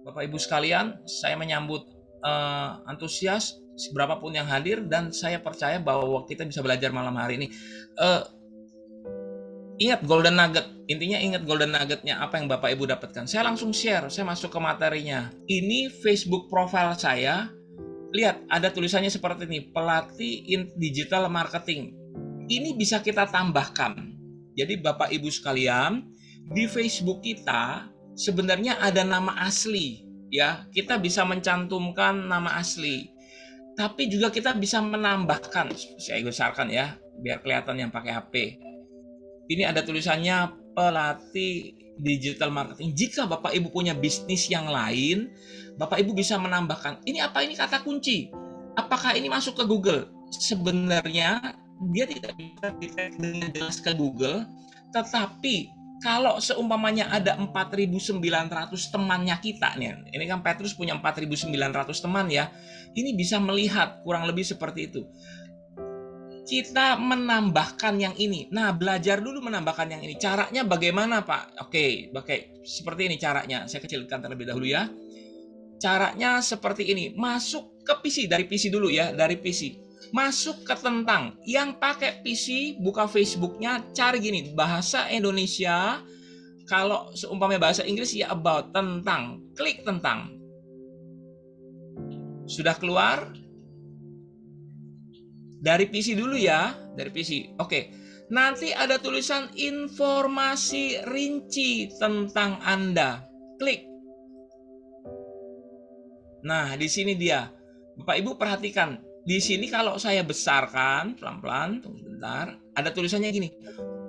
Bapak Ibu sekalian, saya menyambut antusias berapapun yang hadir, dan saya percaya bahwa kita bisa belajar malam hari ini. Ingat golden nugget, intinya ingat golden nuggetnya apa yang Bapak Ibu dapatkan. Saya langsung share, saya masuk ke materinya. Ini Facebook profile saya. Lihat, ada tulisannya seperti ini, pelatih digital marketing. Ini bisa kita tambahkan. Jadi Bapak Ibu sekalian, di Facebook kita sebenarnya ada nama asli, ya. Kita bisa mencantumkan nama asli. Tapi juga kita bisa menambahkan, saya besarkan ya, biar kelihatan yang pakai HP. Ini ada tulisannya pelatih digital marketing. Jika Bapak Ibu punya bisnis yang lain, Bapak Ibu bisa menambahkan. Ini apa? Ini kata kunci. Apakah ini masuk ke Google? Sebenarnya dia tidak bisa dicek dengan jelas ke Google, tetapi kalau seumpamanya ada 4.900 temannya kita nih, ini kan Petrus punya 4.900 teman ya, ini bisa melihat kurang lebih seperti itu. Kita menambahkan yang ini. Nah, belajar dulu menambahkan yang ini. Caranya bagaimana, Pak? Oke, seperti ini caranya. Saya kecilkan terlebih dahulu ya. Caranya seperti ini. Masuk ke PC, dari PC dulu ya, dari PC. Masuk ke tentang. Yang pakai PC, buka Facebooknya, cari gini, bahasa Indonesia. Kalau seumpamanya bahasa Inggris ya about, tentang. Klik tentang. Sudah keluar? Dari PC dulu ya, dari PC. Oke. Nanti ada tulisan informasi rinci tentang Anda. Klik. Nah, di sini dia. Bapak Ibu perhatikan. Di sini kalau saya besarkan pelan-pelan, tunggu sebentar. Ada tulisannya gini.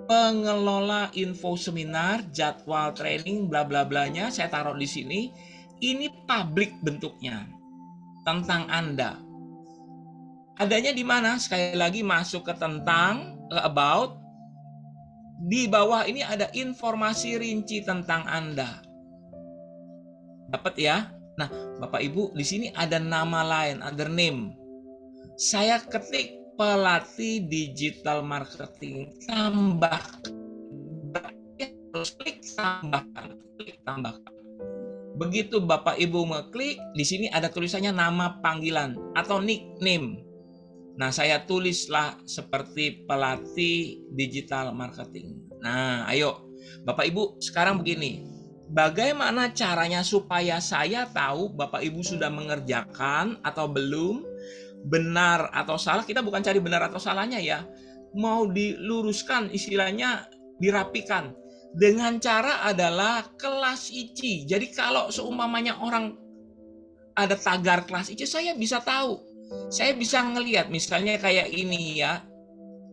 Pengelola info seminar, jadwal training, bla bla blanya saya taruh di sini. Ini publik bentuknya. Tentang Anda. Adanya di mana? Sekali lagi masuk ke tentang, ke about. Di bawah ini ada informasi rinci tentang Anda. Dapat ya? Nah, Bapak Ibu, di sini ada nama lain, other name. Saya ketik pelatih digital marketing, tambahkan. Terus klik tambahkan, klik tambahkan. Begitu Bapak Ibu ngeklik, di sini ada tulisannya nama panggilan atau nickname. Nah, saya tulislah seperti pelatih digital marketing. Nah, ayo Bapak Ibu, sekarang begini. Bagaimana caranya supaya saya tahu Bapak Ibu sudah mengerjakan atau belum, benar atau salah? Kita bukan cari benar atau salahnya ya. Mau diluruskan, istilahnya dirapikan. Dengan cara adalah kelas ICI. Jadi kalau seumpamanya orang ada tagar kelas ICI, saya bisa tahu. Saya bisa ngelihat misalnya kayak ini ya.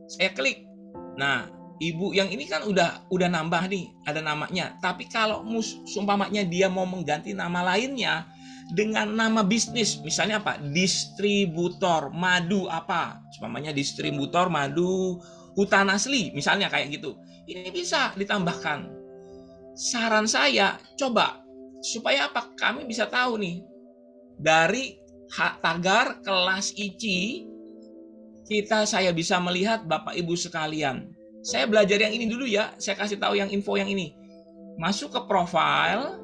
Saya klik. Nah, Ibu yang ini kan udah nambah nih, ada namanya. Tapi kalau seumpamanya dia mau mengganti nama lainnya dengan nama bisnis, misalnya apa? Distributor madu apa? Seumpamanya distributor madu hutan asli, misalnya kayak gitu. Ini bisa ditambahkan. Saran saya, coba supaya apa? Kami bisa tahu nih dari tagar kelas ICI, saya bisa melihat Bapak Ibu sekalian. Saya belajar yang ini dulu ya, saya kasih tahu yang info yang ini. Masuk ke profile,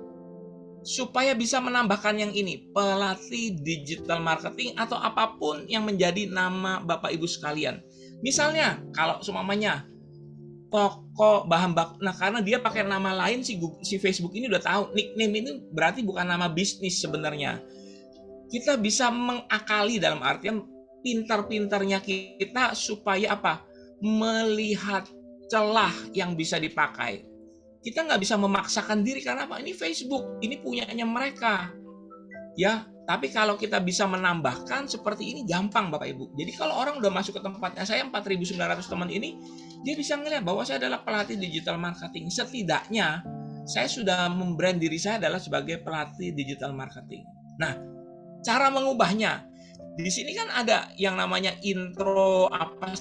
supaya bisa menambahkan yang ini, pelatih digital marketing atau apapun yang menjadi nama Bapak Ibu sekalian. Misalnya, kalau seumpamanya toko bahan baku, nah karena dia pakai nama lain, si Facebook ini udah tahu, nickname ini berarti bukan nama bisnis sebenarnya. Kita bisa mengakali dalam artian pintar-pintarnya kita supaya apa? Melihat celah yang bisa dipakai. Kita nggak bisa memaksakan diri karena apa? Ini Facebook, ini punyanya mereka. Ya, tapi kalau kita bisa menambahkan seperti ini gampang Bapak Ibu. Jadi kalau orang udah masuk ke tempatnya saya 4.900 teman ini, dia bisa ngelihat bahwa saya adalah pelatih digital marketing. Setidaknya saya sudah membrand diri saya adalah sebagai pelatih digital marketing. Nah, cara mengubahnya, di sini kan ada yang namanya intro apa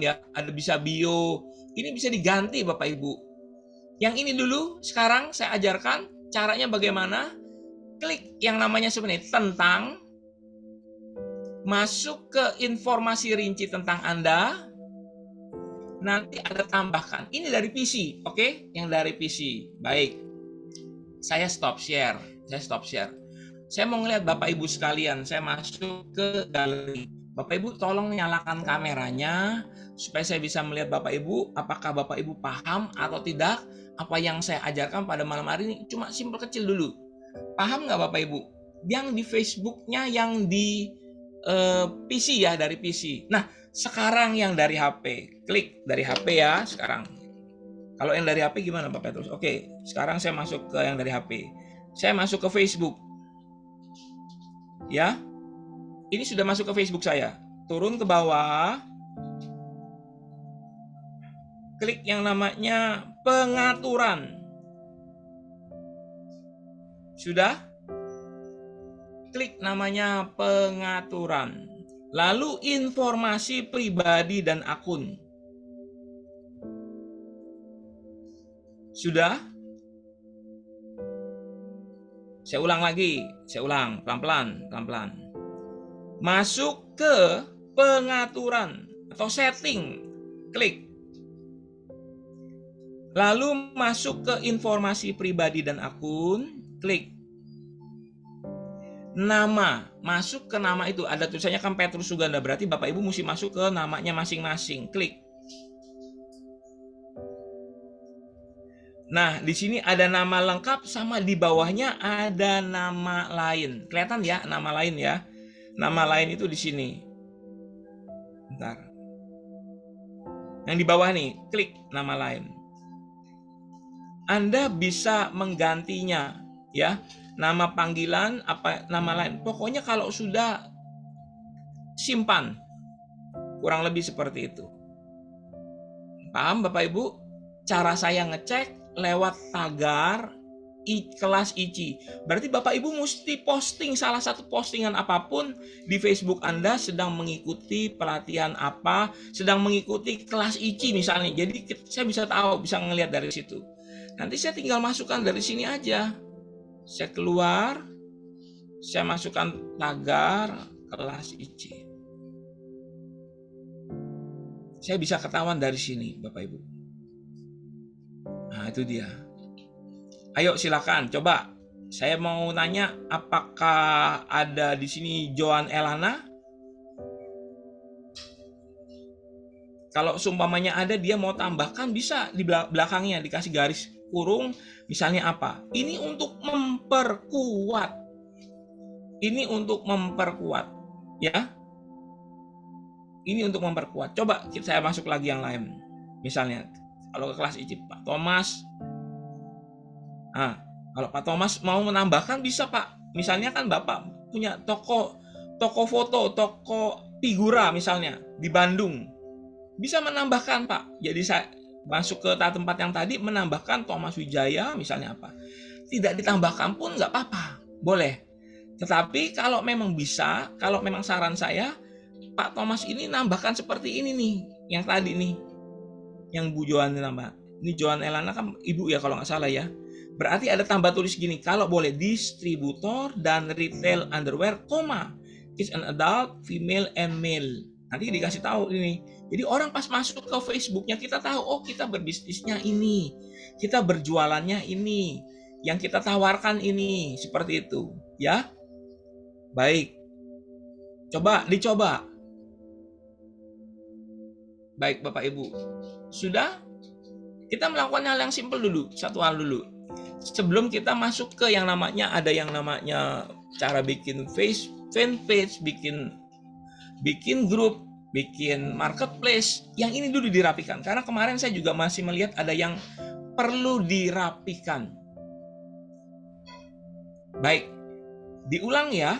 ya, ada bisa bio. Ini bisa diganti Bapak Ibu. Yang ini dulu, sekarang saya ajarkan caranya bagaimana. Klik yang namanya sebenarnya tentang, masuk ke informasi rinci tentang Anda. Nanti ada tambahkan. Ini dari PC, oke? Yang dari PC. Baik. Saya stop share. Saya stop share. Saya mau ngelihat Bapak Ibu sekalian, saya masuk ke galeri. Bapak Ibu tolong nyalakan kameranya supaya saya bisa melihat Bapak Ibu, apakah Bapak Ibu paham atau tidak apa yang saya ajarkan pada malam hari ini. Cuma simpel kecil dulu. Paham nggak Bapak Ibu? Yang di Facebooknya, yang di PC ya, dari PC. Nah, sekarang yang dari HP. Klik dari HP ya sekarang. Kalau yang dari HP gimana Bapak Petrus? Oke, sekarang saya masuk ke yang dari HP. Saya masuk ke Facebook. Ya, ini sudah masuk ke Facebook saya. Turun ke bawah. Klik yang namanya pengaturan. Sudah? Klik namanya pengaturan. Lalu informasi pribadi dan akun. Sudah? Saya ulang lagi. Saya ulang pelan-pelan. Masuk ke pengaturan atau setting. Klik. Lalu masuk ke informasi pribadi dan akun. Klik. Nama, masuk ke nama itu. Ada tulisannya kan Petrus Suganda, berarti Bapak Ibu mesti masuk ke namanya masing-masing. Klik. Nah, di sini ada nama lengkap sama di bawahnya ada nama lain. Kelihatan ya, nama lain ya. Nama lain itu di sini. Bentar. Yang di bawah nih, klik nama lain. Anda bisa menggantinya ya. Nama panggilan apa nama lain. Pokoknya kalau sudah simpan. Kurang lebih seperti itu. Paham Bapak Ibu? Cara saya ngecek lewat tagar kelas ICI. Berarti Bapak Ibu mesti posting salah satu postingan apapun di Facebook Anda sedang mengikuti pelatihan apa, sedang mengikuti kelas ICI misalnya. Jadi saya bisa tahu, bisa ngelihat dari situ. Nanti saya tinggal masukkan dari sini aja. Saya keluar, saya masukkan tagar kelas ICI. Saya bisa ketahuan dari sini, Bapak Ibu. Nah, itu dia. Ayo silakan, coba. Saya mau nanya, apakah ada di sini Joan Elana? Kalau seumpamanya ada, dia mau tambahkan, bisa di belakangnya dikasih garis kurung, misalnya apa? Ini untuk memperkuat. Ini untuk memperkuat, ya. Ini untuk memperkuat. Coba saya masuk lagi yang lain. Misalnya, kalau ke kelas ICI, Pak Thomas. Nah, kalau Pak Thomas mau menambahkan bisa Pak. Misalnya kan Bapak punya toko foto, toko figura misalnya di Bandung. Bisa menambahkan Pak. Jadi saya masuk ke tempat yang tadi menambahkan Thomas Wijaya misalnya apa. Tidak ditambahkan pun nggak apa-apa. Boleh. Tetapi kalau memang bisa, kalau memang saran saya, Pak Thomas ini nambahkan seperti ini nih, yang tadi nih, yang Bu Joan nambah. Ini Joan Elana kan ibu ya kalau nggak salah ya. Berarti ada tambah tulis gini, kalau boleh distributor dan retail underwear, kids and adult, female and male. Nanti dikasih tahu ini. Jadi orang pas masuk ke Facebooknya kita tahu, oh kita berbisnisnya ini, kita berjualannya ini, yang kita tawarkan ini, seperti itu, ya. Baik, dicoba. Baik Bapak Ibu, sudah? Kita melakukan hal yang simpel dulu, satu hal dulu. Sebelum kita masuk ke yang namanya, ada yang namanya cara bikin fanpage, bikin grup, bikin marketplace. Yang ini dulu dirapikan. Karena kemarin saya juga masih melihat ada yang perlu dirapikan. Baik, diulang ya.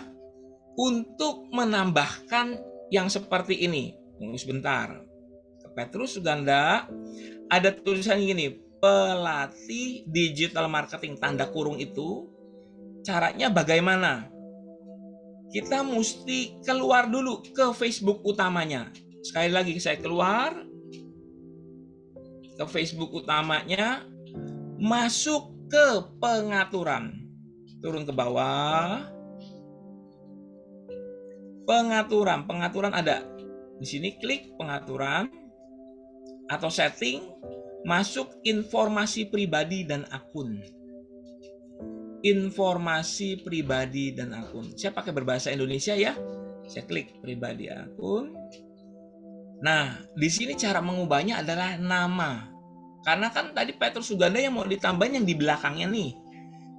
Untuk menambahkan yang seperti ini. Tunggu sebentar. Petrus Suganda, ada tulisan gini, pelatih digital marketing, tanda kurung itu. Caranya bagaimana? Kita mesti keluar dulu ke Facebook utamanya. Sekali lagi saya keluar ke Facebook utamanya, masuk ke pengaturan. Turun ke bawah. Pengaturan ada. Di sini klik pengaturan atau setting, masuk informasi pribadi dan akun. informasi pribadi dan akun. Saya pakai berbahasa Indonesia ya. Saya klik pribadi akun. Nah, di sini cara mengubahnya adalah nama. Karena kan tadi Petrus Suganda yang mau ditambahin yang di belakangnya nih.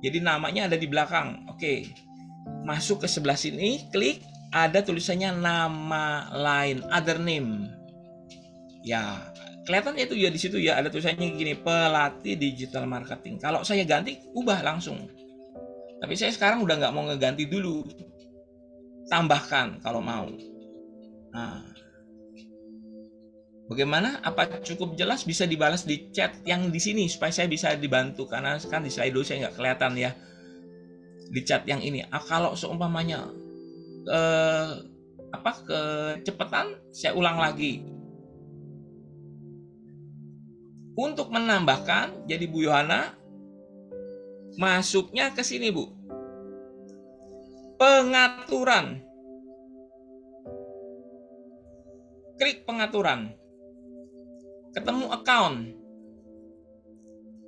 Jadi namanya ada di belakang. Oke. Masuk ke sebelah sini, klik, ada tulisannya nama lain, other name. Ya, kelihatan itu ya di situ ya, ada tulisannya gini, pelatih digital marketing. Kalau saya ganti, ubah langsung. Tapi saya sekarang udah nggak mau ngeganti dulu. Tambahkan kalau mau. Nah, bagaimana? Apa cukup jelas? Bisa dibalas di chat yang di sini supaya saya bisa dibantu, karena kan di Slido saya nggak kelihatan ya. Di chat yang ini. Kalau seumpamanya kecepatan, saya ulang lagi. Untuk menambahkan, jadi Bu Yohana masuknya ke sini, Bu. Pengaturan. Klik pengaturan. Ketemu account.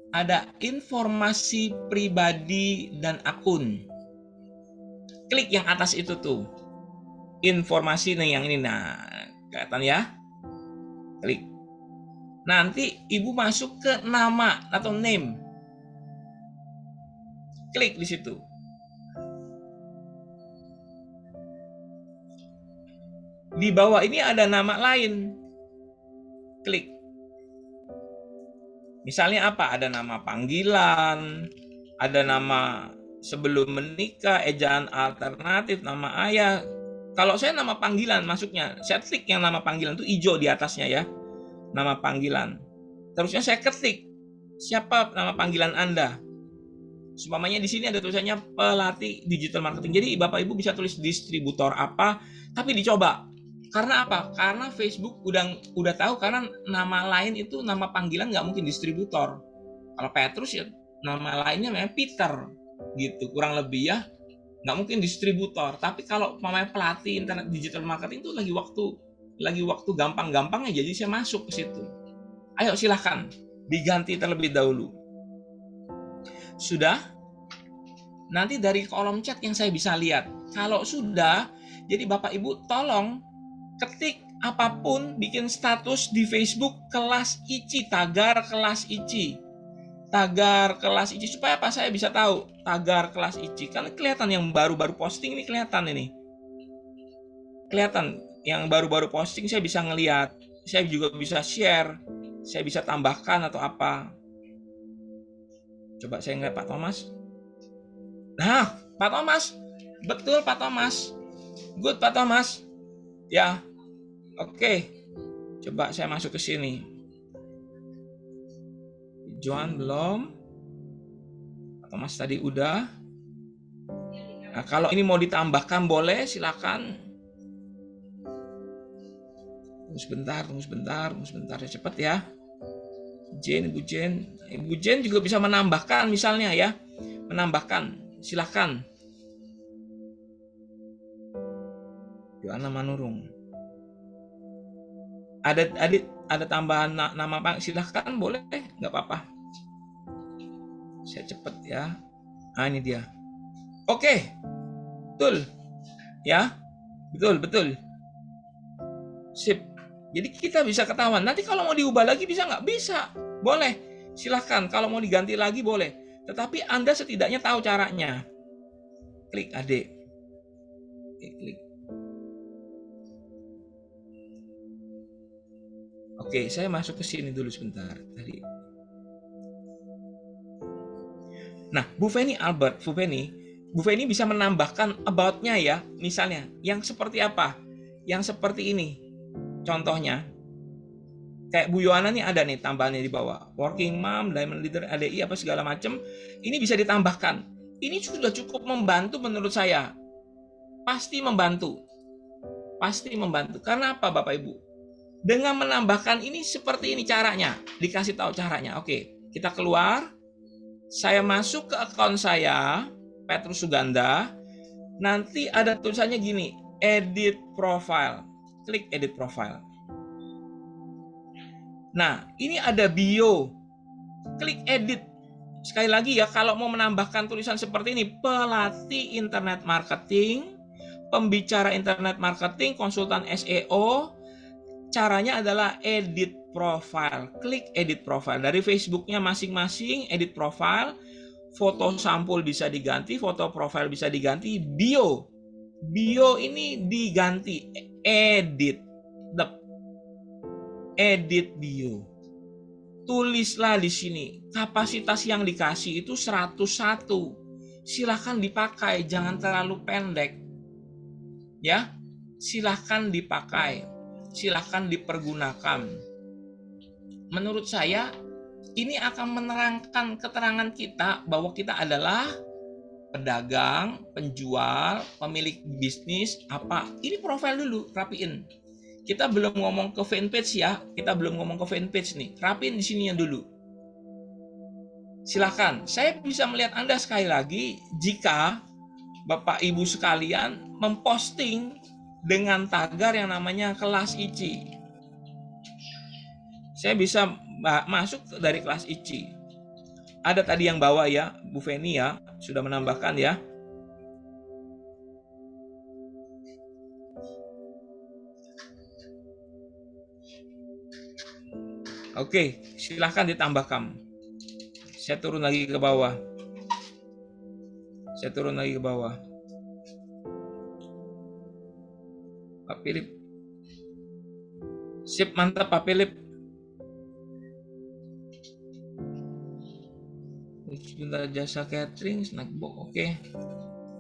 Ada informasi pribadi dan akun. Klik yang atas itu tuh. Informasi nih yang ini. Nah, kelihatan ya? Klik. Nanti Ibu masuk ke nama atau name. Klik di situ. Di bawah ini ada nama lain. Klik. Misalnya apa? Ada nama panggilan, ada nama sebelum menikah, ejaan alternatif, nama ayah. Kalau saya nama panggilan masuknya, saya klik yang nama panggilan itu hijau di atasnya ya. Nama panggilan. Terusnya saya ketik siapa nama panggilan Anda. Umpamanya di sini ada tulisannya pelatih digital marketing. Jadi Bapak Ibu bisa tulis distributor apa, tapi dicoba. Karena apa? Karena Facebook udah tahu, karena nama lain itu nama panggilan nggak mungkin distributor. Kalau Petrus ya nama lainnya memang Peter gitu, kurang lebih ya. Nggak mungkin distributor. Tapi kalau namanya pelatih internet digital marketing itu lagi waktu gampang-gampangnya, jadi saya masuk ke situ. Ayo silahkan diganti terlebih dahulu. Sudah? Nanti dari kolom chat yang saya bisa lihat. Kalau sudah, jadi Bapak Ibu tolong ketik apapun, bikin status di Facebook kelas ICI, tagar kelas ICI. Tagar kelas ICI supaya apa? Saya bisa tahu tagar kelas ICI. Karena kelihatan yang baru-baru posting ini, kelihatan ini. Kelihatan yang baru-baru posting saya bisa ngelihat. Saya juga bisa share. Saya bisa tambahkan atau apa. Coba saya ngeliat Pak Thomas. Nah, Pak Thomas. Betul Pak Thomas. Good Pak Thomas. Ya. Oke. Coba saya masuk ke sini. Joan belum. Pak Thomas tadi udah. Nah, kalau ini mau ditambahkan boleh, silakan. Tunggu sebentar, ya cepet ya. Ibu Jen juga bisa menambahkan misalnya ya. Menambahkan, silakan. Joanna Manurung. Ada tambahan nama Pak, silahkan boleh, nggak apa-apa. Saya cepet ya. Nah ini dia. Oke, betul, ya, betul. Sip. Jadi kita bisa ketahuan. Nanti kalau mau diubah lagi bisa nggak? Bisa, boleh. Silahkan. Kalau mau diganti lagi boleh. Tetapi Anda setidaknya tahu caranya. Klik adik. Klik. Oke, saya masuk ke sini dulu sebentar tadi. Nah, Bu Feni bisa menambahkan about-nya ya. Misalnya, yang seperti apa? Yang seperti ini. Contohnya, kayak Bu Yohana nih ada nih tambahannya di bawah. Working mom, diamond leader, ADI, apa segala macam. Ini bisa ditambahkan. Ini sudah cukup membantu menurut saya. Pasti membantu. Karena apa Bapak Ibu? Dengan menambahkan ini seperti ini caranya. Dikasih tahu caranya. Oke, kita keluar. Saya masuk ke akun saya, Petrus Suganda. Nanti ada tulisannya gini, edit profile. Klik edit profile. Nah, ini ada bio. Klik edit. Sekali lagi ya, kalau mau menambahkan tulisan seperti ini, pelatih internet marketing, pembicara internet marketing, konsultan SEO, caranya adalah edit profile. Klik edit profile. Dari Facebooknya masing-masing, edit profile, foto sampul bisa diganti, foto profile bisa diganti, bio. Bio ini diganti, edit bio. Tulislah di sini, kapasitas yang dikasih itu 101. Silahkan dipakai, jangan terlalu pendek. Ya, silahkan dipakai, silahkan dipergunakan. Menurut saya, ini akan menerangkan keterangan kita bahwa kita adalah pedagang, penjual, pemilik bisnis, apa. Ini profil dulu, rapiin. Kita belum ngomong ke fanpage ya, kita belum ngomong ke fanpage nih. Rapiin di sininya dulu. Silahkan, saya bisa melihat Anda sekali lagi jika Bapak Ibu sekalian memposting dengan tagar yang namanya kelas ICI. Saya bisa masuk dari kelas ICI. Ada tadi yang bawa ya, Bu Feni ya, sudah menambahkan ya. Oke, silahkan ditambahkan. Saya turun lagi ke bawah. Pak Philip. Sip, mantap Pak Philip. Sebentar, jasa catering, snack box, oke.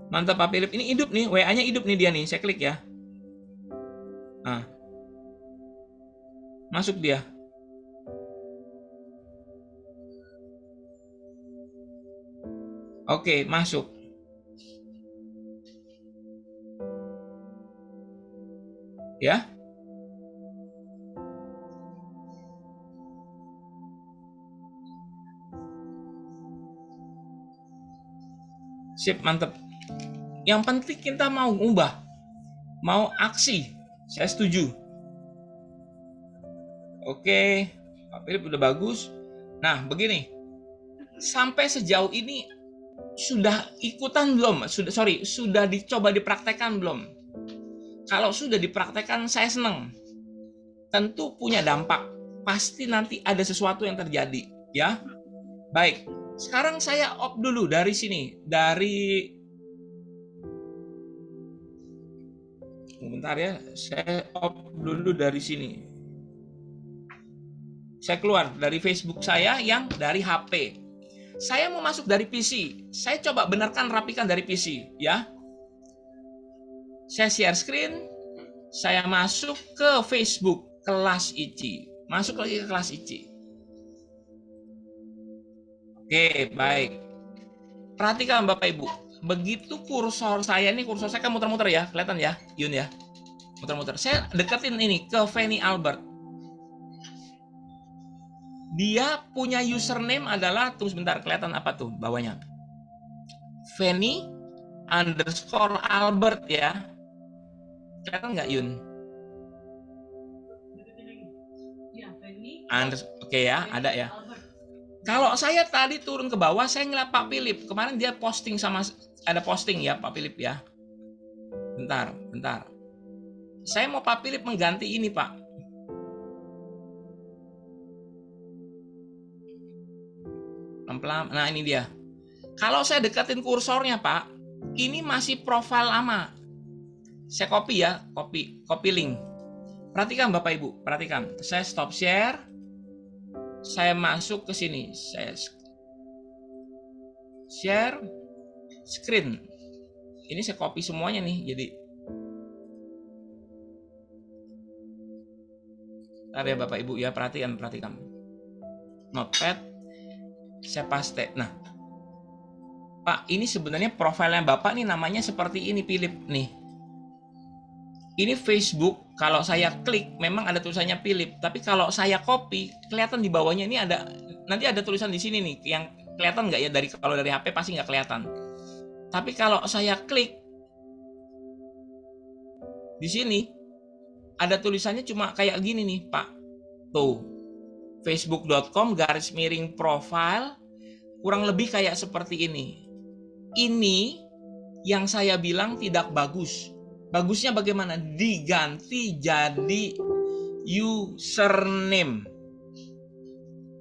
Mantap Pak Philip. Ini hidup nih, WA-nya hidup nih dia nih. Saya klik ya. Nah. Masuk dia. Oke, masuk. Ya. Sip, mantap. Yang penting kita mau ubah, mau aksi. Saya setuju. Oke, Pak Philip udah bagus. Nah, begini. Sampai sejauh ini sudah ikutan belum? Sudah dicoba dipraktekkan belum? Kalau sudah dipraktekkan, saya senang. Tentu punya dampak. Pasti nanti ada sesuatu yang terjadi, ya. Baik. Sekarang saya off dulu dari sini, sebentar ya, saya off dulu dari sini. Saya keluar dari Facebook saya yang dari HP. Saya mau masuk dari PC. Saya coba benarkan, rapikan dari PC, ya. Saya share screen, saya masuk ke Facebook kelas ICI. Masuk lagi ke kelas ICI. Oke, baik. Perhatikan Bapak Ibu, begitu kursor saya kan muter-muter ya, kelihatan ya, Yun ya, muter-muter. Saya deketin ini ke Feni Albert. Dia punya username adalah, tunggu sebentar, kelihatan apa tuh bawahnya? Feni _ Albert ya. Kelihatan nggak Yun? Oke ya, ada ya. Kalau saya tadi turun ke bawah, saya ngeliat Pak Philip. Kemarin dia posting ada posting ya Pak Philip ya. Bentar. Saya mau Pak Philip mengganti ini Pak. Pelan-pelan. Nah ini dia. Kalau saya deketin kursornya Pak, ini masih profil lama. Saya copy ya, copy link. Perhatikan Bapak Ibu, perhatikan. Saya stop share. Saya masuk ke sini, saya share screen. Ini saya copy semuanya nih, jadi bentar ya Bapak Ibu ya, perhatikan. Notepad, saya paste. Nah, Pak, ini sebenarnya profilnya Bapak nih namanya seperti ini, Philip nih. Ini Facebook, kalau saya klik memang ada tulisannya Philip, tapi kalau saya copy, kelihatan di bawahnya ini nanti ada tulisan di sini nih, yang kelihatan nggak ya, kalau dari HP pasti nggak kelihatan. Tapi kalau saya klik di sini, ada tulisannya cuma kayak gini nih Pak. Tuh, facebook.com/profile kurang lebih kayak seperti ini. Ini yang saya bilang tidak bagus. Bagusnya bagaimana? Diganti jadi username.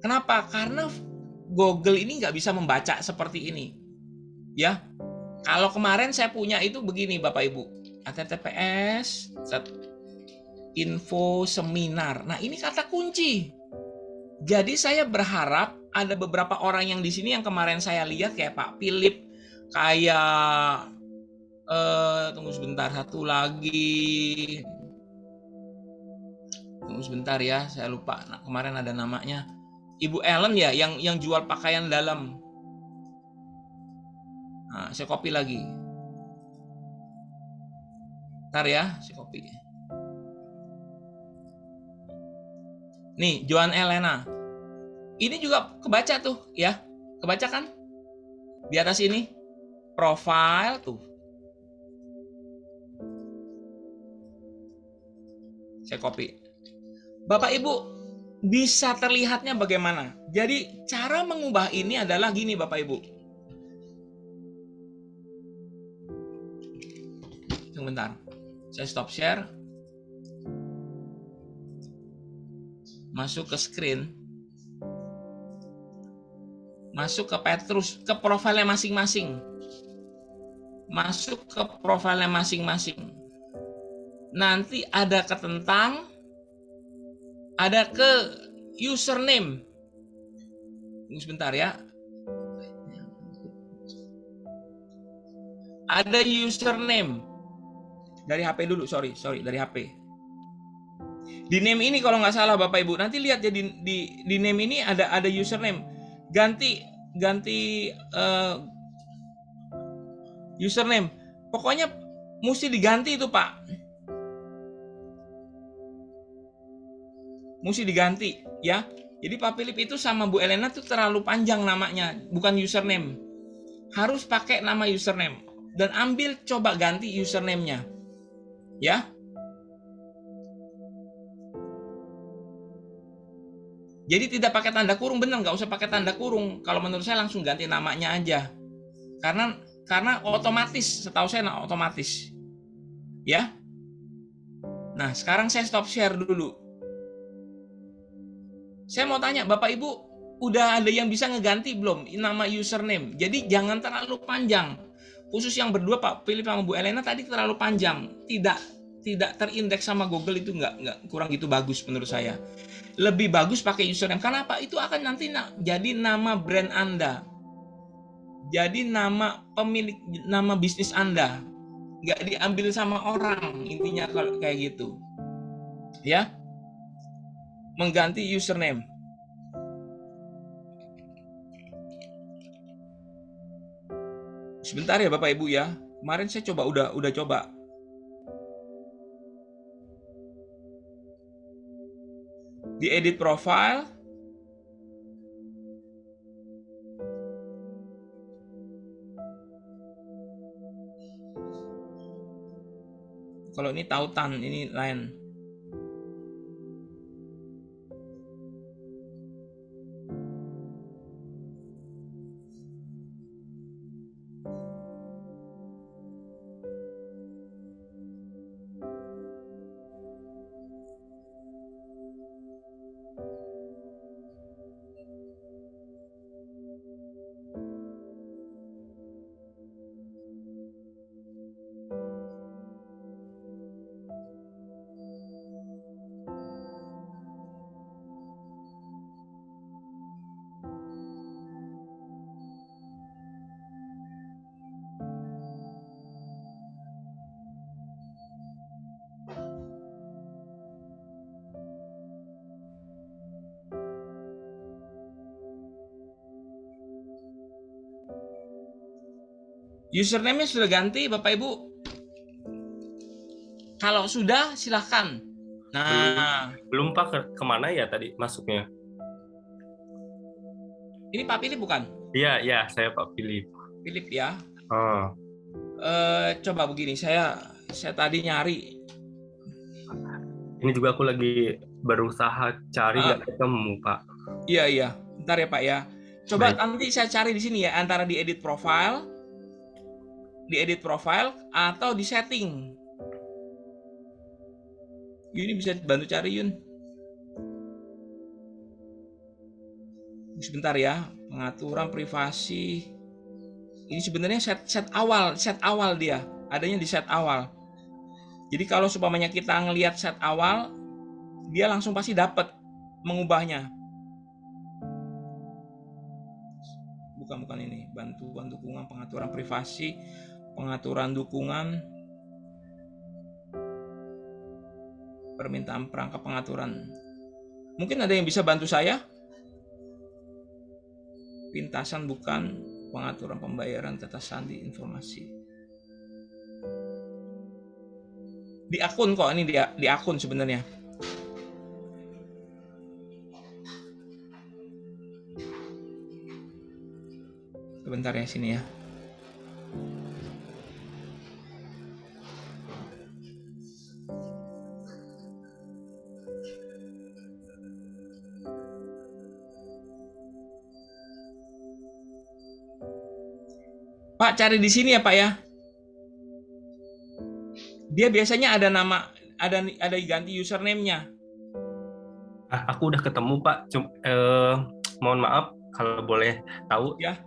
Kenapa? Karena Google ini nggak bisa membaca seperti ini. Ya, kalau kemarin saya punya itu begini Bapak Ibu. https info seminar. Nah, ini kata kunci. Jadi saya berharap ada beberapa orang yang di sini yang kemarin saya lihat kayak Pak Philip, kayak tunggu sebentar, satu lagi. Tunggu sebentar ya, saya lupa. Nah, kemarin ada namanya Ibu Ellen ya, yang jual pakaian dalam. Nah, saya copy lagi. Ntar ya, saya copy. Nih, Joan Elena. Ini juga kebaca tuh, ya. Kebaca kan? Di atas ini. Profile tuh. Saya copy. Bapak Ibu, bisa terlihatnya bagaimana? Jadi, cara mengubah ini adalah gini Bapak Ibu. Sebentar. Saya stop share. Masuk ke screen. Masuk ke Petrus, ke profilnya masing-masing. Masuk ke profilnya masing-masing. Nanti ada ke tentang, ada ke username. Tunggu sebentar ya. Ada username. Dari HP dulu, sorry dari HP. Di name ini kalau nggak salah Bapak Ibu, nanti lihat ya di name ini ada username. Ganti username. Pokoknya mesti diganti itu Pak. Mesti diganti ya. Jadi Pak Philip itu sama Bu Elena tuh terlalu panjang namanya, bukan username. Harus pakai nama username. Dan ambil coba ganti username-nya. Ya. Jadi tidak pakai tanda kurung, bener, nggak usah pakai tanda kurung. Kalau menurut saya langsung ganti namanya aja. Karena otomatis, setahu saya otomatis. Ya. Nah, sekarang saya stop share dulu. Saya mau tanya, Bapak Ibu, udah ada yang bisa ngeganti belum nama username? Jadi jangan terlalu panjang. Khusus yang berdua Pak Philip sama Bu Elena tadi terlalu panjang. Tidak terindeks sama Google, itu nggak kurang gitu bagus menurut saya. Lebih bagus pakai username. Kenapa? Itu akan nanti jadi nama brand Anda. Jadi nama pemilik, nama bisnis Anda. Nggak diambil sama orang, intinya kalau kayak gitu. Ya. Mengganti username. Sebentar ya Bapak Ibu ya. Kemarin saya coba udah coba. Di edit profile. Kalau ini tautan, ini lain. Username-nya sudah ganti Bapak Ibu? Kalau sudah silahkan. Nah, belum Pak, kemana ya tadi masuknya? Ini Pak Philip bukan? Iya, saya Pak Philip. Philip ya. Oh. Coba begini, saya tadi nyari. Ini juga aku lagi berusaha cari, nggak ketemu Pak. Iya. Bentar ya Pak ya. Coba Baik. nanti saya cari di sini ya, antara di edit profile atau di setting. Ini bisa bantu cari Yun. Sebentar ya, pengaturan privasi. Ini sebenarnya set awal dia. Adanya di set awal. Jadi kalau supamanya kita ngelihat set awal, dia langsung pasti dapat mengubahnya. Bukan ini, bantuan dukungan pengaturan privasi, pengaturan dukungan, permintaan perangkat pengaturan. Mungkin ada yang bisa bantu saya? Pintasan bukan pengaturan pembayaran tata sandi informasi. Di akun kok, ini di akun sebenarnya. Sebentar ya, sini ya. Pak, cari di sini ya Pak ya. Dia biasanya ada nama, ada ganti username-nya. Aku udah ketemu Pak. Mohon maaf kalau boleh tahu. Ya.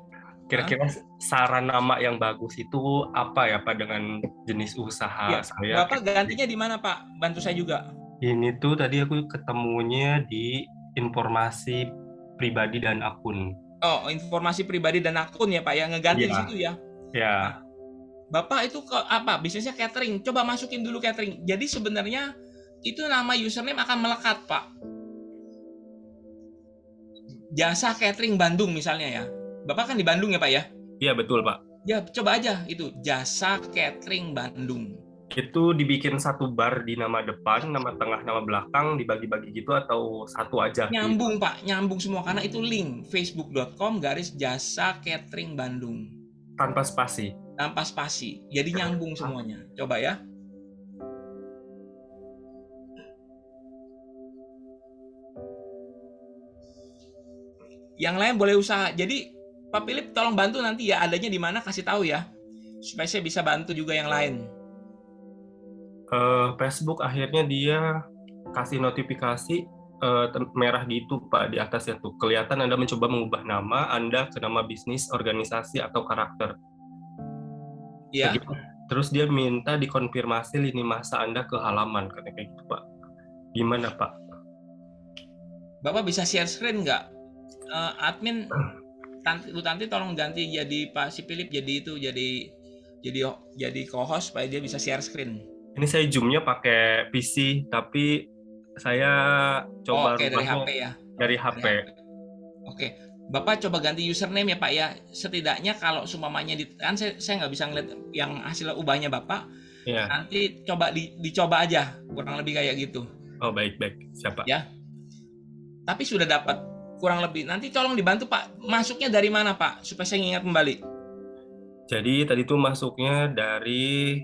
Kira-kira saran nama yang bagus itu apa ya Pak dengan jenis usaha Ya, saya? Bapak gantinya di mana Pak? Bantu saya juga. Ini tuh tadi aku ketemunya di informasi pribadi dan akun. Oh, informasi pribadi dan akun ya Pak ya, ngeganti di Iya, situ ya. ya. Nah, Bapak itu ke apa? Bisnisnya catering. Coba masukin dulu catering. Jadi sebenarnya itu nama username akan melekat Pak. Jasa Catering Bandung misalnya ya. Bapak kan di Bandung ya Pak ya? Iya betul Pak. Ya, coba aja itu Jasa Catering Bandung. Itu dibikin satu bar di nama depan, nama tengah, nama belakang, dibagi-bagi gitu atau satu aja? Nyambung Pak, nyambung semua karena itu link facebook.com/jasa catering Bandung. Tanpa spasi. Tanpa spasi. Jadi nyambung semuanya. Coba ya. Yang lain boleh usaha. Jadi Pak Philip tolong bantu nanti ya, adanya di mana kasih tahu ya. Supaya saya bisa bantu juga yang lain. Facebook akhirnya dia kasih notifikasi merah gitu Pak di atasnya tuh. Kelihatan Anda mencoba mengubah nama Anda ke nama bisnis, organisasi, atau karakter. Ya. Terus dia minta dikonfirmasi lini masa Anda ke halaman, katanya kayak gitu Pak. Gimana Pak? Bapak bisa share screen nggak? Admin Bu Tanti tolong ganti jadi Pak si Philip jadi itu jadi co-host supaya dia bisa share screen. Ini saya zoom-nya pakai PC, tapi saya coba Oke, dari rubahnya HP ya. dari HP. Oke, Bapak coba ganti username ya Pak ya. Setidaknya kalau seumpamanya kan saya nggak bisa ngeliat yang hasil ubahnya Bapak. Ya. Nanti coba dicoba aja, kurang lebih kayak gitu. Oh baik, siapa? Ya. Tapi sudah dapat kurang lebih. Nanti tolong dibantu Pak. Masuknya dari mana Pak? Supaya saya ingat kembali. Jadi tadi tuh masuknya dari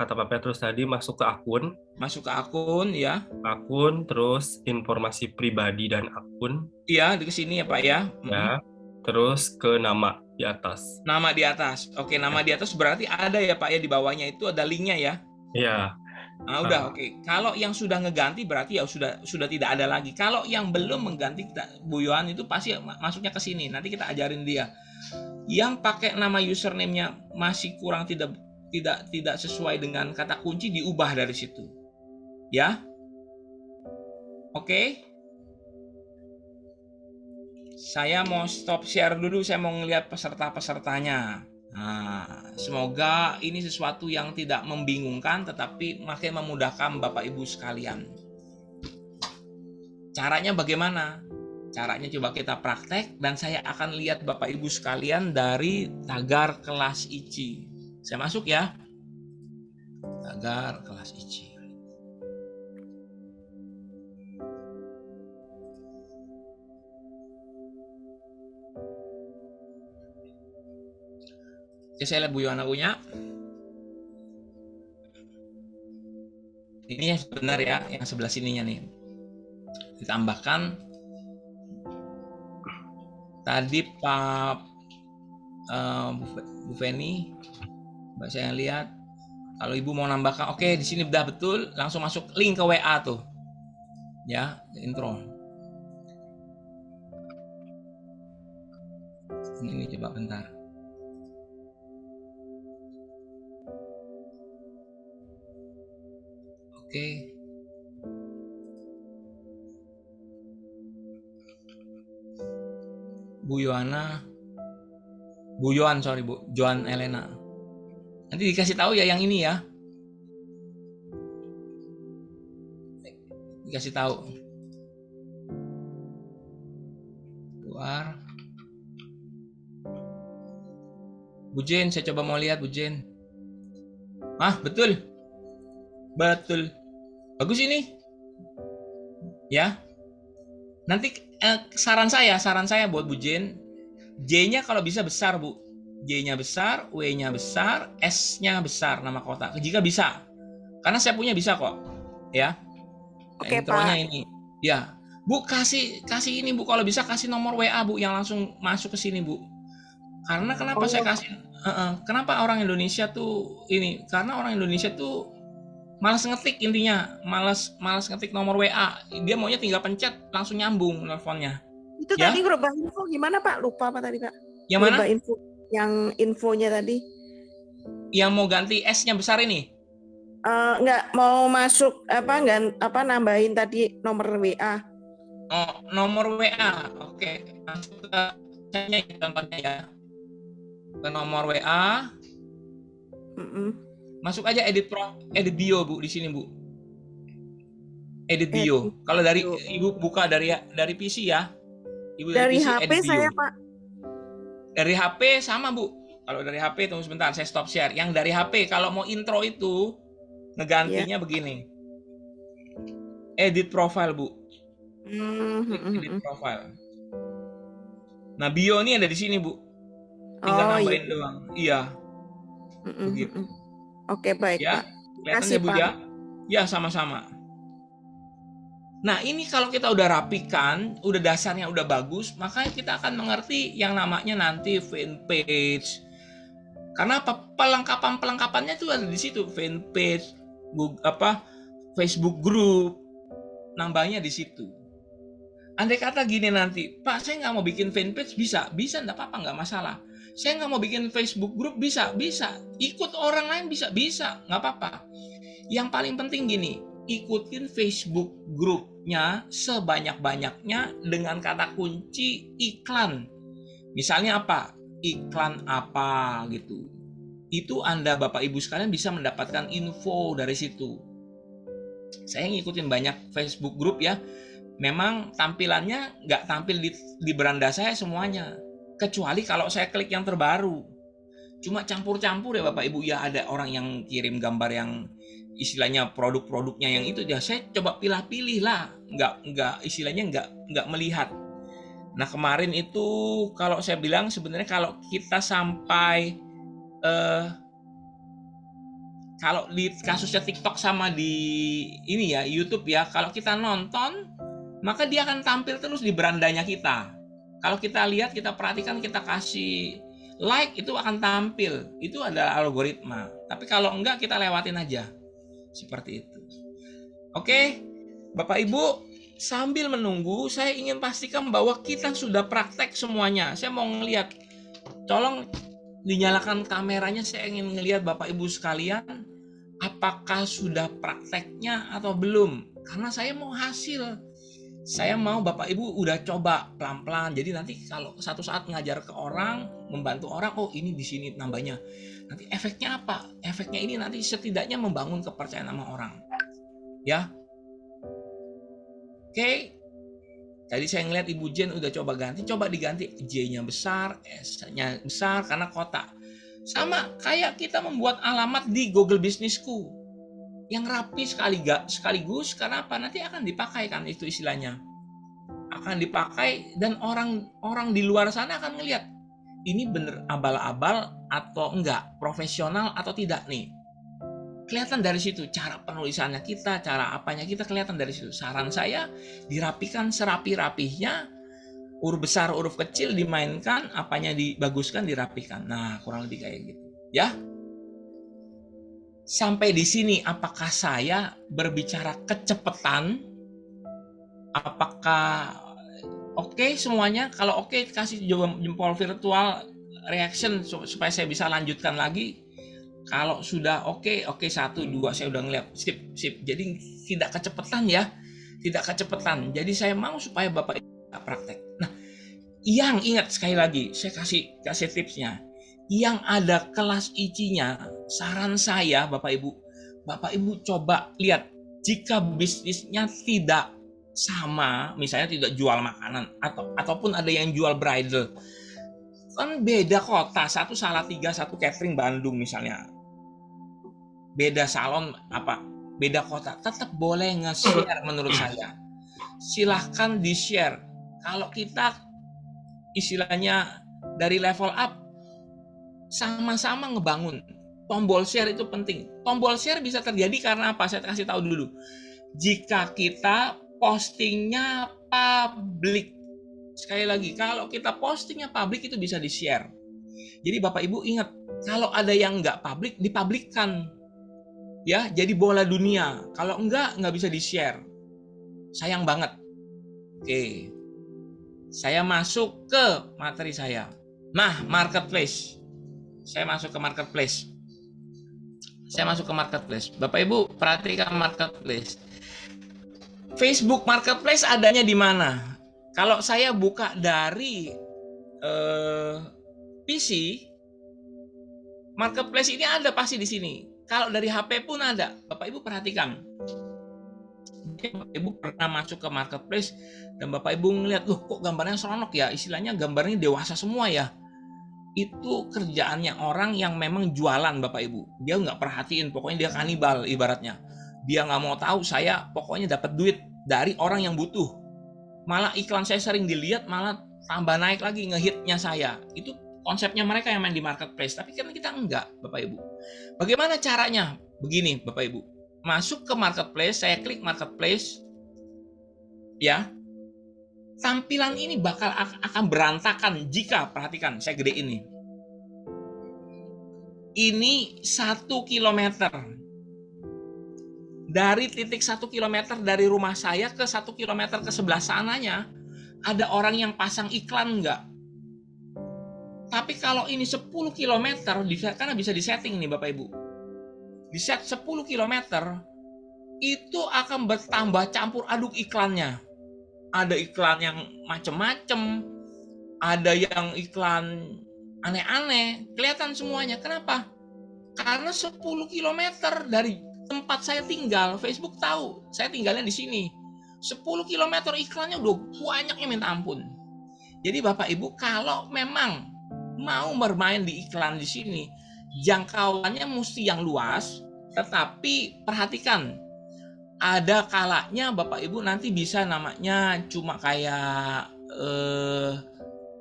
kata Pak Petrus tadi masuk ke akun. Masuk ke akun ya. Akun, terus informasi pribadi dan akun. Iya, di sini ya Pak ya. Ya. Terus ke nama di atas. Nama di atas. Oke, nama di atas berarti ada ya Pak ya, di bawahnya itu ada linknya ya. Iya. Nah, udah oke. Kalau yang sudah ngeganti berarti ya sudah tidak ada lagi. Kalau yang belum mengganti Bu Yohan itu pasti masuknya ke sini. Nanti kita ajarin dia. Yang pakai nama username-nya masih kurang tidak sesuai dengan kata kunci diubah dari situ. Ya. Oke. Saya mau stop share dulu, saya mau ngelihat peserta-pesertanya. Nah, semoga ini sesuatu yang tidak membingungkan tetapi makin memudahkan Bapak Ibu sekalian. Caranya bagaimana? Caranya coba kita praktek dan saya akan lihat Bapak Ibu sekalian dari tagar kelas ICI. Saya masuk ya. Tagar kelas ICI. Oke, saya lihat Bu Yohana punya. Ini yang benar ya, yang sebelah sininya nih. Ditambahkan Tadi Pak Bu Feni, Mbak saya lihat. Kalau Ibu mau nambahkan, oke di sini udah betul, langsung masuk link ke WA tuh. Ya, intro. Ini coba bentar. Oke. Bu Yohan, sorry Bu, Joan Elena. Nanti dikasih tahu ya yang ini ya. Dikasih tahu. Keluar. Bu Jen, saya coba mau lihat Bu Jen. Betul. Betul. Bagus ini. Ya. Nanti saran saya buat Bu Jen, J-nya kalau bisa besar Bu. J-nya besar, W-nya besar, S-nya besar nama kota. Jika bisa. Karena saya punya bisa kok. Ya. Oke, intronya Pak. ini. Ya. Bu kasih ini Bu, kalau bisa kasih nomor WA Bu yang langsung masuk ke sini Bu. Karena kenapa saya kasih kenapa orang Indonesia tuh ini? Karena orang Indonesia tuh malas ngetik, intinya malas ngetik nomor WA. Dia maunya tinggal pencet langsung nyambung teleponnya. Itu Ya? tadi berubah info gimana Pak? Lupa apa tadi Pak? Yang mana? Berubah info, yang infonya tadi. Yang mau ganti S-nya besar ini? Nggak mau masuk nambahin tadi nomor WA. Oh, nomor WA. Oke. Masuk ke contohnya ya. Ke nomor WA. Masuk aja edit bio Bu di sini Bu. Edit bio. Kalau dari Ibu buka dari PC ya. Ibu dari PC, HP saya Pak. Dari HP sama Bu. Kalau dari HP tunggu sebentar, saya stop share. Yang dari HP kalau mau intro itu ngegantinya begini. Edit profile Bu. Edit profile. Nah bio ini ada di sini Bu. Tinggal nambahin doang. Iya. Begitu. Oke baik ya, Pak. Kelihatan ya Bu ya? Ya sama-sama. Nah ini kalau kita udah rapikan, udah dasarnya udah bagus, maka kita akan mengerti yang namanya nanti fanpage. Karena apa? Pelengkapannya itu ada di situ, fanpage, Facebook group, nambahnya di situ. Andai kata gini nanti, Pak saya nggak mau bikin fanpage, bisa nggak apa-apa, nggak masalah. Saya nggak mau bikin Facebook group, bisa. Ikut orang lain bisa, nggak apa-apa. Yang paling penting gini, ikutin Facebook grupnya sebanyak-banyaknya dengan kata kunci iklan. Misalnya apa? Iklan apa gitu. Itu Anda Bapak Ibu sekalian bisa mendapatkan info dari situ. Saya ngikutin banyak Facebook group ya. Memang tampilannya nggak tampil di beranda saya semuanya. Kecuali kalau saya klik yang terbaru. Cuma campur-campur ya Bapak Ibu. Ya ada orang yang kirim gambar yang istilahnya produk-produknya yang itu. Ya saya coba pilih-pilih lah. Nggak melihat. Nah kemarin itu kalau saya bilang sebenarnya kalau kita sampai kalau di kasusnya TikTok sama di ini ya YouTube ya, kalau kita nonton maka dia akan tampil terus di berandanya kita. Kalau kita lihat, kita perhatikan, kita kasih like, itu akan tampil. Itu adalah algoritma. Tapi kalau enggak, kita lewatin aja. Seperti itu. Oke, Bapak Ibu, sambil menunggu, saya ingin pastikan bahwa kita sudah praktek semuanya. Saya mau ngelihat, tolong dinyalakan kameranya, saya ingin ngelihat Bapak Ibu sekalian, apakah sudah prakteknya atau belum. Karena saya mau hasil. Saya mau Bapak Ibu udah coba pelan-pelan. Jadi nanti kalau satu saat ngajar ke orang, membantu orang, oh ini di sini nambahnya. Nanti efeknya apa? Efeknya ini nanti setidaknya membangun kepercayaan sama orang. Ya. Oke. Tadi saya ngeliat Ibu Jen udah coba diganti J-nya besar, S-nya besar karena kota. Sama kayak kita membuat alamat di Google Businessku. Yang rapi sekaligus karena apa? Nanti akan dipakai kan itu istilahnya. Akan dipakai dan orang di luar sana akan ngelihat ini bener abal-abal atau enggak, profesional atau tidak nih. Kelihatan dari situ cara penulisannya kita, cara apanya kita kelihatan dari situ. Saran saya dirapikan serapi-rapihnya huruf besar, huruf kecil dimainkan, apanya dibaguskan, dirapikan. Nah, kurang lebih kayak gitu. Ya. Sampai di sini apakah saya berbicara kecepatan? Apakah oke semuanya? Kalau oke, kasih jempol virtual reaction supaya saya bisa lanjutkan lagi. Kalau sudah oke, 1, 2 saya udah ngeliat. Sip. Jadi tidak kecepatan ya. Tidak kecepatan. Jadi saya mau supaya Bapak Ibu praktek. Nah, yang ingat sekali lagi, saya kasih tipsnya. Yang ada kelas ICI-nya, saran saya Bapak Ibu coba lihat, jika bisnisnya tidak sama, misalnya tidak jual makanan ataupun ada yang jual bridal, kan beda kota, satu Salatiga, satu catering Bandung misalnya, beda salon beda kota, tetap boleh nge-share menurut saya. Silahkan di-share. Kalau kita istilahnya dari level up, sama-sama ngebangun. Tombol share itu penting. Tombol share bisa terjadi karena apa? Saya kasih tahu dulu. Jika kita postingnya publik. Sekali lagi, kalau kita postingnya publik itu bisa di-share. Jadi Bapak Ibu ingat, kalau ada yang nggak publik, dipublikkan. Ya, jadi bola dunia. Kalau nggak bisa di-share. Sayang banget. Oke. Saya masuk ke materi saya. Nah, marketplace. Saya masuk ke marketplace. Bapak Ibu perhatikan marketplace. Facebook Marketplace adanya di mana? Kalau saya buka dari PC, marketplace ini ada pasti di sini. Kalau dari HP pun ada. Bapak Ibu perhatikan. Bapak Ibu pernah masuk ke marketplace dan Bapak Ibu ngeliat, loh kok gambarnya seronok ya? Istilahnya gambarnya dewasa semua ya. Itu kerjaannya orang yang memang jualan Bapak Ibu. Dia nggak perhatiin, pokoknya dia kanibal ibaratnya. Dia nggak mau tahu saya pokoknya dapat duit dari orang yang butuh. Malah iklan saya sering dilihat, malah tambah naik lagi ngehitnya saya. Itu konsepnya mereka yang main di marketplace. Tapi kan kita enggak Bapak Ibu. Bagaimana caranya? Begini Bapak Ibu. Masuk ke marketplace, saya klik marketplace. Ya. Tampilan ini akan berantakan jika, perhatikan, saya gede ini. Ini 1 kilometer. Dari titik 1 kilometer dari rumah saya ke 1 kilometer ke sebelah sananya, ada orang yang pasang iklan enggak? Tapi kalau ini 10 kilometer, karena bisa disetting nih Bapak Ibu. Di set 10 kilometer, itu akan bertambah campur aduk iklannya. Ada iklan yang macem-macem, ada yang iklan aneh-aneh, kelihatan semuanya. Kenapa? Karena 10 km dari tempat saya tinggal, Facebook tahu saya tinggalnya di sini. 10 km iklannya udah banyaknya minta ampun. Jadi Bapak Ibu kalau memang mau bermain di iklan di sini, jangkauannya mesti yang luas, tetapi perhatikan, ada kalanya Bapak Ibu nanti bisa namanya cuma kayak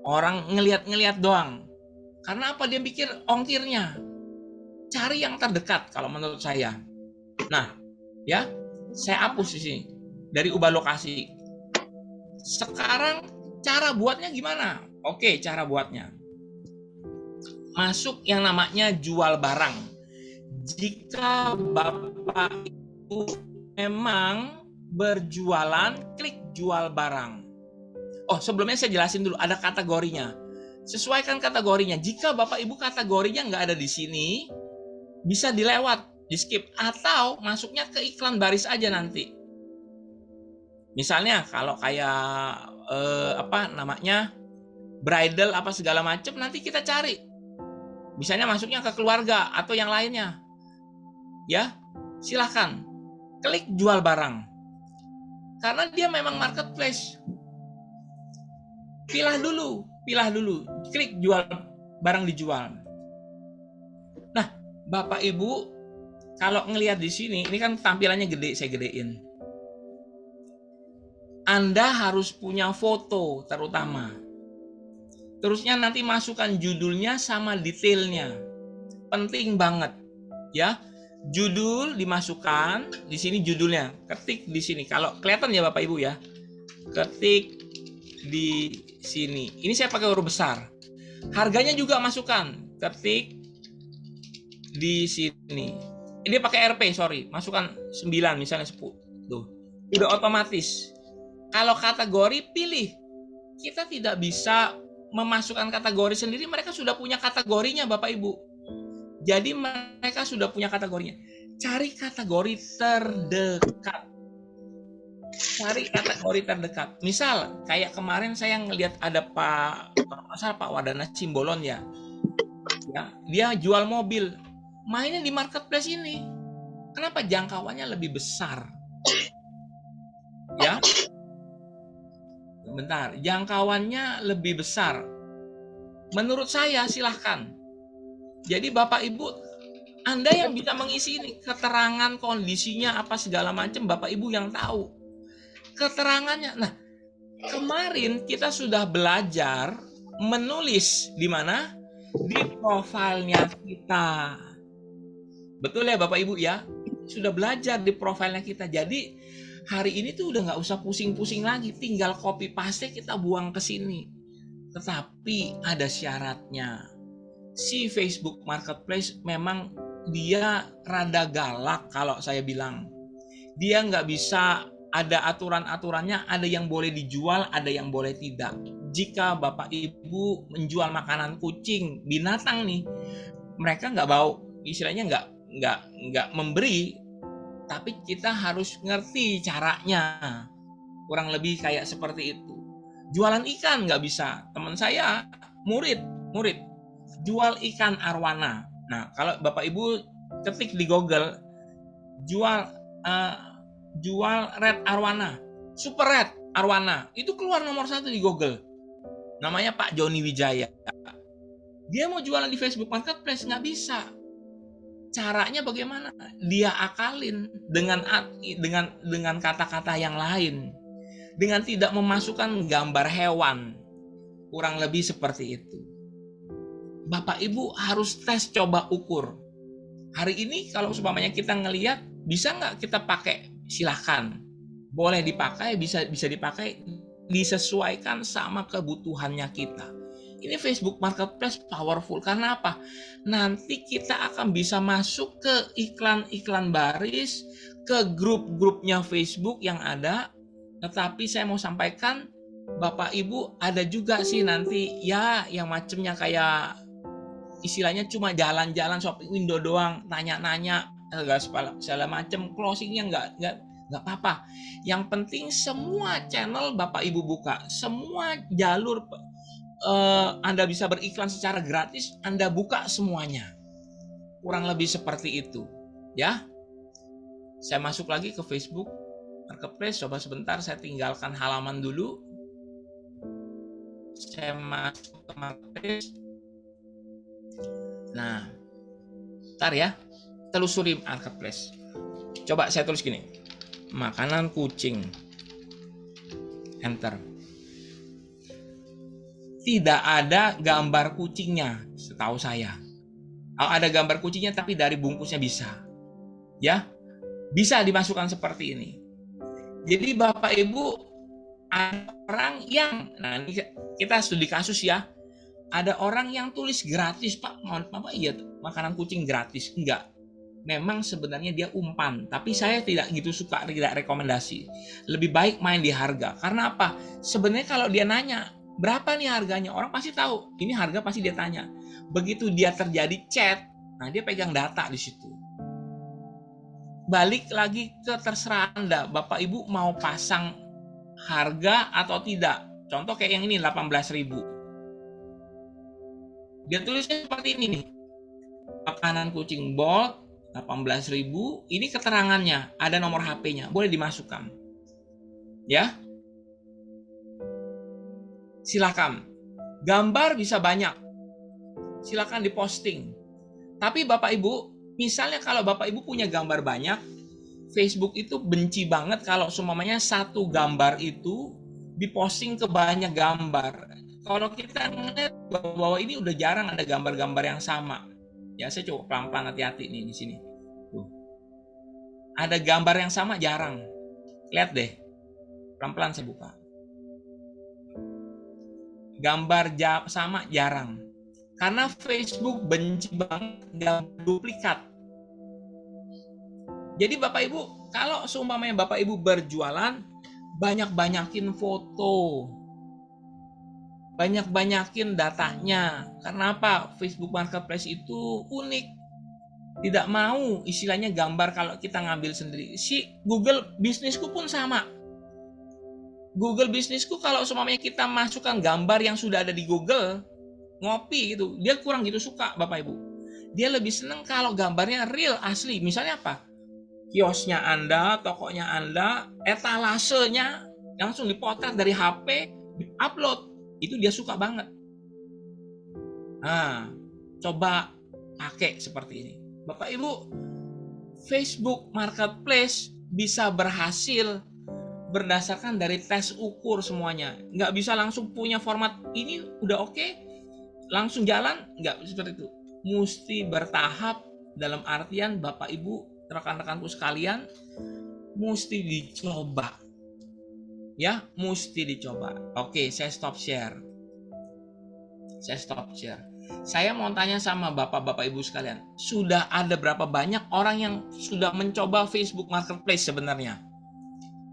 orang ngelihat-ngelihat doang. Karena apa? Dia pikir ongkirnya. Cari yang terdekat kalau menurut saya. Nah, ya, saya hapus di sini dari ubah lokasi. Sekarang cara buatnya gimana? Oke, cara buatnya. Masuk yang namanya jual barang. Jika Bapak Ibu memang berjualan, klik jual barang. Oh, sebelumnya saya jelasin dulu, ada kategorinya. Sesuaikan kategorinya. Jika Bapak Ibu kategorinya nggak ada di sini, bisa dilewat, di skip, atau masuknya ke iklan baris aja nanti. Misalnya kalau kayak bridal apa segala macam, nanti kita cari. Misalnya masuknya ke keluarga atau yang lainnya. Ya, silahkan. Klik jual barang. Karena dia memang marketplace. Pilah dulu. Klik jual barang dijual. Nah, Bapak Ibu, kalau ngelihat di sini, ini kan tampilannya gede, saya gedein. Anda harus punya foto terutama. Terusnya nanti masukkan judulnya sama detailnya. Penting banget, ya. Judul dimasukkan, di sini judulnya, ketik di sini. Kalau kelihatan ya Bapak Ibu ya, ketik di sini. Ini saya pakai huruf besar. Harganya juga masukkan, ketik di sini. Dia pakai RP, sorry, masukkan 9 misalnya 10. Tuh, udah otomatis. Kalau kategori pilih, kita tidak bisa memasukkan kategori sendiri, mereka sudah punya kategorinya Bapak Ibu. Jadi mereka sudah punya kategorinya. Cari kategori terdekat. Cari kategori terdekat. Misal kayak kemarin saya ngelihat ada Pak Wadana Simbolon ya. Dia jual mobil. Mainnya di marketplace ini. Kenapa? Jangkauannya lebih besar. Ya. Bentar, jangkauannya lebih besar. Menurut saya silahkan. Jadi Bapak Ibu, Anda yang bisa mengisi ini, keterangan kondisinya apa segala macam, Bapak Ibu yang tahu. Keterangannya. Nah, kemarin kita sudah belajar menulis di mana? Di profilnya kita. Betul ya Bapak Ibu ya? Sudah belajar di profilnya kita. Jadi hari ini tuh udah nggak usah pusing-pusing lagi, tinggal copy paste kita buang ke sini. Tetapi ada syaratnya. Si Facebook Marketplace memang dia rada galak kalau saya bilang. Dia nggak bisa, ada aturan-aturannya, ada yang boleh dijual, ada yang boleh tidak. Jika Bapak Ibu menjual makanan kucing, binatang nih, mereka nggak bau, istilahnya nggak memberi, tapi kita harus ngerti caranya. Kurang lebih kayak seperti itu. Jualan ikan nggak bisa. Teman saya, murid, jual ikan arwana. Nah, kalau Bapak Ibu ketik di Google, jual red arwana, super red arwana, itu keluar nomor 1 di Google. Namanya Pak Joni Wijaya. Dia mau jualan di Facebook Marketplace, nggak bisa. Caranya bagaimana? Dia akalin dengan kata-kata yang lain, dengan tidak memasukkan gambar hewan. Kurang lebih seperti itu. Bapak Ibu harus tes coba ukur. Hari ini kalau umpamanya kita ngelihat, bisa nggak kita pakai? Silahkan. Boleh dipakai, bisa dipakai, disesuaikan sama kebutuhannya kita. Ini Facebook Marketplace powerful. Karena apa? Nanti kita akan bisa masuk ke iklan-iklan baris, ke grup-grupnya Facebook yang ada. Tetapi saya mau sampaikan, Bapak Ibu ada juga sih nanti ya yang macamnya kayak istilahnya cuma jalan-jalan shopping window doang, nanya-nanya segala macam, closingnya nggak apa-apa. Yang penting semua channel Bapak Ibu buka, semua jalur Anda bisa beriklan secara gratis, Anda buka semuanya. Kurang lebih seperti itu, ya. Saya masuk lagi ke Facebook Marketplace, coba sebentar saya tinggalkan halaman dulu. Saya masuk ke Marketplace. Nah, ntar ya, telusuri Marketplace. Coba saya tulis gini, makanan kucing, enter. Tidak ada gambar kucingnya, setahu saya. Oh, ada gambar kucingnya tapi dari bungkusnya bisa. Ya, bisa dimasukkan seperti ini. Jadi Bapak Ibu, ada orang yang, nah ini kita studi kasus ya, ada orang yang tulis gratis, Pak, apa iya makanan kucing gratis? Enggak. Memang sebenarnya dia umpan, tapi saya tidak gitu suka, tidak rekomendasi. Lebih baik main di harga. Karena apa? Sebenarnya kalau dia nanya, berapa nih harganya? Orang pasti tahu. Ini harga pasti dia tanya. Begitu dia terjadi chat, nah dia pegang data di situ. Balik lagi ke terserah Anda, Bapak Ibu mau pasang harga atau tidak. Contoh kayak yang ini 18.000. Dia tulisnya seperti ini nih. Makanan kucing bold 18.000. Ini keterangannya, ada nomor HP-nya, boleh dimasukkan. Ya. Silakan. Gambar bisa banyak. Silakan diposting. Tapi Bapak Ibu, misalnya kalau Bapak Ibu punya gambar banyak, Facebook itu benci banget kalau semuanya satu gambar itu diposting ke banyak gambar. Kalau kita ngeliat bahwa ini udah jarang ada gambar-gambar yang sama. Ya, saya coba pelan-pelan, hati-hati nih di sini. Tuh. Ada gambar yang sama jarang. Lihat deh. Pelan-pelan saya buka. sama jarang. Karena Facebook benci banget gambar duplikat. Jadi Bapak Ibu, kalau seumpamanya Bapak Ibu berjualan, banyak-banyakin foto, banyak-banyakin datanya. Karena apa? Facebook Marketplace itu unik. Tidak mau istilahnya gambar kalau kita ngambil sendiri. Si Google Bisnisku pun sama. Google Bisnisku kalau seumpamanya kita masukkan gambar yang sudah ada di Google, ngopi gitu, dia kurang gitu suka Bapak Ibu. Dia lebih seneng kalau gambarnya real, asli. Misalnya apa? Kiosnya Anda, tokonya Anda, etalasenya langsung dipotret dari HP, di-upload. Itu dia suka banget. Nah, coba pakai seperti ini. Bapak Ibu, Facebook Marketplace bisa berhasil berdasarkan dari tes ukur semuanya. Nggak bisa langsung punya format ini udah oke, langsung jalan, nggak seperti itu. Mesti bertahap, dalam artian Bapak Ibu, rekan-rekanku sekalian, mesti dicoba. Ya, mesti dicoba. Oke, saya stop share. Saya mau tanya sama Bapak-Bapak Ibu sekalian, sudah ada berapa banyak orang yang sudah mencoba Facebook Marketplace sebenarnya?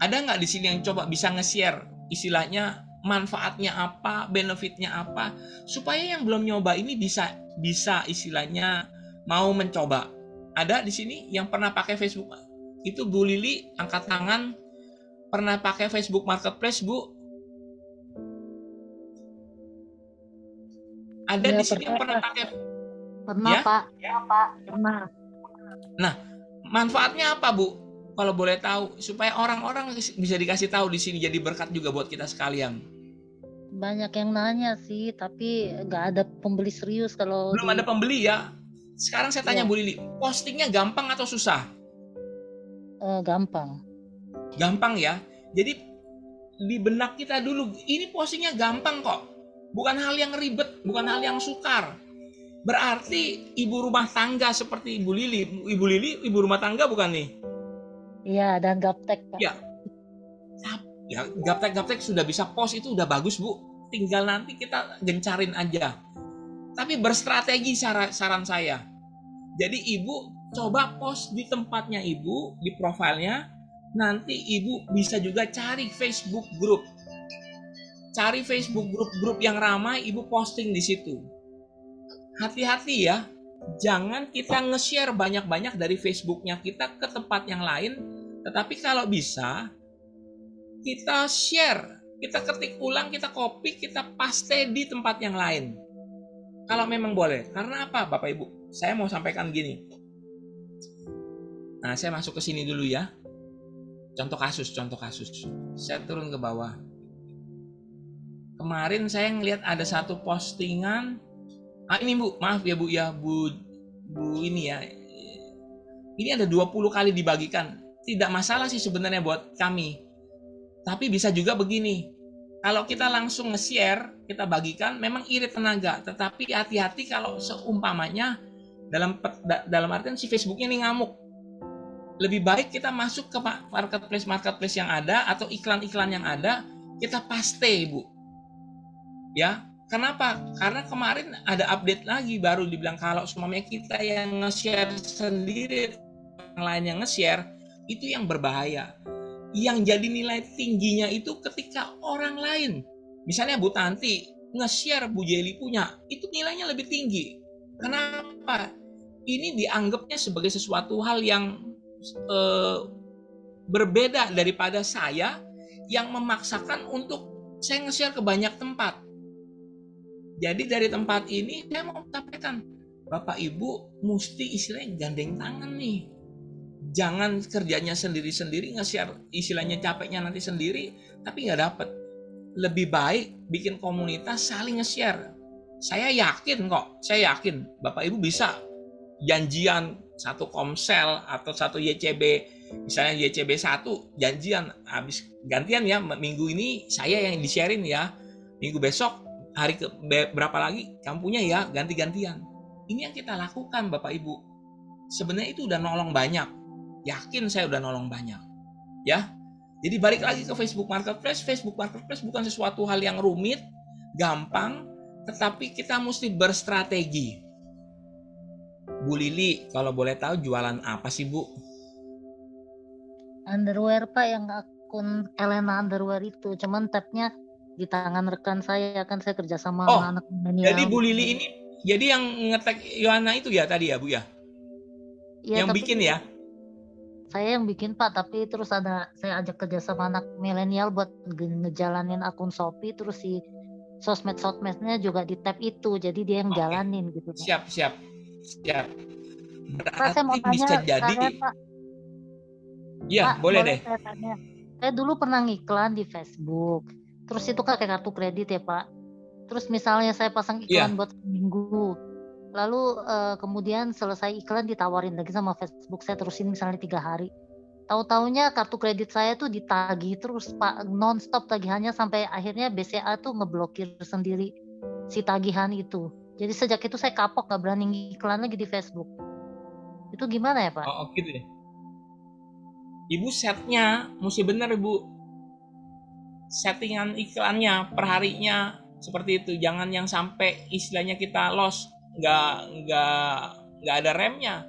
Ada nggak di sini yang coba bisa nge-share istilahnya manfaatnya apa, benefitnya apa, supaya yang belum nyoba ini bisa istilahnya mau mencoba. Ada di sini yang pernah pakai Facebook? Itu Bu Lili, angkat tangan. Pernah pakai Facebook Marketplace, Bu? Ada Ya, di sini yang pernah pakai? Pernah, Ya? Pak. Pernah. Nah, manfaatnya apa, Bu? Kalau boleh tahu, supaya orang-orang bisa dikasih tahu di sini, jadi berkat juga buat kita sekalian. Banyak yang nanya sih, tapi nggak ada pembeli serius kalau Belum ada pembeli ya? Sekarang saya tanya Iya. Bu Lili, postingnya gampang atau susah? Gampang. Gampang ya. Jadi di benak kita dulu, ini postingnya gampang kok. Bukan hal yang ribet, bukan hal yang sukar. Berarti ibu rumah tangga seperti Ibu Lili, ibu rumah tangga bukan nih? Iya, dan gaptek, Pak. Ya. Ya, gaptek sudah bisa post itu udah bagus, Bu. Tinggal nanti kita gencarin aja. Tapi berstrategi saran saya. Jadi Ibu coba post di tempatnya Ibu, di profilnya. Nanti Ibu bisa juga cari Facebook group. Cari Facebook grup yang ramai, Ibu posting di situ. Hati-hati ya. Jangan kita nge-share banyak-banyak dari Facebooknya kita ke tempat yang lain. Tetapi kalau bisa, kita share, kita ketik ulang, kita copy, kita paste di tempat yang lain. Kalau memang boleh. Karena apa, Bapak Ibu? Saya mau sampaikan gini. Nah, saya masuk ke sini dulu ya. Contoh kasus. Saya turun ke bawah. Kemarin saya ngelihat ada satu postingan. Ini Bu, maaf ya Bu ya, Bu ini ya. Ini ada 20 kali dibagikan. Tidak masalah sih sebenarnya buat kami. Tapi bisa juga begini, kalau kita langsung nge-share, kita bagikan, memang irit tenaga. Tetapi hati-hati kalau seumpamanya dalam artian si Facebooknya ini ngamuk. Lebih baik kita masuk ke marketplace yang ada atau iklan-iklan yang ada, kita paste, Bu. Ya, kenapa? Karena kemarin ada update lagi baru dibilang kalau semuanya kita yang nge-share sendiri, yang lain yang nge-share, itu yang berbahaya. Yang jadi nilai tingginya itu ketika orang lain, misalnya Bu Tanti nge-share Bu Jeli punya, itu nilainya lebih tinggi. Kenapa? Ini dianggapnya sebagai sesuatu hal yang berbeda daripada saya yang memaksakan untuk saya nge-share ke banyak tempat. Jadi dari tempat ini saya mau sampaikan, Bapak Ibu mesti istilahnya gandeng tangan nih. Jangan kerjanya sendiri-sendiri, nge-share istilahnya capeknya nanti sendiri, tapi nggak dapet. Lebih baik bikin komunitas saling nge-share. Saya yakin Bapak Ibu bisa janjian satu Komsel atau satu YCB, misalnya YCB 1, janjian habis gantian ya, minggu ini saya yang di-sharein ya, minggu besok hari berapa lagi kamu punya ya, ganti-gantian. Ini yang kita lakukan Bapak Ibu. Sebenarnya itu udah nolong banyak. Yakin saya udah nolong banyak. Ya. Jadi balik lagi ke Facebook Marketplace bukan sesuatu hal yang rumit, gampang, tetapi kita mesti berstrategi. Bu Lili, kalau boleh tahu jualan apa sih, Bu? Underwear Pak, yang akun Elena Underwear itu. Cuman tabnya di tangan rekan saya, kan saya kerja sama Oh, anak jadi milenial. Bu Lili ini, jadi yang ngetek Yohana itu ya tadi ya, Bu ya? Iya, Yang tapi bikin ya? saya yang bikin Pak, tapi terus saya ajak kerja sama anak milenial buat ngejalanin akun Shopee, terus si sosmed-sosmednya juga di tab itu, jadi dia yang Oke. jalanin gitu Pak. Siap. Pak, saya mau Berarti bisa tanya jadi, sekalian Pak. ya Pak, boleh boleh deh. saya tanya? Saya dulu pernah ngiklan di Facebook, terus itu kan kayak kartu kredit ya Pak. Terus misalnya saya pasang iklan Iya. buat seminggu, lalu kemudian selesai iklan ditawarin lagi sama Facebook, saya terusin misalnya 3 hari. Tahu-taunya kartu kredit saya tuh ditagih terus Pak, nonstop tagihannya sampai akhirnya BCA tuh ngeblokir sendiri si tagihan itu. Jadi sejak itu saya kapok, nggak berani ngiklan lagi di Facebook. Itu gimana ya Pak? Oh, gitu deh. Ibu setnya mesti bener, Ibu. Settingan iklannya per harinya seperti itu. Jangan yang sampai istilahnya kita lost, nggak ada remnya.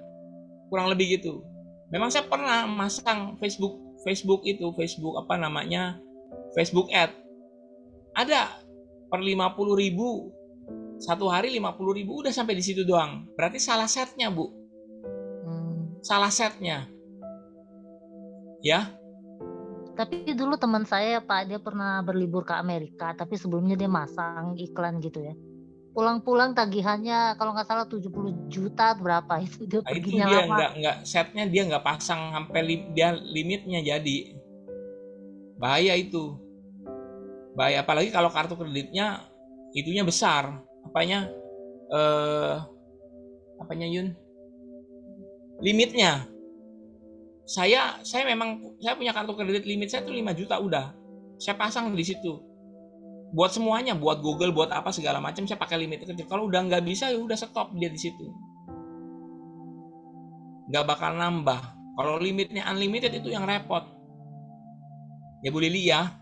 Kurang lebih gitu. Memang saya pernah masang Facebook apa namanya, Facebook Ad. Ada per 50.000 satu hari, 50.000 udah sampai di situ doang. Berarti salah setnya, Bu. Salah setnya. Ya. Tapi dulu teman saya Pak, dia pernah berlibur ke Amerika, tapi sebelumnya dia masang iklan gitu ya. Pulang-pulang tagihannya kalau nggak salah 70 juta berapa itu, dia Nah, itu perginya dia lama. nggak setnya dia nggak pasang sampai dia limitnya, jadi bahaya itu. Bahaya apalagi kalau kartu kreditnya itunya besar. Apanya Yun? Limitnya. Saya punya kartu kredit, limit saya tuh 5 juta udah. Saya pasang di situ. Buat semuanya, buat Google, buat apa segala macam saya pakai limit kecil. Kalau udah nggak bisa ya udah stop dia di situ. Nggak bakal nambah. Kalau limitnya unlimited itu yang repot. Ya Bu Lili ya.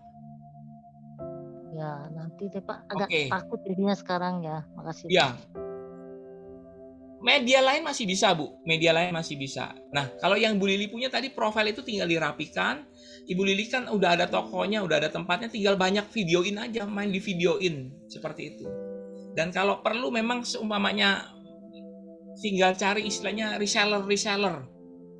Ya nanti deh Pak, agak Oke. takut jadinya sekarang ya. Makasih. Ya. Media lain masih bisa, Bu. Media lain masih bisa. Nah, kalau yang Bu Lili punya tadi profil itu tinggal dirapikan. Ibu Lili kan udah ada tokonya, udah ada tempatnya, tinggal banyak videoin aja, main di videoin seperti itu. Dan kalau perlu memang seumpamanya tinggal cari istilahnya reseller.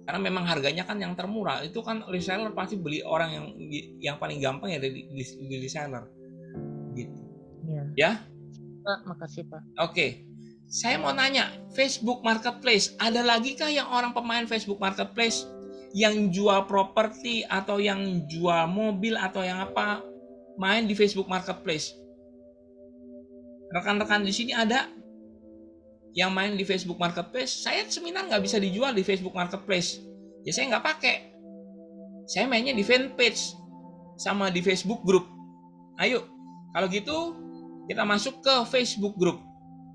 Karena memang harganya kan yang termurah. Itu kan reseller pasti beli orang yang paling gampang ya di reseller. Gitu. Ya. Ya? Pak, makasih Pak. Oke. Saya mau nanya, Facebook Marketplace, ada lagi kah yang orang pemain Facebook Marketplace yang jual properti atau yang jual mobil atau yang apa main di Facebook Marketplace? Rekan-rekan di sini ada yang main di Facebook Marketplace? Saya seminar nggak bisa dijual di Facebook Marketplace. Ya saya nggak pakai. Saya mainnya di fanpage sama di Facebook Group. Ayo, kalau gitu kita masuk ke Facebook Group.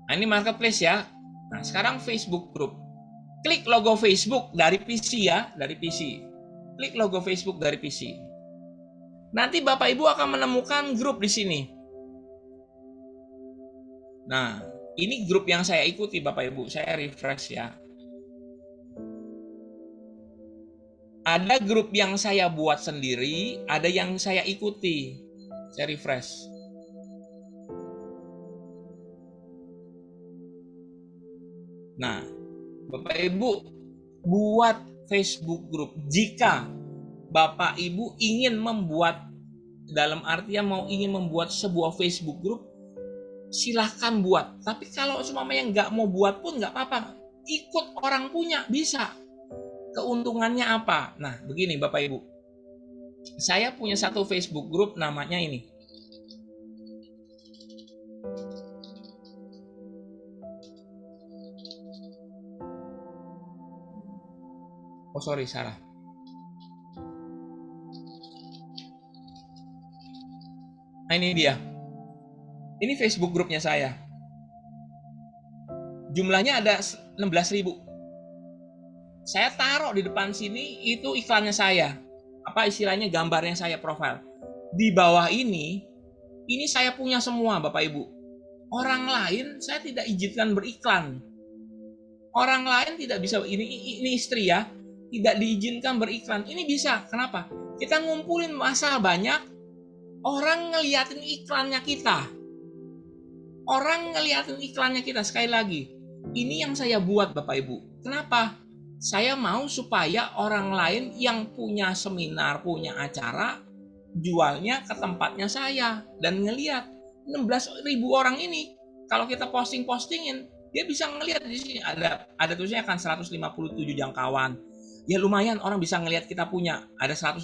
Nah, ini marketplace ya. Nah, sekarang Facebook Group. Klik logo Facebook dari PC ya, dari PC. Klik logo Facebook dari PC. Nanti Bapak Ibu akan menemukan grup di sini. Nah, ini grup yang saya ikuti Bapak Ibu. Saya refresh ya. Ada grup yang saya buat sendiri, ada yang saya ikuti. Saya refresh. Nah, Bapak Ibu buat Facebook Group. Jika Bapak Ibu ingin membuat, dalam artian ingin membuat sebuah Facebook Group, silahkan buat. Tapi kalau semuanya nggak mau buat pun nggak apa-apa. Ikut orang punya, bisa. Keuntungannya apa? Nah, begini Bapak Ibu. Saya punya satu Facebook Group namanya ini. Oh sorry, salah. Nah ini dia. Ini Facebook grupnya saya. Jumlahnya ada 16.000. Saya taruh di depan sini itu iklannya saya. Apa istilahnya, gambarnya saya profil. Di bawah ini Ini saya punya semua Bapak Ibu. Orang lain saya tidak izinkan beriklan. Orang lain tidak bisa, ini istri ya, tidak diizinkan beriklan. Ini bisa, kenapa? Kita ngumpulin massa banyak, orang ngeliatin iklannya kita. Orang ngeliatin iklannya kita. Sekali lagi, ini yang saya buat Bapak Ibu. Kenapa? Saya mau supaya orang lain yang punya seminar, punya acara, jualnya ke tempatnya saya. Dan ngeliat 16.000 orang ini, kalau kita postingin, dia bisa ngelihat di sini ada tulisannya kan 157 jangkauan. Ya lumayan orang bisa ngelihat kita punya, ada 189.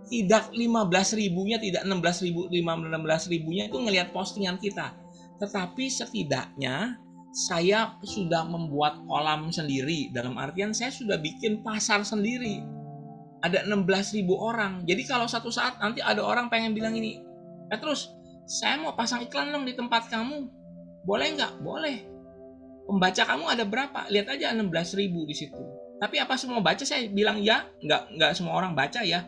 Tidak 15.000-nya, tidak 16.000-nya itu ngelihat postingan kita. Tetapi setidaknya saya sudah membuat kolam sendiri, dalam artian saya sudah bikin pasar sendiri. Ada 16.000 orang. Jadi kalau satu saat nanti ada orang pengen bilang ini, terus saya mau pasang iklan dong di tempat kamu. Boleh nggak? Boleh. Pembaca kamu ada berapa? Lihat aja 16.000 di situ. Tapi apa semua baca? Saya bilang ya, nggak semua orang baca ya.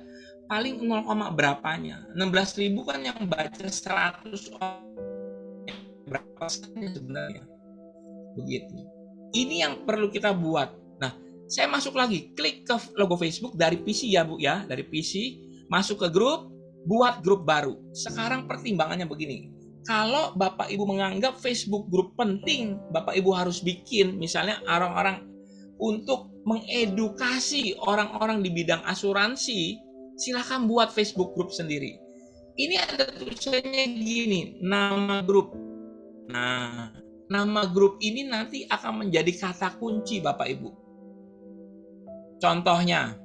Paling 0, berapanya. 16.000 kan yang baca 100 orang. Berapa persennya sebenarnya? Begitu. Ini yang perlu kita buat. Nah, saya masuk lagi, klik ke logo Facebook dari PC ya Bu ya, dari PC, masuk ke grup, buat grup baru. Sekarang pertimbangannya begini. Kalau Bapak Ibu menganggap Facebook grup penting, Bapak Ibu harus bikin misalnya orang-orang untuk mengedukasi orang-orang di bidang asuransi, silakan buat Facebook grup sendiri. Ini ada tulisannya gini, nama grup. Nah, nama grup ini nanti akan menjadi kata kunci Bapak Ibu. Contohnya,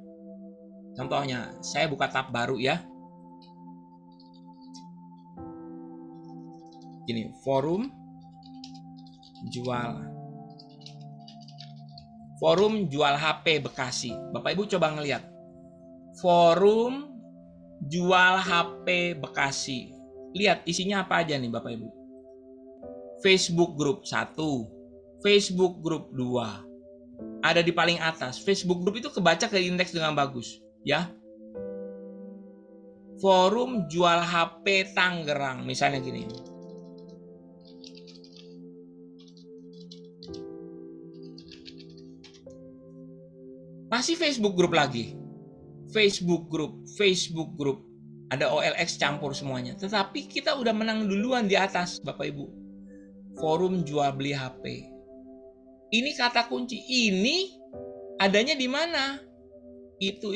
saya buka tab baru ya. Gini, forum jual HP Bekasi. Bapak Ibu coba ngelihat. Forum jual HP Bekasi. Lihat isinya apa aja nih Bapak Ibu. Facebook Group 1, Facebook Group 2. Ada di paling atas. Facebook Group itu kebaca ke indeks dengan bagus, ya. Forum jual HP Tangerang, misalnya gini. Masih Facebook Group lagi. Facebook Group. Ada OLX campur semuanya. Tetapi kita udah menang duluan di atas, Bapak Ibu. Forum jual beli HP. Ini kata kunci. Ini adanya di mana? Itu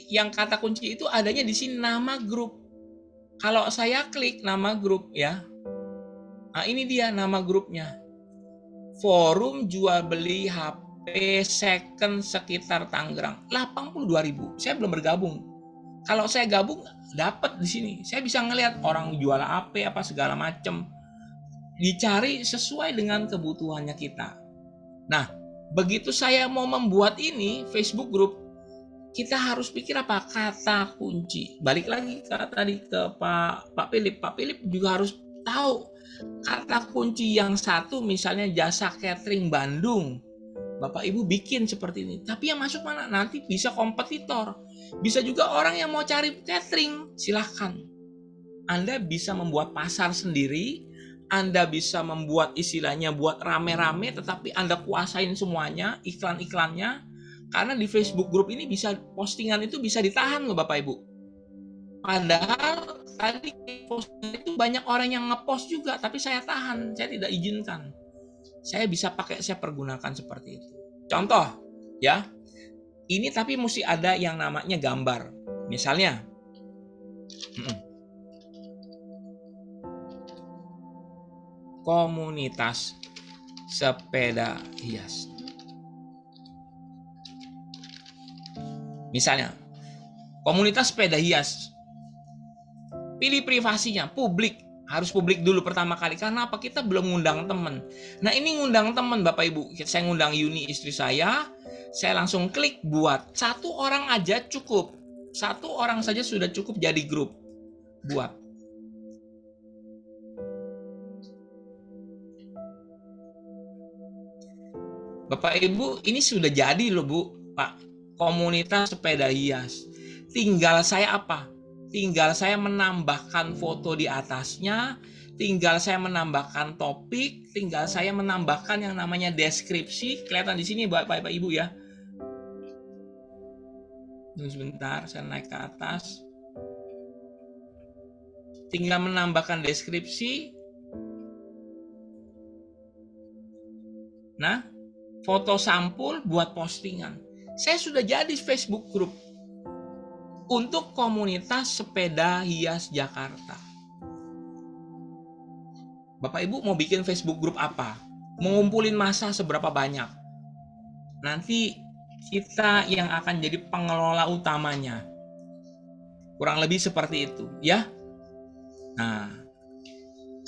yang kata kunci itu adanya di sini, nama grup. Kalau saya klik nama grup ya. Nah, ini dia nama grupnya. Forum jual beli HP second sekitar Tangerang. 82.000. Saya belum bergabung. Kalau saya gabung dapat di sini. Saya bisa ngelihat orang jual HP apa segala macam. Dicari sesuai dengan kebutuhannya kita. Nah, begitu saya mau membuat ini Facebook Group, kita harus pikir apa? Kata kunci. Balik lagi tadi ke Pak Philip. Pak Philip juga harus tahu kata kunci yang satu, misalnya jasa catering Bandung. Bapak Ibu bikin seperti ini. Tapi yang masuk mana? Nanti bisa kompetitor. Bisa juga orang yang mau cari catering. Silahkan. Anda bisa membuat pasar sendiri. Anda bisa membuat istilahnya buat rame-rame, tetapi Anda kuasain semuanya, iklan-iklannya. Karena di Facebook Group ini bisa postingan itu bisa ditahan loh Bapak Ibu. Padahal tadi postingan itu banyak orang yang ngepost juga, tapi saya tahan, saya tidak izinkan. Saya bisa pakai, saya pergunakan seperti itu. Contoh, ya. Ini tapi mesti ada yang namanya gambar. Misalnya, komunitas sepeda hias. Misalnya, komunitas sepeda hias. Pilih privasinya, publik. Harus publik dulu pertama kali. Karena apa? Kita belum ngundang teman. Nah, ini ngundang teman Bapak Ibu. Saya ngundang Yuni istri saya langsung klik buat. 1 orang aja cukup. 1 orang saja sudah cukup jadi grup. Buat. Bapak Ibu, ini sudah jadi loh Bu, Pak. Komunitas sepeda hias. Tinggal saya apa? tinggal saya menambahkan foto di atasnya, tinggal saya menambahkan topik, tinggal saya menambahkan yang namanya deskripsi. Kelihatan di sini Bapak Ibu ya. Tunggu sebentar, saya naik ke atas. Tinggal menambahkan deskripsi. Nah, foto sampul buat postingan. Saya sudah jadi Facebook group untuk komunitas sepeda hias Jakarta. Bapak Ibu mau bikin Facebook group apa? Mau ngumpulin massa seberapa banyak? Nanti kita yang akan jadi pengelola utamanya. Kurang lebih seperti itu, ya. Nah,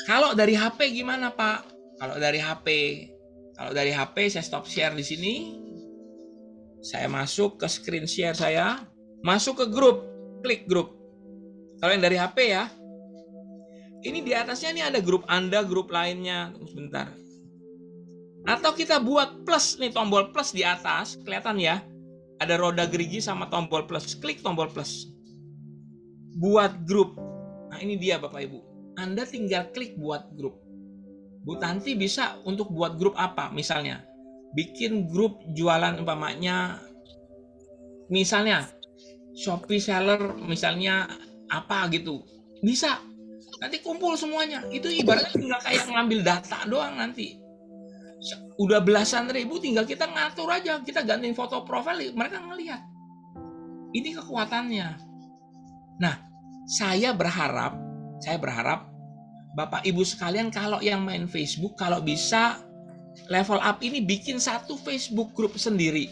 kalau dari HP gimana, Pak? Kalau dari HP saya stop share di sini. Saya masuk ke screen share saya, masuk ke grup, klik grup. Kalau yang dari HP ya. Ini di atasnya nih ada grup Anda, grup lainnya. Tunggu sebentar. Atau kita buat plus nih, tombol plus di atas, kelihatan ya. Ada roda gerigi sama tombol plus. Klik tombol plus. Buat grup. Nah, ini dia Bapak Ibu. Anda tinggal klik buat grup. Bu Tanti bisa untuk buat grup apa? Misalnya, bikin grup jualan umpamanya, misalnya Shopee seller, misalnya apa gitu. Bisa. Nanti kumpul semuanya. Itu ibaratnya tinggal kayak ngambil data doang nanti. Udah belasan ribu, tinggal kita ngatur aja, kita gantiin foto profil, mereka ngelihat. Ini kekuatannya. Nah, saya berharap Bapak Ibu sekalian kalau yang main Facebook, kalau bisa level up ini bikin satu Facebook group sendiri.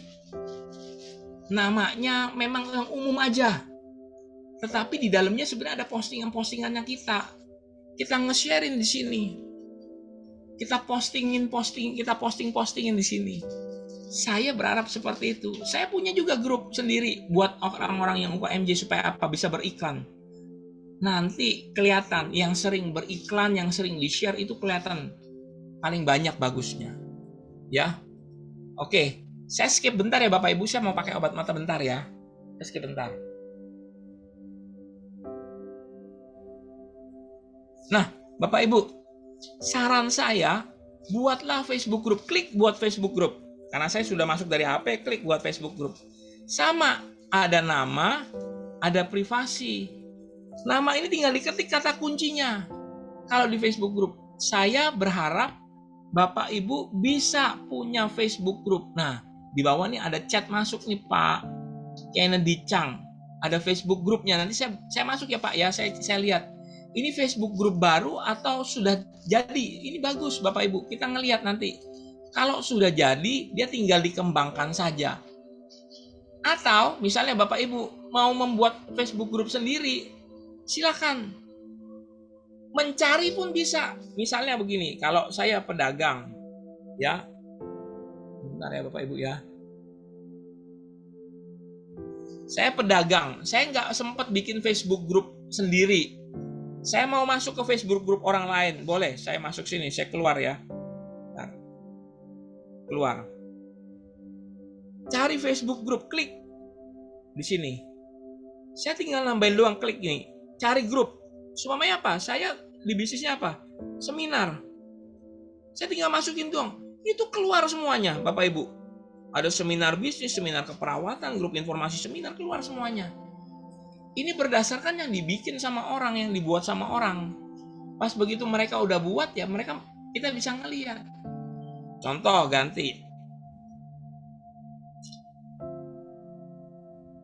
Namanya memang yang umum aja. Tetapi di dalamnya sebenarnya ada postingan-postingannya kita. Kita nge-sharein di sini. Kita postingin di sini. Saya berharap seperti itu. Saya punya juga grup sendiri buat orang-orang yang UKMJ supaya apa bisa beriklan. Nanti kelihatan yang sering beriklan, yang sering di-share itu kelihatan paling banyak bagusnya. Ya. Oke, saya skip bentar ya Bapak Ibu, saya mau pakai obat mata bentar ya. Saya skip bentar. Nah, Bapak Ibu, saran saya, buatlah Facebook group, klik buat Facebook group. Karena saya sudah masuk dari HP, klik buat Facebook group. Sama, ada nama, ada privasi. Nama ini tinggal diketik kata kuncinya. Kalau di Facebook group, saya berharap Bapak Ibu bisa punya Facebook group. Nah, di bawah nih ada chat masuk nih Pak Kennedy Chang. Ada Facebook grupnya. Nanti saya masuk ya Pak ya, saya lihat. Ini Facebook grup baru atau sudah jadi? Ini bagus Bapak Ibu, kita ngelihat nanti. Kalau sudah jadi, dia tinggal dikembangkan saja. Atau misalnya Bapak Ibu mau membuat Facebook grup sendiri, silakan. Mencari pun bisa. Misalnya begini, kalau saya pedagang, ya. Bentar ya Bapak Ibu ya. Saya pedagang, saya nggak sempat bikin Facebook grup sendiri. Saya mau masuk ke Facebook grup orang lain, boleh. Saya masuk sini, saya keluar ya. Bentar. Keluar. Cari Facebook grup, klik di sini. Saya tinggal nambahin doang, klik ini. Cari grup. Semuanya apa? Saya di bisnisnya apa? Seminar. Saya tinggal masukin doang. Itu keluar semuanya, Bapak Ibu. Ada seminar bisnis, seminar keperawatan, grup informasi seminar, keluar semuanya. Ini berdasarkan yang dibikin sama orang, yang dibuat sama orang. Pas begitu mereka udah buat ya, kita bisa ngelihat. Contoh ganti.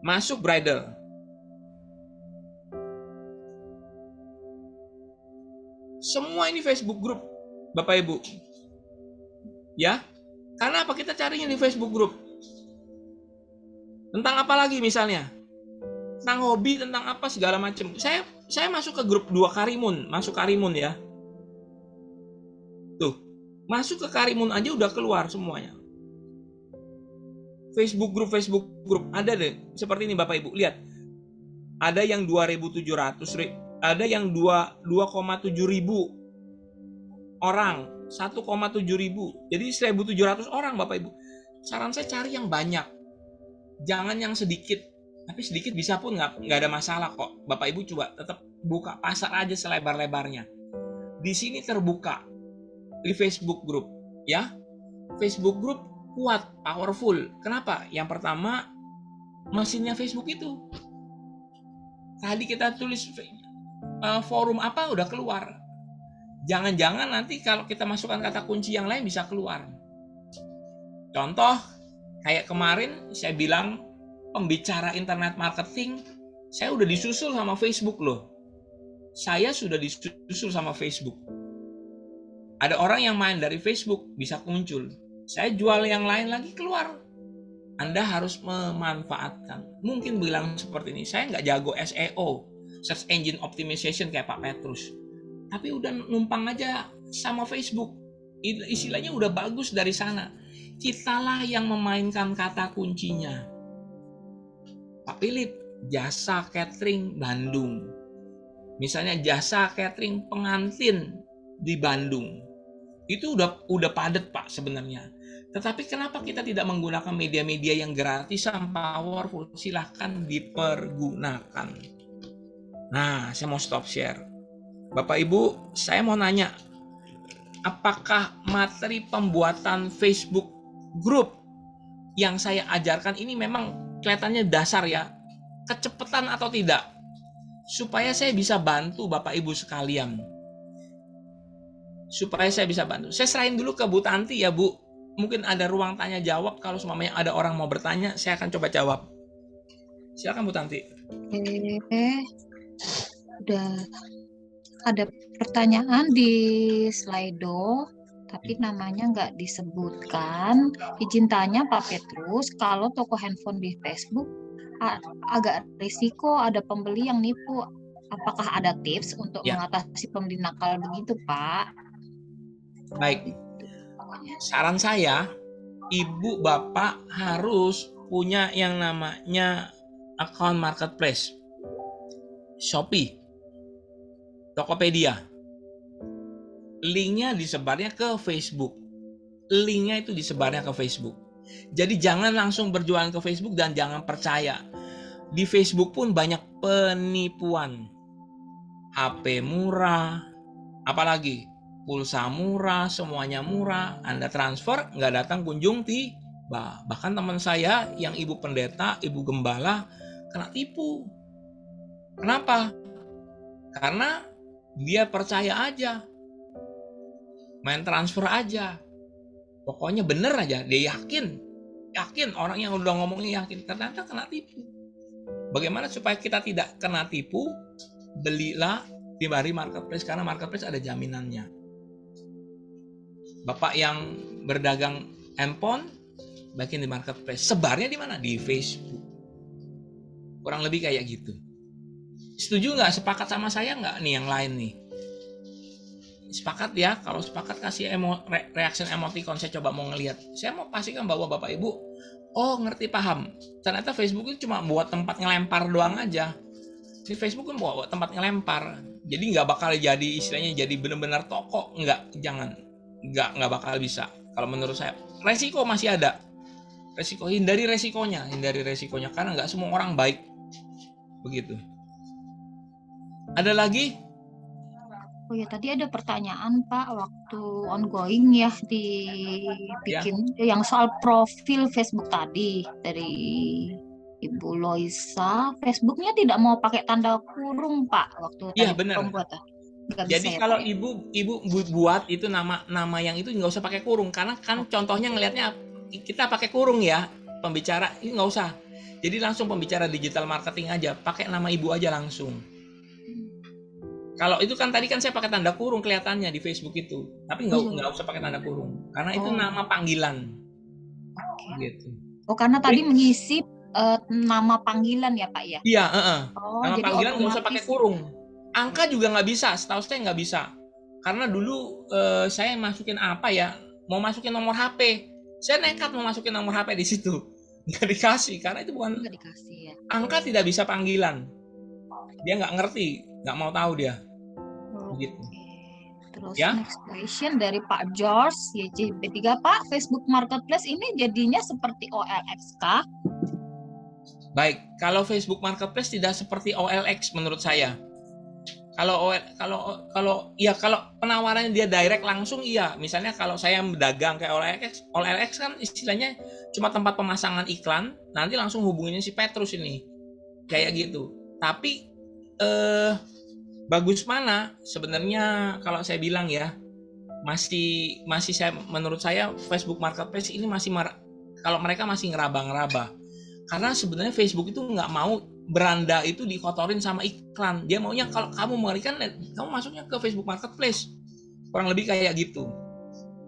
Masuk bridal. Semua ini Facebook group, Bapak Ibu. Ya. Karena apa kita carinya di Facebook group? Tentang apa lagi misalnya? Tentang hobi, tentang apa segala macam. Saya masuk ke grup 2 Karimun, masuk Karimun ya. Tuh, masuk ke Karimun aja udah keluar semuanya. Facebook group ada deh seperti ini Bapak Ibu, lihat. Ada yang 2.700, ada yang 2,7 ribu orang, 1,7 ribu. Jadi 1.700 orang Bapak Ibu. Saran saya cari yang banyak. Jangan yang sedikit. Tapi sedikit bisa pun nggak ada masalah kok. Bapak Ibu coba tetap buka pasar aja selebar-lebarnya. Di sini terbuka di Facebook Group, ya. Facebook Group kuat, powerful. Kenapa? Yang pertama, mesinnya Facebook itu. Tadi kita tulis forum apa udah keluar. Jangan-jangan nanti kalau kita masukkan kata kunci yang lain bisa keluar. Contoh, kayak kemarin saya bilang pembicara internet marketing, saya udah disusul sama Facebook loh. Saya sudah disusul sama Facebook. Ada orang yang main dari Facebook, bisa muncul. Saya jual yang lain lagi keluar. Anda harus memanfaatkan. Mungkin bilang seperti ini, saya nggak jago SEO, Search Engine Optimization kayak Pak Petrus. Tapi udah numpang aja sama Facebook. Istilahnya udah bagus dari sana. Kitalah yang memainkan kata kuncinya. Pak Philip, jasa catering Bandung. Misalnya jasa catering pengantin di Bandung. Itu udah padat Pak sebenarnya. Tetapi kenapa kita tidak menggunakan media-media yang gratis dan powerful? Silahkan dipergunakan. Nah, saya mau stop share. Bapak Ibu, saya mau nanya, apakah materi pembuatan Facebook Group yang saya ajarkan ini memang kelihatannya dasar ya, kecepatan atau tidak? Supaya saya bisa bantu Bapak Ibu sekalian. Supaya saya bisa bantu. Saya serahin dulu ke Bu Tanti ya Bu. Mungkin ada ruang tanya jawab. Kalau semuanya ada orang mau bertanya, saya akan coba jawab. Silakan Bu Tanti. Udah ada pertanyaan di Slido, tapi namanya nggak disebutkan. Izin tanya Pak Petrus, kalau toko handphone di Facebook agak risiko ada pembeli yang nipu. Apakah ada tips untuk mengatasi pembeli nakal begitu, Pak? Baik. Saran saya, Ibu Bapak harus punya yang namanya account marketplace. Shopee, Tokopedia. Linknya disebarnya ke Facebook. Linknya itu disebarnya ke Facebook. Jadi jangan langsung berjualan ke Facebook dan jangan percaya. Di Facebook pun banyak penipuan. HP murah, apalagi pulsa murah, semuanya murah. Anda transfer, nggak datang kunjung tiba. Bahkan teman saya yang ibu pendeta, ibu gembala, kena tipu. Kenapa? Karena dia percaya aja, main transfer aja, pokoknya bener aja, dia yakin orang yang udah ngomongnya yakin, ternyata kena tipu. Bagaimana supaya kita tidak kena tipu? Belilah di marketplace, karena marketplace ada jaminannya. Bapak yang berdagang handphone, bikin di marketplace, sebarnya di mana? Di Facebook. Kurang lebih kayak gitu. Setuju nggak? Sepakat sama saya nggak nih yang lain nih? Sepakat ya? Kalau sepakat kasih reaction emoticon, saya coba mau ngelihat. Saya mau pastikan bahwa Bapak Ibu, oh ngerti paham. Ternyata Facebook itu cuma buat tempat ngelempar doang aja. Di Facebook kan buat tempat ngelempar. Jadi nggak bakal jadi istilahnya jadi benar-benar toko. Nggak bakal bisa. Kalau menurut saya, resiko masih ada. Hindari resikonya karena nggak semua orang baik. Begitu. Ada lagi? Oh ya, tadi ada pertanyaan Pak waktu ongoing ya dibikin yang soal profil Facebook tadi dari Ibu Loisa. Facebooknya tidak mau pakai tanda kurung Pak waktu Iya, tadi benar. pembuatan. Jadi kalau ibu buat itu nama yang itu nggak usah pakai kurung, karena kan contohnya ngelihatnya kita pakai kurung ya, pembicara ini nggak usah. Jadi langsung pembicara digital marketing aja, pakai nama ibu aja langsung. Kalau itu kan tadi kan saya pakai tanda kurung kelihatannya di Facebook itu, tapi nggak usah pakai tanda kurung, karena itu nama panggilan. Gitu. Oh, karena tadi mengisi nama panggilan ya Pak ya? Iya, nama jadi panggilan nggak usah pakai kurung. Angka juga nggak bisa, setahu saya nggak bisa. Karena dulu saya masukin apa ya, mau masukin nomor HP, saya nekat mau masukin nomor HP di situ, nggak dikasih karena itu bukan. Nggak dikasih ya. Angka tidak bisa panggilan, dia nggak ngerti, nggak mau tahu dia. Gitu. Terus Ya? next question dari Pak George YJB3, Pak, Facebook Marketplace ini jadinya seperti OLX kah? Baik, kalau Facebook Marketplace tidak seperti OLX menurut saya. Kalau kalau penawarannya dia direct langsung, iya. Misalnya kalau saya berdagang kayak OLX kan istilahnya cuma tempat pemasangan iklan, nanti langsung hubunginnya si Petrus ini. Kayak gitu. Tapi bagus mana? Sebenarnya kalau saya bilang ya, masih menurut saya Facebook Marketplace ini kalau mereka masih ngeraba-ngeraba. Karena sebenarnya Facebook itu nggak mau beranda itu dikotorin sama iklan. Dia maunya kalau kamu mengerikan, kamu masuknya ke Facebook Marketplace. Kurang lebih kayak gitu.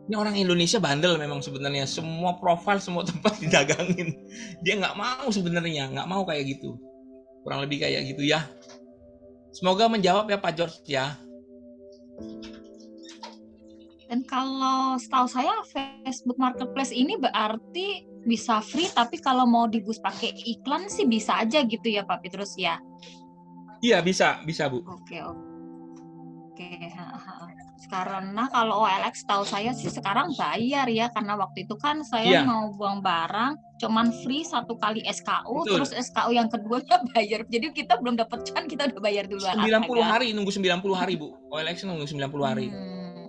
Ini orang Indonesia bandel memang sebenarnya. Semua profil, semua tempat didagangin. Dia nggak mau sebenarnya, nggak mau kayak gitu. Kurang lebih kayak gitu ya. Semoga menjawab ya Pak George ya. Dan kalau setahu saya Facebook Marketplace ini berarti bisa free, tapi kalau mau di-boost pakai iklan sih bisa aja gitu ya Pak Petrus ya? Iya bisa Bu. Oke. Karena kalau OLX tahu saya sih sekarang bayar ya, karena waktu itu kan saya Iya. mau buang barang cuman free 1 kali SKU, Betul. terus SKU yang keduanya bayar. Jadi kita belum dapat cuan, kita udah bayar duluan. 90 hari, nunggu 90 hari Bu. OLX nunggu 90 hari.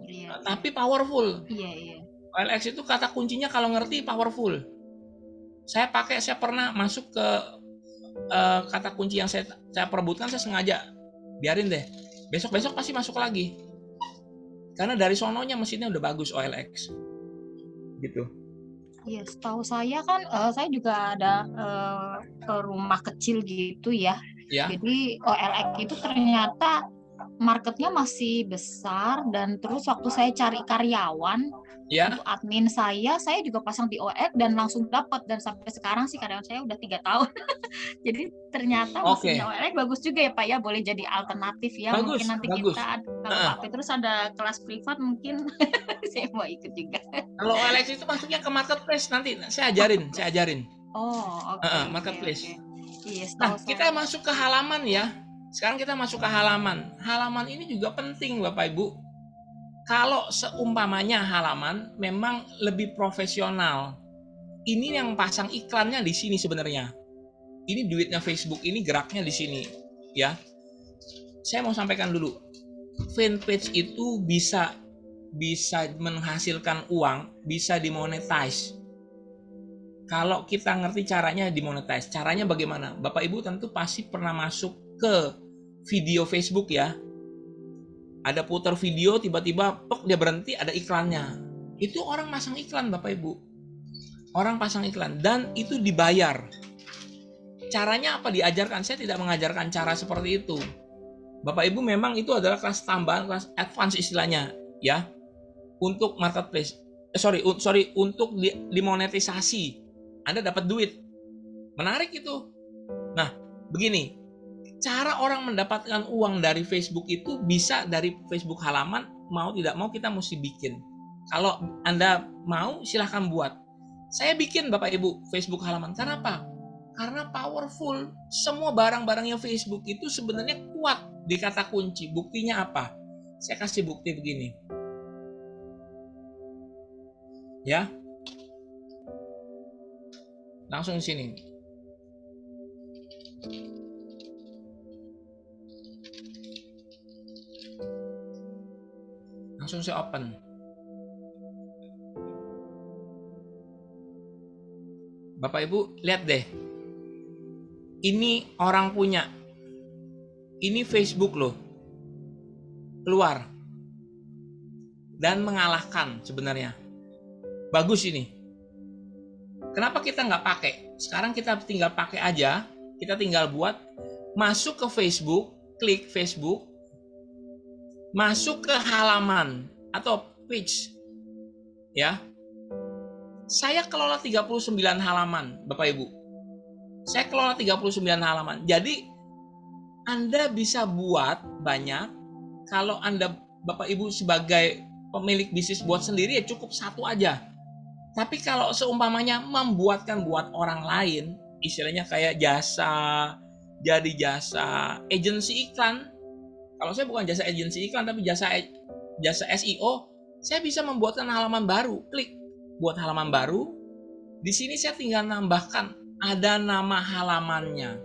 Iya. Tapi powerful. Iya. OLX itu kata kuncinya kalau ngerti powerful. Saya pernah masuk ke kata kunci yang saya perebutkan, saya sengaja biarin deh. Besok pasti masuk lagi. Karena dari sononya mesinnya udah bagus OLX. Gitu. Iya, setahu saya kan saya juga ada rumah kecil gitu ya. Ya. Jadi OLX itu ternyata marketnya masih besar, dan terus waktu saya cari karyawan Ya. untuk admin saya juga pasang di OLX dan langsung dapat, dan sampai sekarang sih karyawan saya udah 3 tahun. Jadi ternyata mesinnya OLX bagus juga ya Pak ya, boleh jadi alternatif ya. Bagus, Mungkin nanti bagus. kita kalau Pak Petrus ada kelas privat mungkin saya mau ikut juga. Kalau OLX itu masuknya ke marketplace, nanti saya ajarin. Oh, oke. Marketplace. Iya, Nah, kita masuk ke halaman ya. Sekarang kita masuk ke halaman. Halaman ini juga penting Bapak Ibu. Kalau seumpamanya halaman memang lebih profesional. Ini yang pasang iklannya di sini sebenarnya. Ini duitnya Facebook, ini geraknya di sini, ya. Saya mau sampaikan dulu. Fanpage itu bisa menghasilkan uang, bisa dimonetize. Kalau kita ngerti caranya dimonetize. Caranya bagaimana? Bapak Ibu tentu pasti pernah masuk ke video Facebook ya. Ada putar video, tiba-tiba dia berhenti, ada iklannya. Itu orang pasang iklan Bapak Ibu. Orang pasang iklan dan itu dibayar. Caranya apa? Diajarkan. Saya tidak mengajarkan cara seperti itu. Bapak Ibu memang itu adalah kelas tambahan, kelas advance istilahnya ya. Untuk marketplace. Untuk dimonetisasi. Anda dapat duit. Menarik itu. Nah, begini. Cara orang mendapatkan uang dari Facebook itu bisa dari Facebook halaman, mau tidak mau kita mesti bikin. Kalau Anda mau silahkan buat. Saya bikin Bapak Ibu Facebook halaman. Kenapa? Karena powerful. Semua barang-barangnya Facebook itu sebenarnya kuat di kata kunci. Buktinya apa? Saya kasih bukti begini. Ya. Langsung di sini. Langsung saya open. Bapak Ibu lihat deh. Ini orang punya. Ini Facebook loh. Keluar. Dan mengalahkan sebenarnya. Bagus ini. Kenapa kita nggak pakai? Sekarang kita tinggal pakai aja. Kita tinggal buat. Masuk ke Facebook. Klik Facebook. Masuk ke halaman atau page. Ya. Saya kelola 39 halaman, Bapak Ibu. Saya kelola 39 halaman. Jadi Anda bisa buat banyak. Kalau Anda Bapak Ibu sebagai pemilik bisnis buat sendiri ya cukup satu aja. Tapi kalau seumpamanya membuatkan buat orang lain, istilahnya kayak jasa, jadi jasa agensi iklan. Kalau saya bukan jasa agensi iklan, tapi jasa SEO, saya bisa membuatkan halaman baru. Klik buat halaman baru. Di sini saya tinggal nambahkan ada nama halamannya.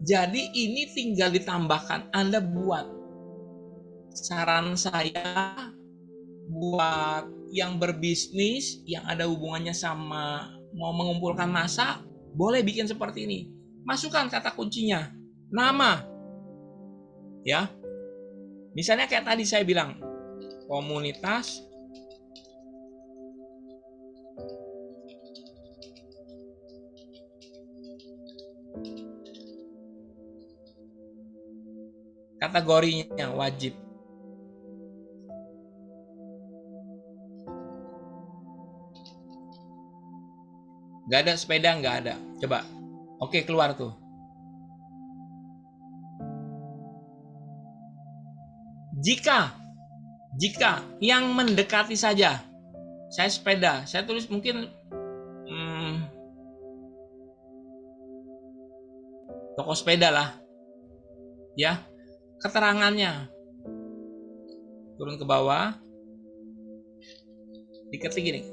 Jadi ini tinggal ditambahkan, Anda buat. Saran saya buat yang berbisnis, yang ada hubungannya sama mau mengumpulkan massa, boleh bikin seperti ini. Masukkan kata kuncinya, nama. Ya. Misalnya kayak tadi saya bilang, komunitas kategorinya wajib. Gak ada sepeda, nggak ada. Coba. Oke, keluar tuh. Jika yang mendekati saja, saya sepeda, saya tulis mungkin toko sepeda lah. Ya. Keterangannya turun ke bawah, diketik gini,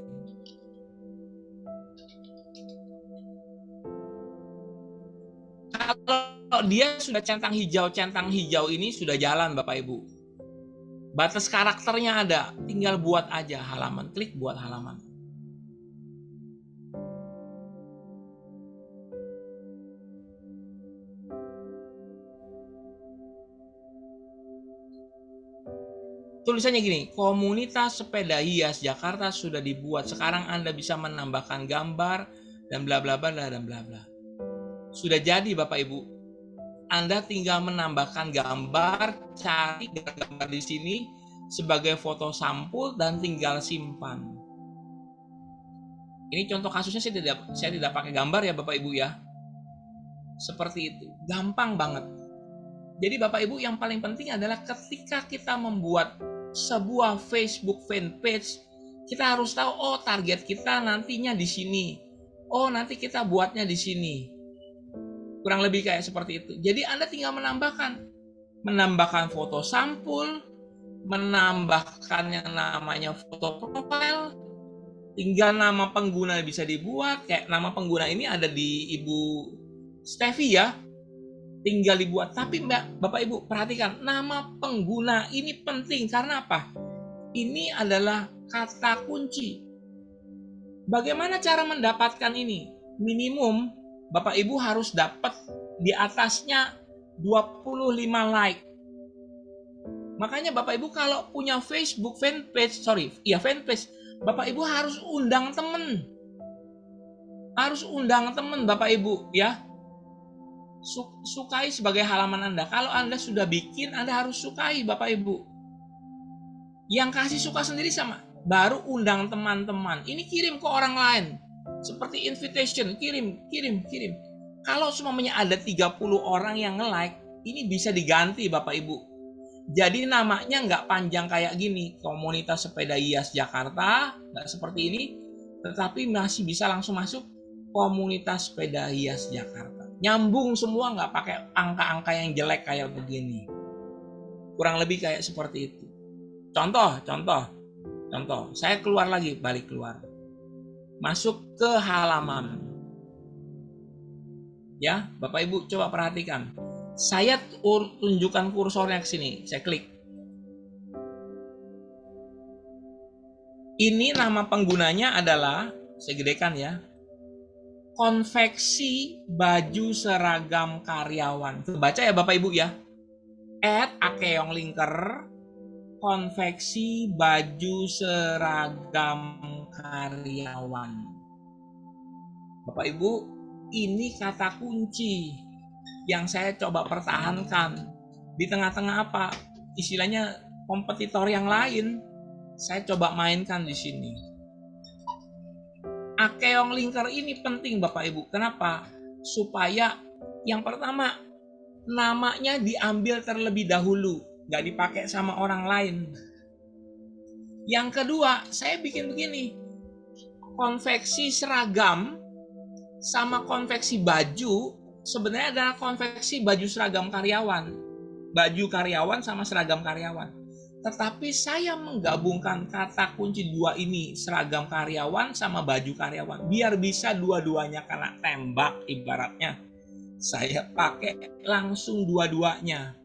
kalau dia sudah centang hijau ini sudah jalan Bapak Ibu, batas karakternya ada, tinggal buat aja halaman, klik buat halaman. Tulisannya gini, komunitas sepeda hias Jakarta sudah dibuat. Sekarang Anda bisa menambahkan gambar dan bla bla bla dan bla bla. Sudah jadi Bapak Ibu. Anda tinggal menambahkan gambar, cari gambar di sini sebagai foto sampul dan tinggal simpan. Ini contoh kasusnya saya tidak pakai gambar ya Bapak Ibu ya. Seperti itu. Gampang banget. Jadi Bapak Ibu yang paling penting adalah ketika kita membuat sebuah Facebook fanpage, kita harus tahu oh target kita nantinya di sini. Oh nanti kita buatnya di sini. Kurang lebih kayak seperti itu. Jadi Anda tinggal menambahkan foto sampul, menambahkan yang namanya foto profile, tinggal nama pengguna bisa dibuat. Kayak nama pengguna ini ada di Ibu Steffi ya. Tinggal dibuat. Tapi Bapak Ibu perhatikan, nama pengguna ini penting karena apa? Ini adalah kata kunci. Bagaimana cara mendapatkan ini? Minimum Bapak Ibu harus dapat di atasnya 25 like. Makanya Bapak Ibu kalau punya Facebook fanpage, Bapak Ibu harus undang teman. Harus undang teman Bapak Ibu ya. Sukai sebagai halaman Anda. Kalau Anda sudah bikin, Anda harus sukai Bapak Ibu. Yang kasih suka sendiri sama, baru undang teman-teman. Ini kirim ke orang lain. Seperti invitation, kirim. Kalau semuanya ada 30 orang yang nge-like, ini bisa diganti Bapak Ibu. Jadi namanya nggak panjang kayak gini, komunitas sepeda hias Jakarta, nggak seperti ini, tetapi masih bisa langsung masuk komunitas sepeda hias Jakarta. Nyambung semua, nggak pakai angka-angka yang jelek kayak begini. Kurang lebih kayak seperti itu. Contoh. Saya balik keluar. Masuk ke halaman. Ya, Bapak Ibu coba perhatikan. Saya tunjukkan kursornya ke sini. Saya klik. Ini nama penggunanya adalah, saya gedekan ya. Konveksi baju seragam karyawan. Baca ya Bapak Ibu ya. @akeonglinker konveksi baju seragam karyawan. Bapak Ibu, ini kata kunci yang saya coba pertahankan. Di tengah-tengah apa? Istilahnya kompetitor yang lain. Saya coba mainkan di sini. Akeonglinker ini penting Bapak Ibu. Kenapa? Supaya yang pertama namanya diambil terlebih dahulu, nggak dipakai sama orang lain. Yang kedua, saya bikin begini. Konveksi seragam sama konveksi baju sebenarnya adalah konveksi baju seragam karyawan. Baju karyawan sama seragam karyawan. Tetapi saya menggabungkan kata kunci dua ini, seragam karyawan sama baju karyawan, biar bisa dua-duanya kena tembak ibaratnya. Saya pakai langsung dua-duanya.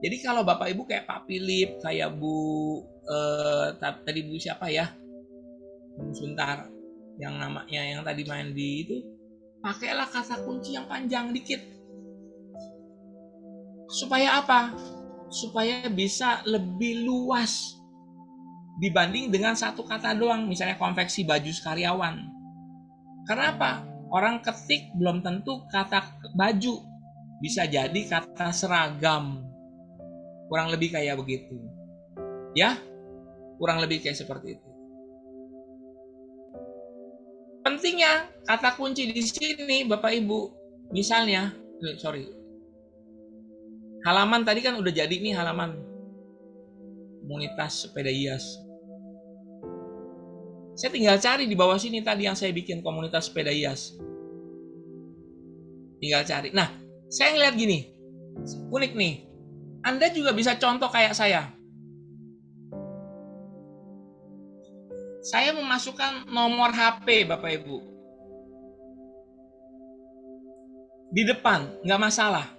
Jadi kalau Bapak Ibu kayak Pak Philip, kayak tadi Bu siapa ya? Sebentar, yang namanya yang tadi main di itu, pakailah kata kunci yang panjang dikit. Supaya apa? Supaya bisa lebih luas dibanding dengan satu kata doang, misalnya konveksi baju karyawan. Karena apa? Orang ketik belum tentu kata baju, bisa jadi kata seragam. Kurang lebih kayak begitu. Ya, kurang lebih kayak seperti itu. Pentingnya kata kunci di sini Bapak Ibu, misalnya, halaman tadi kan udah jadi nih, halaman komunitas sepeda hias. Saya tinggal cari di bawah sini tadi yang saya bikin komunitas sepeda hias. Tinggal cari. Nah, saya ngeliat gini, unik nih. Anda juga bisa contoh kayak saya. Saya memasukkan nomor HP Bapak Ibu. Di depan, nggak masalah.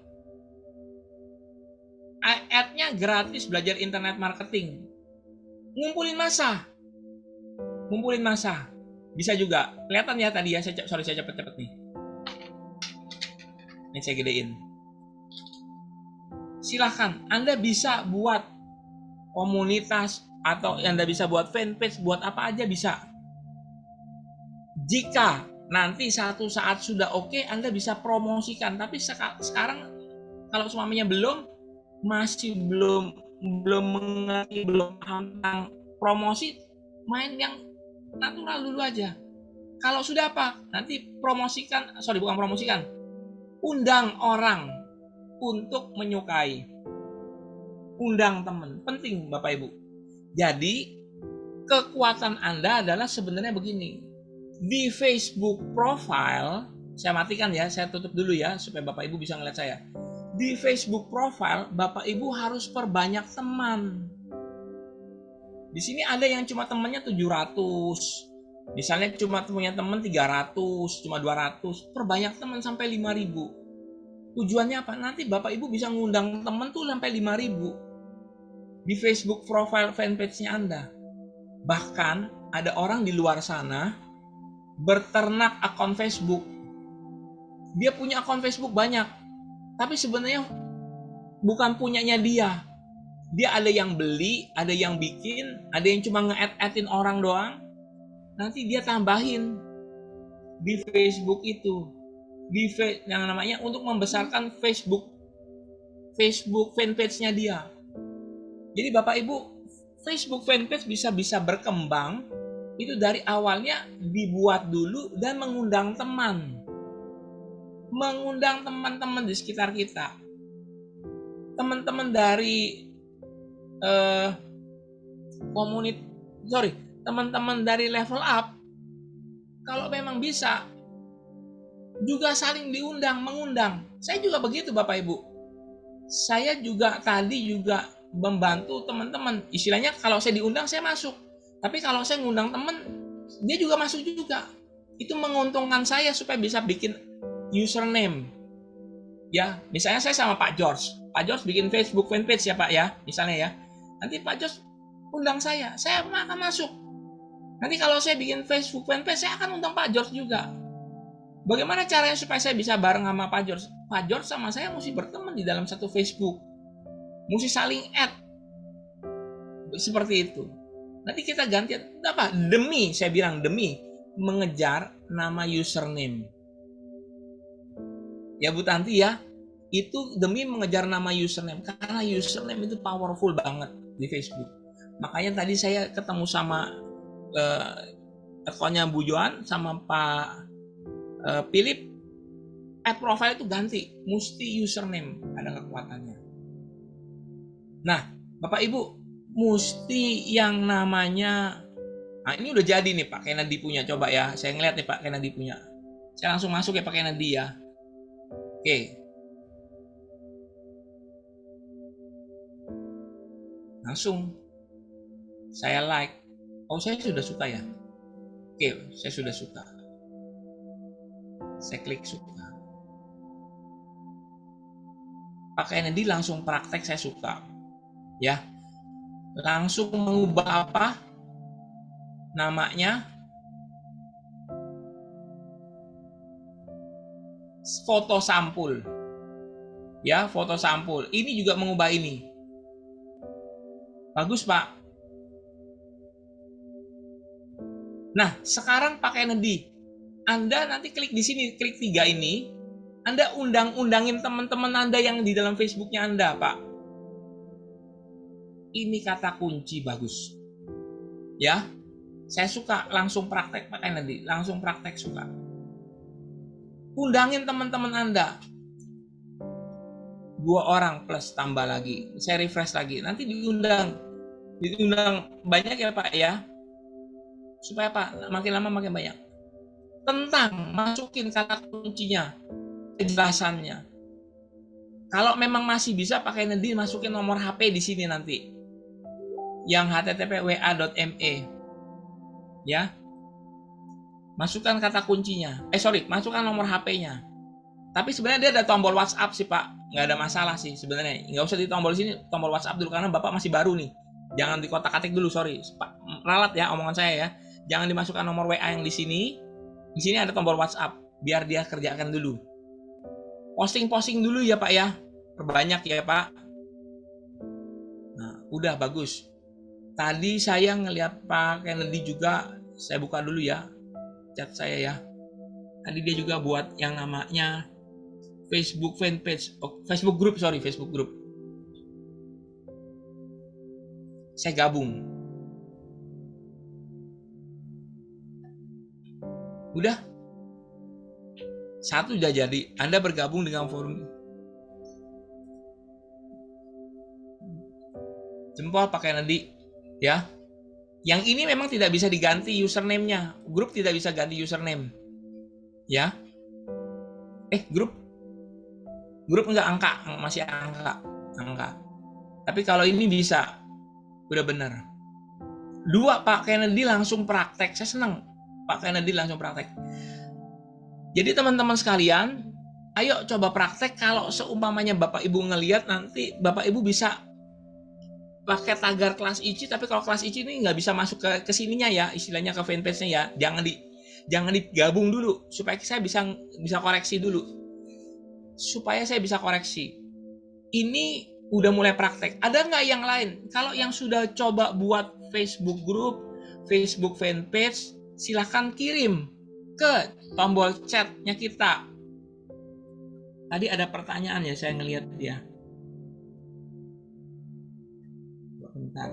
Ad-nya gratis belajar internet marketing. Ngumpulin massa. Bisa juga. Kelihatan ya tadi ya, saya cepet-cepet nih. Ini saya gedein. Silahkan, Anda bisa buat komunitas atau Anda bisa buat fanpage, buat apa aja bisa. Jika nanti satu saat sudah oke, Anda bisa promosikan. Tapi sekarang kalau suaminya masih belum mengerti, belum paham tentang promosi, main yang natural dulu aja. Kalau sudah apa? Nanti undang orang untuk menyukai. Undang teman, penting Bapak Ibu. Jadi kekuatan Anda adalah sebenarnya begini. Di Facebook profile, saya matikan ya, saya tutup dulu ya supaya Bapak Ibu bisa ngeliat saya. Di Facebook profile, Bapak Ibu harus perbanyak teman. Di sini ada yang cuma temannya 700. Misalnya cuma punya teman 300, cuma 200. Perbanyak teman sampai 5.000. Tujuannya apa? Nanti Bapak Ibu bisa ngundang teman tuh sampai 5.000. Di Facebook profile fanpage-nya Anda. Bahkan ada orang di luar sana berternak akun Facebook. Dia punya akun Facebook banyak. Tapi sebenarnya bukan punyanya dia. Dia ada yang beli, ada yang bikin, ada yang cuma nge-add-addin orang doang. Nanti dia tambahin di Facebook itu. Yang namanya untuk membesarkan Facebook fanpage-nya dia. Jadi Bapak Ibu, Facebook fanpage bisa berkembang itu dari awalnya dibuat dulu dan mengundang teman. Mengundang teman-teman di sekitar kita. Teman-teman dari teman-teman dari level up, kalau memang bisa juga saling mengundang. Saya juga begitu Bapak Ibu. Saya juga tadi membantu teman-teman. Istilahnya kalau saya diundang saya masuk. Tapi kalau saya ngundang teman, dia juga masuk juga. Itu menguntungkan saya supaya bisa bikin username. Ya, misalnya saya sama Pak George. Pak George bikin Facebook fanpage ya Pak ya, misalnya ya. Nanti Pak George undang saya akan masuk. Nanti kalau saya bikin Facebook fanpage, saya akan undang Pak George juga. Bagaimana caranya supaya saya bisa bareng sama Pak George? Pak George sama saya mesti berteman di dalam satu Facebook. Mesti saling add. Seperti itu. Nanti kita ganti apa? Demi mengejar nama username. Ya Bu Tanti ya, itu demi mengejar nama username. Karena username itu powerful banget di Facebook. Makanya tadi saya ketemu sama akunnya Bu Joan sama Pak Philip, add profile itu ganti, mesti username, ada kekuatannya. Nah, Bapak Ibu, mesti yang namanya, nah ini udah jadi nih Pak Kennedy punya, coba ya, saya ngeliat nih Pak Kennedy punya. Saya langsung masuk ya Pak Kennedy ya. Oke. Langsung Saya like. Oh, saya sudah suka ya. Oke, saya sudah suka. Saya klik suka. Pakai Nedi langsung praktek saya suka. Ya. Langsung mengubah apa? Namanya foto sampul. Ya, foto sampul. Ini juga mengubah ini. Bagus, Pak. Nah, sekarang pakai Nedi. Anda nanti klik di sini, klik 3 ini. Anda undang-undangin teman-teman Anda yang di dalam Facebooknya Anda, Pak. Ini kata kunci bagus. Ya, saya suka langsung praktek pakai Nedi. Langsung praktek suka. Undangin teman-teman Anda. 2 orang plus tambah lagi. Saya refresh lagi. Nanti diundang banyak ya Pak ya. Supaya Pak makin lama makin banyak. Tentang masukin kata kuncinya, penjelasannya. Kalau memang masih bisa pakai Nedi, masukin nomor HP di sini nanti. Yang http://wa.me. Ya. Masukkan kata kuncinya. Masukkan nomor HP-nya. Tapi sebenarnya dia ada tombol WhatsApp sih Pak. Nggak ada masalah sih sebenarnya. Nggak usah ditombol di sini, tombol WhatsApp dulu karena Bapak masih baru nih. Jangan dikotak-atik dulu, sorry. Ralat ya omongan saya ya. Jangan dimasukkan nomor WA yang di sini. Di sini ada tombol WhatsApp. Biar dia kerjakan dulu. Posting-posting dulu ya Pak ya. Perbanyak ya Pak. Nah, udah bagus. Tadi saya ngelihat Pak Kennedy juga. Saya buka dulu ya chat saya ya. Tadi dia juga buat yang namanya Facebook fanpage, Facebook group. Saya gabung. Udah. 1 udah jadi. Anda bergabung dengan forum. Jempol pakai Nedi, ya. Yang ini memang tidak bisa diganti username-nya. Grup tidak bisa ganti username. Ya. Grup enggak angka, masih angka. Tapi kalau ini bisa. Udah benar. 2 Pak Kennedy langsung praktek. Saya senang Pak Kennedy langsung praktek. Jadi teman-teman sekalian, ayo coba praktek. Kalau seumpamanya Bapak Ibu ngelihat, nanti Bapak Ibu bisa pakai tagar kelas ICI, tapi kalau kelas ICI ini nggak bisa masuk ke sininya ya, istilahnya ke fanpage-nya ya. Jangan digabung dulu supaya saya bisa koreksi dulu. Supaya saya bisa koreksi. Ini udah mulai praktek. Ada nggak yang lain? Kalau yang sudah coba buat Facebook group, Facebook fanpage, silahkan kirim ke tombol chat-nya kita. Tadi ada pertanyaan ya, saya ngelihat dia. Bentar.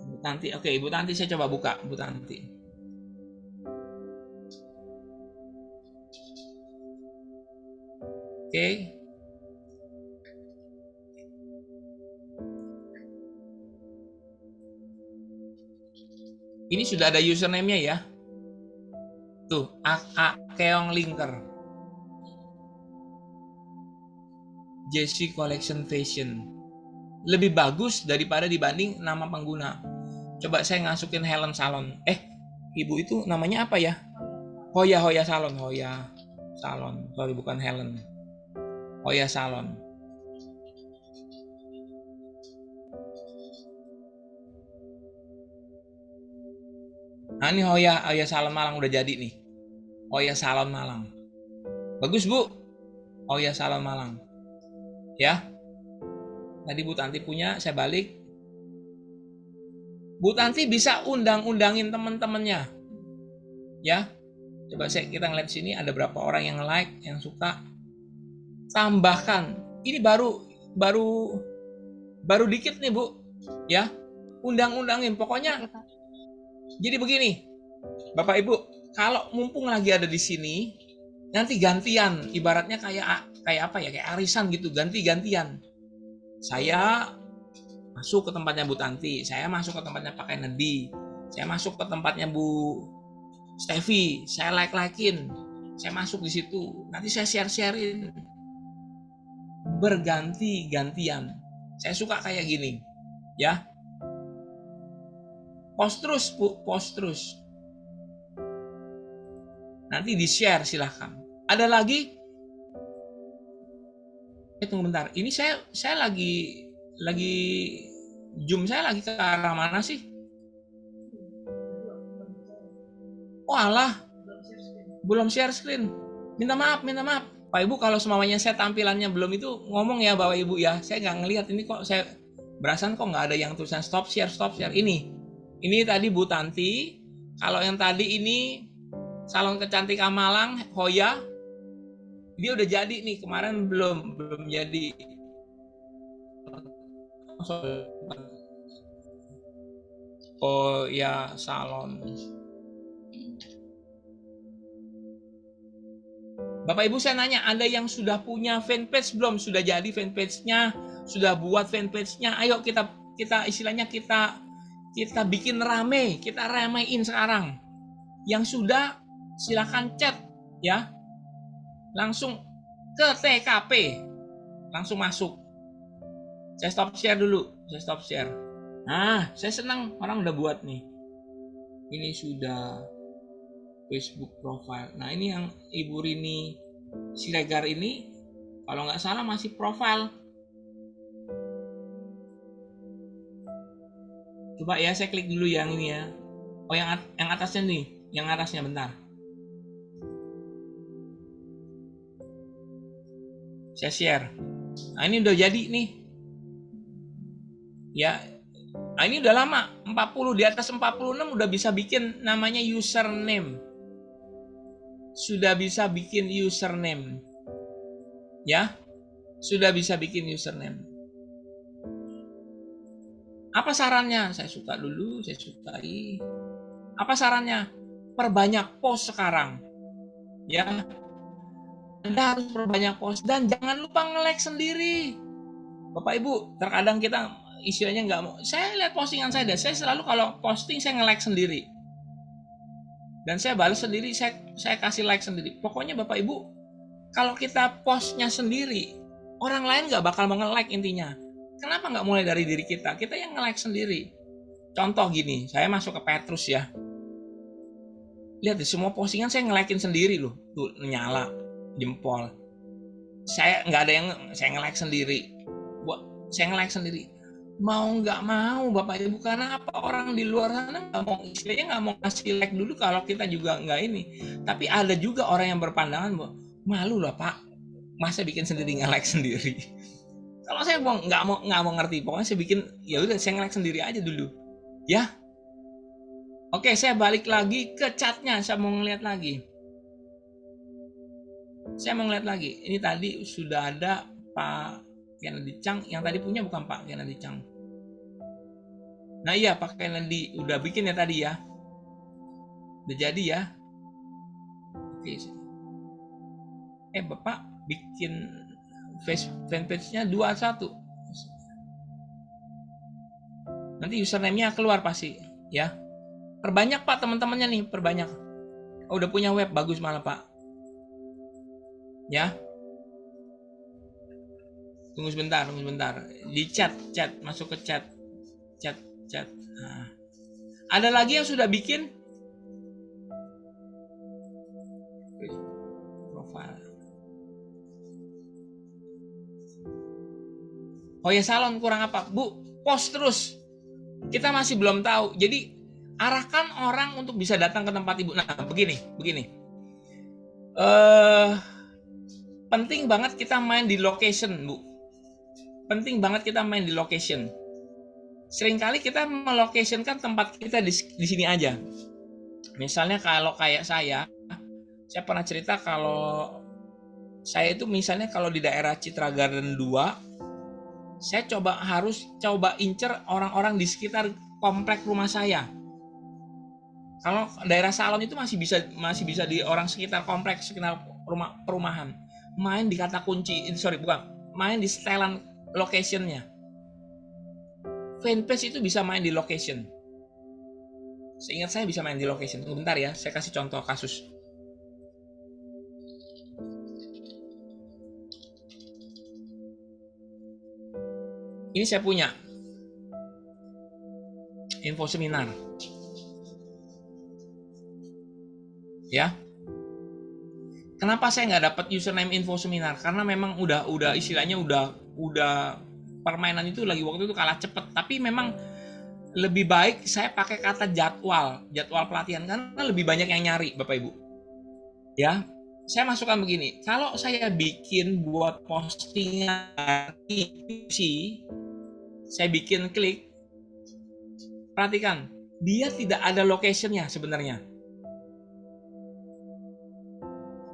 Ibu Tanti, oke, Ibu Tanti saya coba buka, Ibu Tanti. Oke. Ini sudah ada username-nya ya. Tuh, Keong Linker. Jessie Collection Fashion. Lebih bagus daripada dibanding nama pengguna. Coba saya ngasukin Helen Salon. Ibu itu namanya apa ya? Hoya Salon. Sorry, bukan Helen. Hoya Salon. Nah ini Hoya Salon Malang udah jadi nih. Hoya Salon Malang. Bagus Bu. Hoya Salon Malang. Ya. Tadi Bu Tanti punya, saya balik. Bu Tanti bisa undang-undangin teman-temannya. Ya. Coba kita ngeliat sini ada berapa orang yang like, yang suka. Tambahkan. Ini baru dikit nih Bu. Ya. Undang-undangin pokoknya. Jadi begini. Bapak Ibu, kalau mumpung lagi ada di sini, nanti gantian, ibaratnya kayak apa ya? Kayak arisan gitu, ganti-gantian. Saya masuk ke tempatnya Bu Tanti, saya masuk ke tempatnya Pak Kennedy, saya masuk ke tempatnya Bu Stevi, saya like-in, saya masuk di situ, nanti saya share-sharein, berganti-gantian. Saya suka kayak gini, ya. Post terus, Bu, post terus. Nanti di-share silahkan. Ada lagi? Tunggu bentar. Ini saya lagi Zoom saya lagi ke arah mana sih? Oh alah, belum share screen. Minta maaf. Pak Ibu kalau semuanya saya tampilannya belum itu ngomong ya Bapak Ibu ya. Saya nggak ngelihat ini kok saya berasan kok nggak ada yang tulisan stop share. Ini tadi Bu Tanti. Kalau yang tadi ini Salon Kecantikan Malang, Hoya. Dia udah jadi nih, kemarin belum jadi. Oh ya, salon. Bapak Ibu saya nanya, ada yang sudah punya fanpage belum? Sudah jadi fanpage-nya? Sudah buat fanpage-nya? Ayo kita istilahnya kita bikin rame, kita ramein sekarang. Yang sudah silakan chat ya. Langsung ke TKP, langsung masuk. Saya stop share. Nah, saya senang orang udah buat nih. Ini sudah Facebook profile. Nah, ini yang Ibu Rini Siregar ini, kalau nggak salah masih profile. Coba ya, saya klik dulu yang ini ya. Oh, yang atasnya nih, yang atasnya bentar. Saya share. Nah, ini udah jadi nih. Ya. Nah, ini udah lama. 40 di atas 46 udah bisa bikin namanya username. Sudah bisa bikin username. Ya. Sudah bisa bikin username. Apa sarannya? Saya sukai. Apa sarannya? Perbanyak post sekarang. Ya. Anda harus perbanyak post dan jangan lupa nge-like sendiri. Bapak Ibu, terkadang kita istilahnya nggak mau. Saya lihat postingan saya selalu kalau posting saya nge-like sendiri. Dan saya balas sendiri, saya kasih like sendiri. Pokoknya Bapak Ibu, kalau kita postnya sendiri, orang lain nggak bakal mau nge-like intinya. Kenapa nggak mulai dari diri kita? Kita yang nge-like sendiri. Contoh gini, saya masuk ke Petrus ya. Lihat di semua postingan saya nge-like-in sendiri loh. Tuh nyala jempol. Saya nggak ada yang saya nge-like sendiri. Saya nge-like sendiri. Mau nggak mau Bapak Ibu, karena apa, orang di luar sana nggak mau, istilahnya nggak mau kasih like dulu kalau kita juga nggak ini. Tapi ada juga orang yang berpandangan bahwa malu lah Pak, masa bikin sendiri nge-like sendiri. Kalau saya nggak mau ngerti, pokoknya saya bikin ya udah saya nge-like sendiri aja dulu. Ya. Oke, saya balik lagi ke chatnya, saya mau ngeliat lagi. Ini tadi sudah ada Pak Kennedy Chang. Yang tadi punya bukan Pak Kennedy Chang. Nah iya, Pak Kennedy udah bikin ya tadi ya. Udah jadi ya. Oke. Bapak bikin fanpage-nya 21. Nanti username-nya keluar pasti ya. Perbanyak Pak teman-temannya nih, perbanyak. Oh, udah punya web, bagus malah Pak. Ya. Tunggu sebentar. Di chat, masuk ke chat. Nah. Ada lagi yang sudah bikin profile. Oh ya, salon kurang apa? Bu, post terus. Kita masih belum tahu. Jadi arahkan orang untuk bisa datang ke tempat Ibu. Nah, begini. Penting banget kita main di location, Bu. Penting banget kita main di location. Seringkali kita melocationkan tempat kita di sini aja. Misalnya kalau kayak saya pernah cerita kalau saya itu misalnya kalau di daerah Citra Garden 2, saya harus coba incer orang-orang di sekitar komplek rumah saya. Kalau daerah salon itu masih bisa di orang sekitar kompleks, sekitar perumahan. Main di kata kunci, main di setelan location-nya. Fanpage itu bisa main di location. Seingat saya bisa main di location. Bentar ya, saya kasih contoh kasus. Ini saya punya. info seminar. Ya. Kenapa saya nggak dapat username info seminar? Karena memang udah istilahnya udah permainan itu lagi waktu itu kalah cepet. Tapi memang lebih baik saya pakai kata jadwal pelatihan karena lebih banyak yang nyari, Bapak Ibu. Ya, saya masukkan begini. Kalau saya bikin buat postingan saya bikin klik, perhatikan, dia tidak ada location-nya sebenarnya.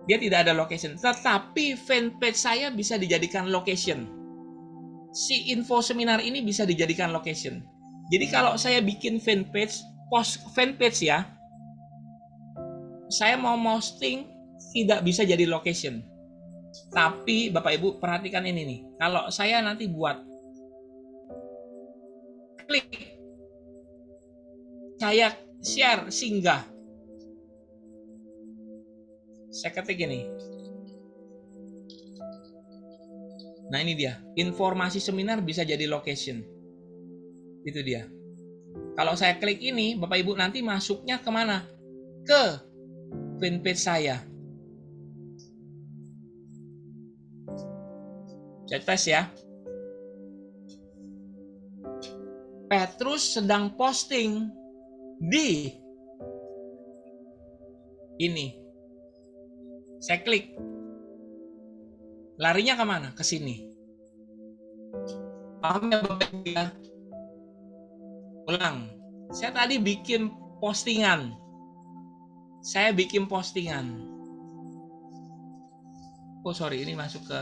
Dia tidak ada location, tetapi fanpage saya bisa dijadikan location. Si info seminar ini bisa dijadikan location. Jadi kalau saya bikin fanpage, post fanpage ya, saya mau posting tidak bisa jadi location. Tapi Bapak Ibu perhatikan ini nih, kalau saya nanti buat klik, saya share singgah. Saya ketik ini. Nah ini dia, informasi seminar bisa jadi location. Itu dia. Kalau saya klik ini, Bapak Ibu nanti masuknya kemana? Ke fanpage saya. Saya tes ya. Petrus sedang posting di ini. Saya klik. Larinya kemana? Ke sini. Paham ya Bapak Ibu ya? Ulang. Saya tadi bikin postingan. Saya bikin postingan. Oh sorry, ini masuk ke...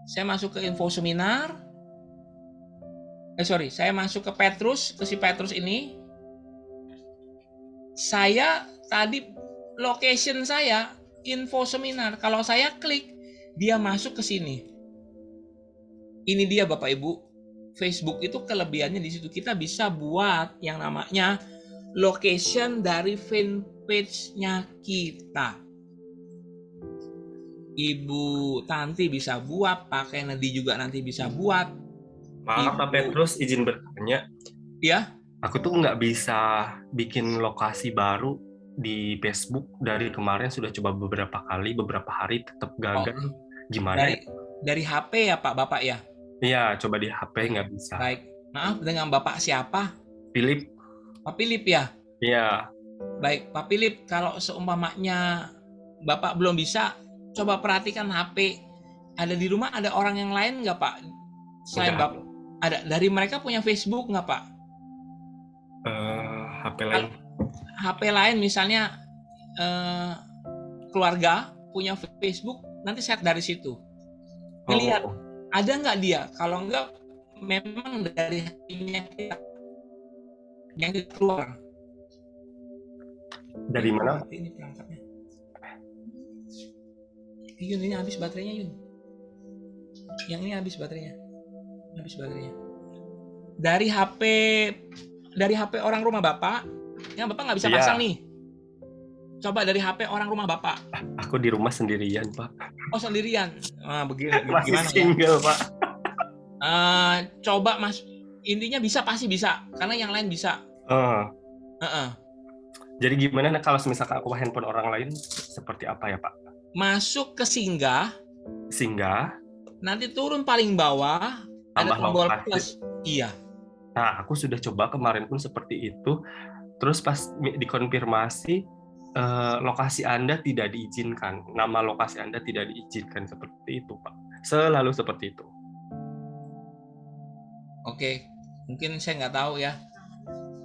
Saya masuk ke info seminar. Saya masuk ke Petrus, ke si Petrus ini. Saya tadi location saya info seminar. Kalau saya klik, dia masuk ke sini. Ini dia Bapak Ibu. Facebook itu kelebihannya di situ kita bisa buat yang namanya location dari fanpage-nya kita. Ibu Tanti bisa buat, Pak Kennedy juga nanti bisa buat. Maaf Pak Petrus, izin bertanya. Ya. Aku tuh nggak bisa bikin lokasi baru di Facebook dari kemarin, sudah coba beberapa kali, beberapa hari tetap gagal. Gimana? Dari HP ya Pak Bapak ya? Iya, coba di HP nggak bisa. Baik. Maaf, dengan Bapak siapa? Philip. Pak Philip ya? Iya. Baik, Pak Philip, kalau seumpamanya Bapak belum bisa, coba perhatikan HP. Ada di rumah, ada orang yang lain nggak Pak? Selain Bapak, ada dari mereka punya Facebook nggak Pak? HP lain. HP lain misalnya keluarga punya Facebook, nanti share dari situ. Lihat, ada nggak dia? Kalau nggak, memang dari HP-nya kita yang keluar. Dari mana? Ini perangkatnya. Yun, ini habis baterainya Yun. Yang ini habis baterainya. Dari HP orang rumah Bapak, yang Bapak nggak bisa pasang nih. Coba dari HP orang rumah Bapak. Aku di rumah sendirian, Pak. Oh, sendirian. Nah, begini. Masih Gimana single, ya? Pak. Coba Mas. Intinya bisa, pasti bisa. Karena yang lain bisa. Jadi gimana kalau misalkan aku handphone orang lain, seperti apa ya, Pak? Masuk ke singgah. Nanti turun paling bawah. Tambah ada tombol lokasi. plus. Iya. Nah, aku sudah coba kemarin pun seperti itu. Terus pas dikonfirmasi, lokasi Anda tidak diizinkan. Nama lokasi Anda tidak diizinkan, seperti itu, Pak. Selalu seperti itu. Oke. Mungkin saya nggak tahu ya.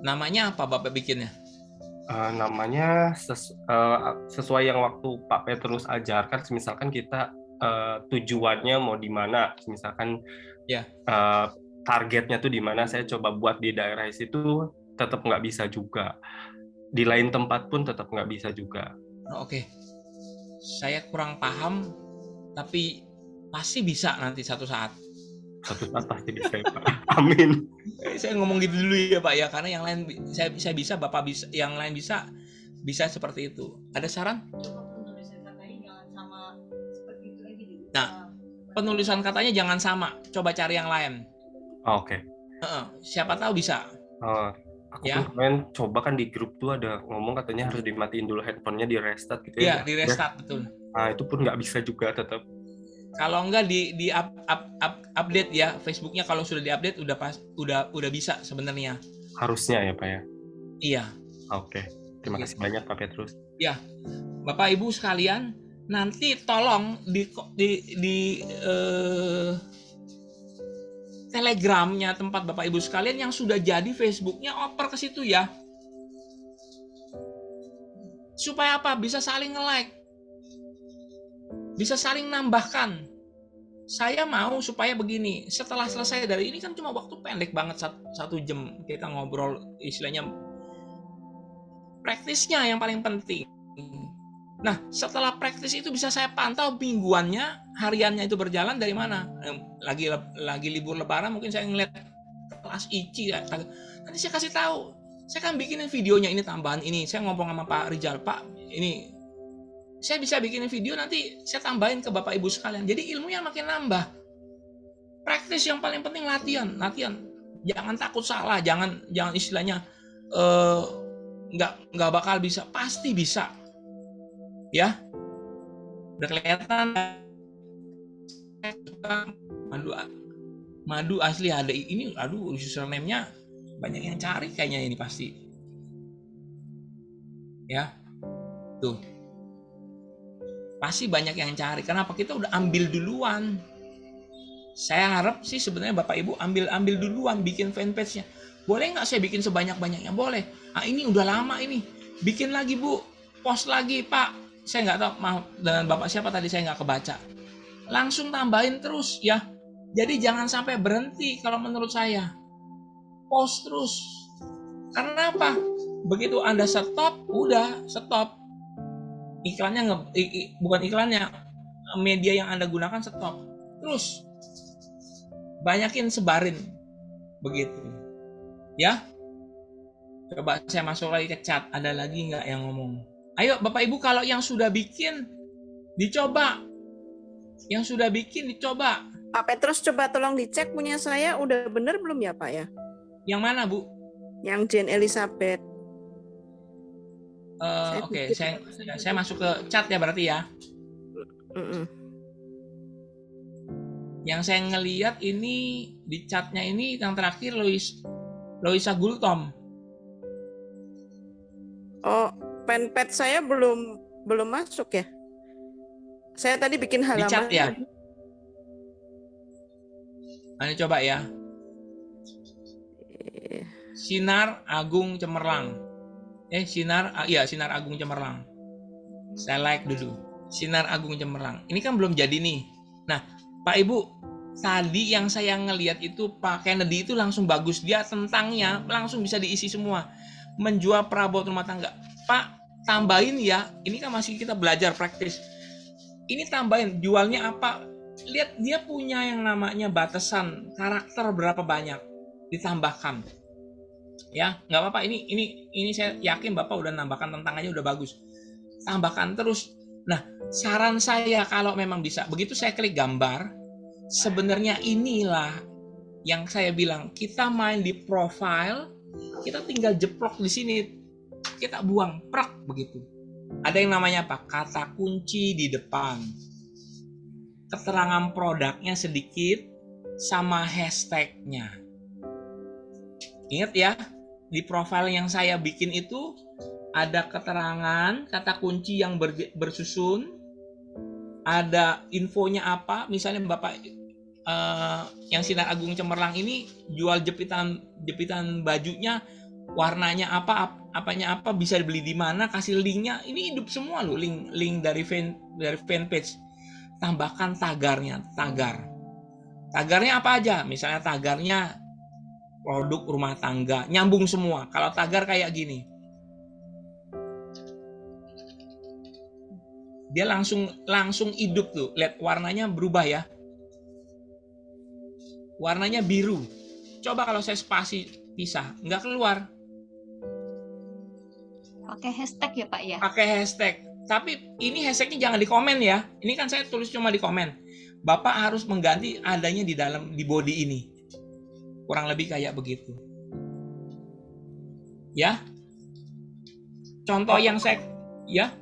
Namanya apa Bapak bikinnya? Namanya sesuai yang waktu Pak Petrus ajarkan. Misalkan kita tujuannya mau di mana, misalkan ya. Targetnya tuh di mana, saya coba buat di daerah situ, tetap nggak bisa juga. Di lain tempat pun tetap nggak bisa juga. Oke. Saya kurang paham, tapi pasti bisa nanti satu saat. Satu saat pasti bisa, Pak. Amin. Saya ngomong gitu dulu ya Pak ya, karena yang lain saya bisa, Bapak bisa, yang lain bisa seperti itu. Ada saran? Coba penulisan katanya jangan sama seperti itu lagi. Nah, penulisan katanya jangan sama. Coba cari yang lain. Oh, oke. Siapa tahu bisa. Oh, aku Ya. pun kemarin coba kan di grup tuh ada ngomong katanya harus dimatiin dulu handphonenya, di restart gitu Iya, ya. di restart betul. Nah, itu pun nggak bisa juga tetap. Kalau enggak di update ya Facebooknya, kalau sudah diupdate udah bisa sebenarnya. Harusnya ya Pak ya. Iya. Oke. Terima kasih banyak Pak Petrus. Ya, Bapak Ibu sekalian, nanti tolong di Telegramnya tempat Bapak Ibu sekalian yang sudah jadi Facebooknya oper ke situ ya. Supaya apa? Bisa saling nge-like. Bisa saling nambahkan. Saya mau supaya begini, setelah selesai dari ini kan cuma waktu pendek banget, 1 jam kita ngobrol, istilahnya praktisnya yang paling penting. Nah, setelah praktis itu bisa saya pantau mingguannya, hariannya itu berjalan dari mana. Lagi libur lebaran mungkin saya ngeliat kelas ICI ya. Nanti saya kasih tahu. Saya kan bikinin videonya, ini tambahan ini. Saya ngomong sama Pak Rizal, Pak, ini saya bisa bikinin video, nanti saya tambahin ke Bapak Ibu sekalian. Jadi ilmunya makin nambah. Praktis yang paling penting latihan. Jangan takut salah, jangan istilahnya nggak bakal bisa, pasti bisa. Ya, udah kelihatan. Madu asli ada ini. Aduh, username-nya banyak yang cari kayaknya ini pasti. Ya, tuh. Pasti banyak yang cari. Kenapa? Kita udah ambil duluan. Saya harap sih sebenarnya Bapak Ibu ambil duluan bikin fanpage-nya. Boleh nggak saya bikin sebanyak-banyaknya? Boleh. Ini udah lama ini. Bikin lagi Bu. Post lagi Pak. Saya nggak tahu, maaf, dengan Bapak siapa tadi saya nggak kebaca. Langsung tambahin terus ya. Jadi jangan sampai berhenti kalau menurut saya. Post terus. Karena apa? Begitu Anda stop, udah stop. Iklannya bukan iklannya, media yang Anda gunakan stop. Terus banyakin sebarin begitu. Ya. Coba saya masuk lagi ke chat, ada lagi nggak yang ngomong? Ayo Bapak Ibu, kalau yang sudah bikin dicoba. Yang sudah bikin dicoba. Pak Petrus coba tolong dicek punya saya udah bener belum ya Pak ya? Yang mana Bu? Yang Jane Elizabeth. Oke, saya masuk ke chat ya berarti ya. Yang saya ngelihat ini di chatnya ini yang terakhir Loisa Gultom. Oh, fanpage saya belum masuk ya. Saya tadi bikin halaman. Di chat ya. Ini coba ya. Sinar Agung Cemerlang. Sinar Agung Cemerlang. Saya like dulu. Sinar Agung Cemerlang. Ini kan belum jadi nih. Nah, Pak Ibu, tadi yang saya ngelihat itu Pak Kennedy itu langsung bagus. Dia tentangnya langsung bisa diisi semua. Menjual perabot rumah tangga. Pak, tambahin ya. Ini kan masih kita belajar praktis. Ini tambahin jualnya apa? Lihat dia punya yang namanya batasan karakter berapa banyak. Ditambahkan. Ya, nggak apa-apa. Ini saya yakin Bapak udah nambahkan tentang aja udah bagus. Tambahkan terus. Nah, saran saya kalau memang bisa, begitu saya klik gambar, sebenarnya inilah yang saya bilang, kita main di profile, kita tinggal jeplok di sini, kita buang prak begitu. Ada yang namanya apa? Kata kunci di depan. Keterangan produknya sedikit sama hashtagnya. Ingat ya, di profile yang saya bikin itu ada keterangan, kata kunci yang bersusun, ada infonya apa, misalnya Bapak yang Sinar Agung Cemerlang ini jual jepitan bajunya, warnanya apa, apanya apa, bisa dibeli di mana, kasih linknya, ini hidup semua loh, link dari fanpage. Tambahkan tagarnya apa aja, misalnya tagarnya produk rumah tangga, nyambung semua. Kalau tagar kayak gini, dia langsung hidup tuh, lihat warnanya berubah ya, warnanya biru. Coba kalau saya spasi pisah, nggak keluar. Pakai hashtag ya Pak ya? Pakai hashtag. Tapi ini hashtagnya jangan di komen ya. Ini kan saya tulis cuma di komen. Bapak harus mengganti adanya di body ini. Kurang lebih kayak begitu. Ya. Contoh yang saya ya.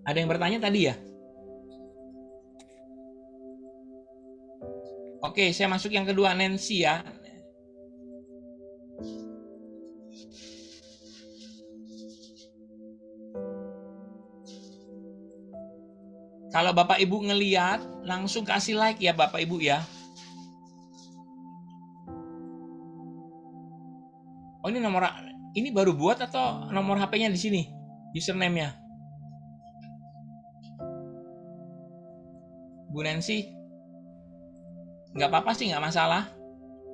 Ada yang bertanya tadi ya? Oke, saya masuk yang kedua, Nancy ya. Kalau Bapak Ibu ngeliat, langsung kasih like ya Bapak Ibu ya. Oh ini baru buat atau nomor HP-nya di sini? Username-nya. Bu Nancy, nggak apa-apa sih, nggak masalah.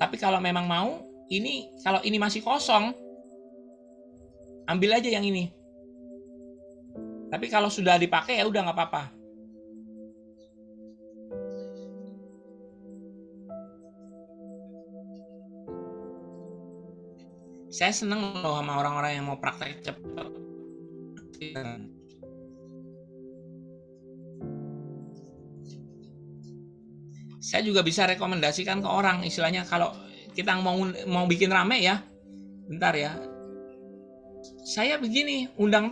Tapi kalau memang mau, kalau ini masih kosong, ambil aja yang ini. Tapi kalau sudah dipakai ya udah nggak apa-apa. Saya seneng loh sama orang-orang yang mau praktek cepat. Saya juga bisa rekomendasikan ke orang, istilahnya kalau kita mau bikin rame ya, bentar ya. Saya begini, undang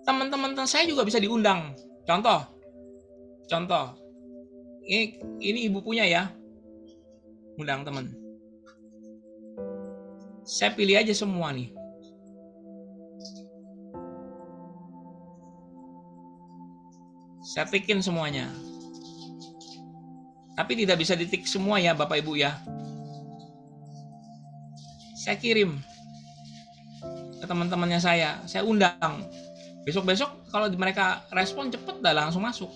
teman-teman saya juga bisa diundang. Contoh, ini ibu punya ya, undang teman. Saya pilih aja semua nih. Saya tikin semuanya. Tapi tidak bisa ditik semua ya Bapak Ibu ya. Saya kirim ke teman-temannya saya undang. Besok-besok kalau mereka respon cepet dah langsung masuk.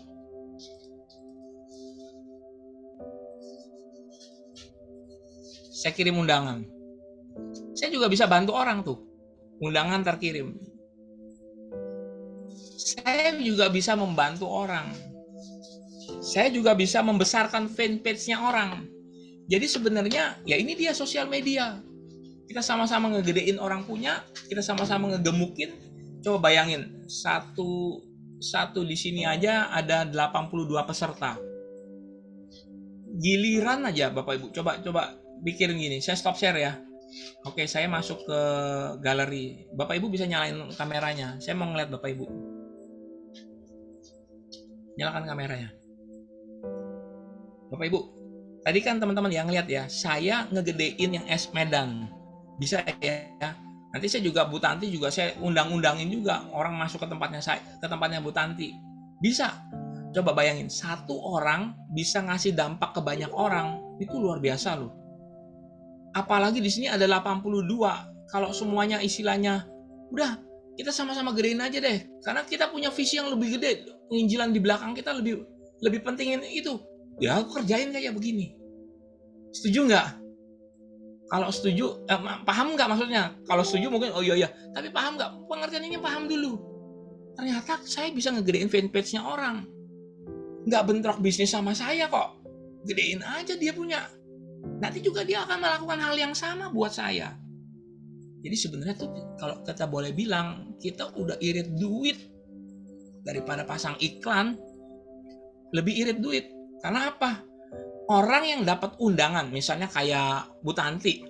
Saya kirim undangan. Saya juga bisa bantu orang tuh. Undangan terkirim. Saya juga bisa membantu orang. Saya juga bisa membesarkan fanpage-nya orang. Jadi sebenarnya ya ini dia sosial media. Kita sama-sama ngegedein orang punya, kita sama-sama ngegemukin. Coba bayangin, satu di sini aja ada 82 peserta. Giliran aja Bapak Ibu, coba pikirin gini. Saya stop share ya. Oke, saya masuk ke galeri. Bapak Ibu bisa nyalain kameranya. Saya mau ngeliat Bapak Ibu. Nyalakan kameranya. Bapak Ibu, tadi kan teman-teman yang ngeliat ya, saya ngegedein yang es Medan. Bisa ya. Nanti saya juga Bu Tanti juga saya undang-undangin juga orang masuk ke tempatnya Bu Tanti. Bisa. Coba bayangin, satu orang bisa ngasih dampak ke banyak orang. Itu luar biasa loh. Apalagi di sini ada 82. Kalau semuanya istilahnya, udah kita sama-sama gedein aja deh. Karena kita punya visi yang lebih gede. Penginjilan di belakang kita lebih pentingin itu. Ya aku kerjain kayak begini. Setuju nggak? Kalau setuju, paham nggak maksudnya? Kalau setuju mungkin oh iya. Tapi paham nggak? Pengertian ini paham dulu. Ternyata saya bisa ngegedein fanpage-nya orang. Nggak bentrok bisnis sama saya kok. Gedein aja dia punya. Nanti juga dia akan melakukan hal yang sama buat saya. Jadi sebenarnya tuh kalau kita boleh bilang, kita udah irit duit daripada pasang iklan, lebih irit duit. Karena apa? Orang yang dapat undangan, misalnya kayak Bu Tanti,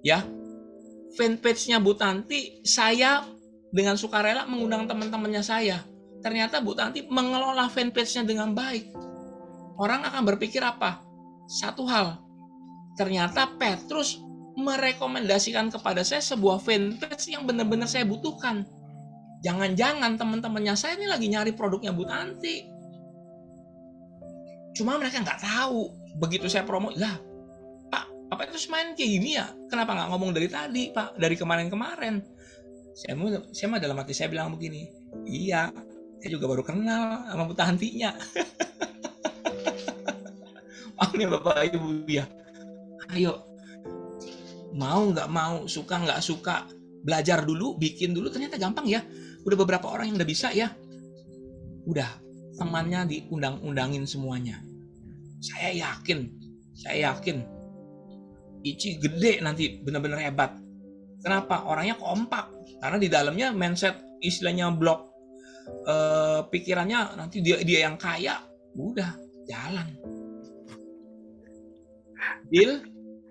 ya, fanpage-nya Bu Tanti, saya dengan sukarela mengundang teman-temannya saya. Ternyata Bu Tanti mengelola fanpage-nya dengan baik. Orang akan berpikir apa? Satu hal, ternyata Petrus merekomendasikan kepada saya sebuah fanpage yang benar-benar saya butuhkan. Jangan-jangan teman-temannya saya ini lagi nyari produknya Bu Tanti. Cuma mereka nggak tahu. Begitu saya promo, lah Pak Petrus main kayak gini ya? Kenapa nggak ngomong dari tadi Pak? Dari kemarin-kemarin. Saya mah dalam hati saya bilang begini, iya, saya juga baru kenal sama Bu Tantinya. Paham nih Bapak Ibu ya? Ayo, mau nggak mau, suka nggak suka, belajar dulu, bikin dulu, ternyata gampang ya. Udah beberapa orang yang udah bisa ya. Udah, temannya diundang-undangin semuanya. Saya yakin Ici gede nanti, benar-benar hebat. Kenapa? Orangnya kompak. Karena di dalamnya mindset istilahnya blok, pikirannya nanti dia yang kaya, udah jalan. Deal?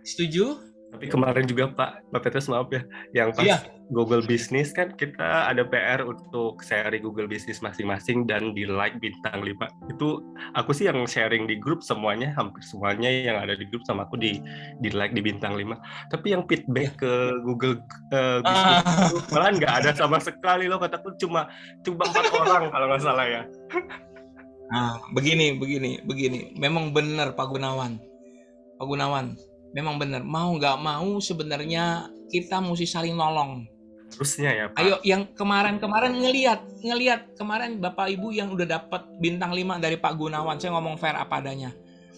Setuju? Tapi kemarin juga Pak Petrus, maaf ya, yang pas Iya. Google Business kan kita ada PR untuk sharing Google Business masing-masing dan di like bintang 5. Itu aku sih yang sharing di grup semuanya, hampir semuanya yang ada di grup sama aku di like di bintang 5. Tapi yang feedback ke Google Business itu Ah, malah nggak ada sama sekali loh, kataku cuma 4 orang kalau nggak salah ya. begini. Memang benar Pak Gunawan. Memang benar. Mau nggak mau sebenarnya kita mesti saling nolong. Harusnya ya Pak. Ayo yang kemarin ngelihat kemarin Bapak Ibu yang udah dapat bintang 5 dari Pak Gunawan, saya ngomong fair apa adanya.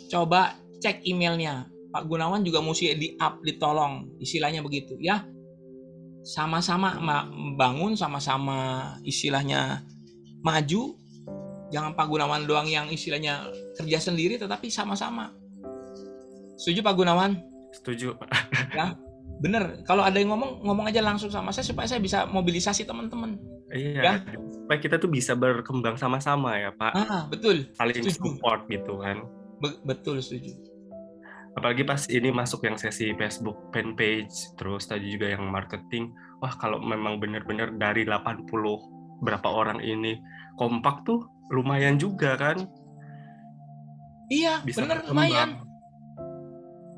Coba cek emailnya. Pak Gunawan juga mesti di-up, ditolong, istilahnya begitu ya. Sama-sama bangun, sama-sama istilahnya maju. Jangan Pak Gunawan doang yang istilahnya kerja sendiri, tetapi sama-sama. Setuju Pak Gunawan? Setuju Pak. Ya, bener. Kalau ada yang ngomong aja langsung sama saya supaya saya bisa mobilisasi teman-teman. Iya, Ya. supaya kita tuh bisa berkembang sama-sama ya Pak. Betul. Saling Setuju. support gitu kan. Betul, setuju. Apalagi pas ini masuk yang sesi Facebook fanpage, terus tadi juga yang marketing. Wah, kalau memang benar-benar dari 80 berapa orang ini kompak tuh lumayan juga kan. Iya, Bisa bener, berkembang. lumayan.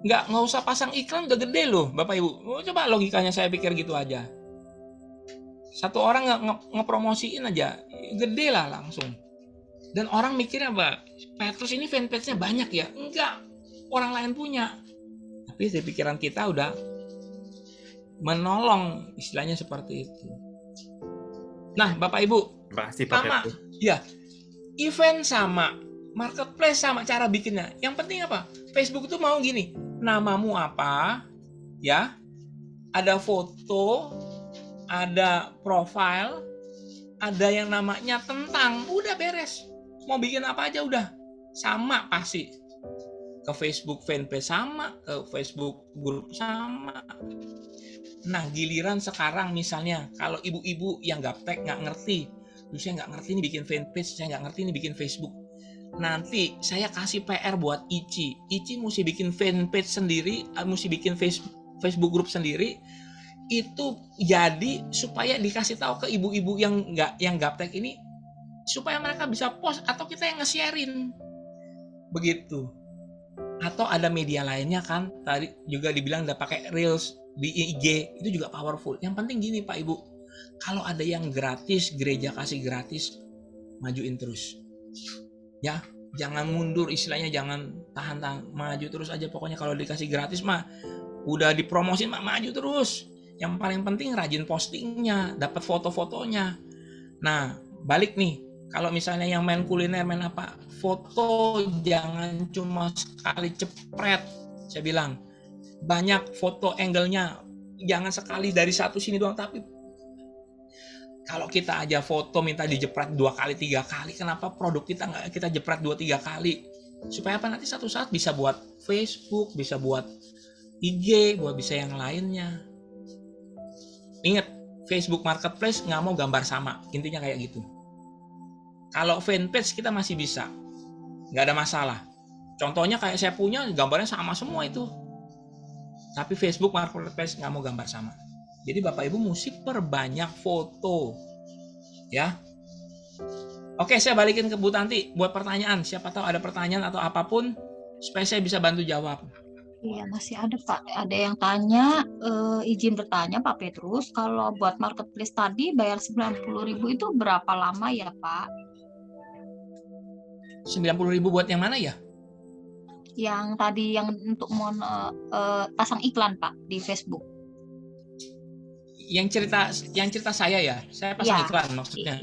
Nggak usah pasang iklan, udah gede loh Bapak Ibu. Coba logikanya saya pikir gitu aja. Satu orang ngepromosiin aja, gede lah langsung. Dan orang mikirnya, Mbak, Petrus ini fanpage-nya banyak ya? Enggak, orang lain punya. Tapi di pikiran kita udah menolong, istilahnya seperti itu. Nah, Bapak Ibu, Terima kasih Pak sama, Petrus. ya, event sama, marketplace sama cara bikinnya. Yang penting apa? Facebook itu mau gini, namamu apa, ya, ada foto, ada profile, ada yang namanya tentang, udah beres. Mau bikin apa aja udah sama pasti. Ke Facebook fanpage sama, ke Facebook grup sama. Nah, giliran sekarang misalnya kalau ibu-ibu yang gaptek nggak ngerti, saya nggak ngerti nih bikin fanpage, saya nggak ngerti nih bikin Facebook. Nanti saya kasih PR buat Ici. Ici mesti bikin fanpage sendiri, mesti bikin Facebook grup sendiri. Itu jadi supaya dikasih tahu ke ibu-ibu yang gaptek ini supaya mereka bisa post atau kita yang nge-sharein. Begitu. Atau ada media lainnya kan, tadi juga dibilang udah pakai Reels di IG, itu juga powerful. Yang penting gini Pak Ibu, kalau ada yang gratis, gereja kasih gratis, majuin terus. Ya, jangan mundur, istilahnya jangan tahan-tahan, maju terus aja. Pokoknya kalau dikasih gratis mah udah dipromosin mah maju terus. Yang paling penting rajin postingnya, dapat foto-fotonya. Nah, balik nih, kalau misalnya yang main kuliner, main apa, foto jangan cuma sekali cepret. Saya bilang, banyak foto angle-nya, jangan sekali dari satu sini doang. Tapi kalau kita aja foto minta dijepret 2 kali 3 kali, kenapa produk kita nggak kita jepret 2-3 kali? Supaya apa, nanti satu saat bisa buat Facebook, bisa buat IG, buat bisa yang lainnya. Ingat, Facebook Marketplace nggak mau gambar sama, intinya kayak gitu. Kalau fanpage kita masih bisa, nggak ada masalah. Contohnya kayak saya punya, gambarnya sama semua itu. Tapi Facebook Marketplace nggak mau gambar sama. Jadi Bapak Ibu mesti perbanyak foto. Ya. Oke, saya balikin ke Bu Tanti buat pertanyaan. Siapa tahu ada pertanyaan atau apapun supaya saya bisa bantu jawab. Iya, masih ada Pak. Ada yang tanya, izin bertanya Pak Petrus, kalau buat marketplace tadi bayar 90.000 itu berapa lama ya Pak? 90.000 buat yang mana ya? Yang tadi yang untuk pasang iklan Pak di Facebook. Yang cerita saya ya, saya pasang Iya. iklan maksudnya.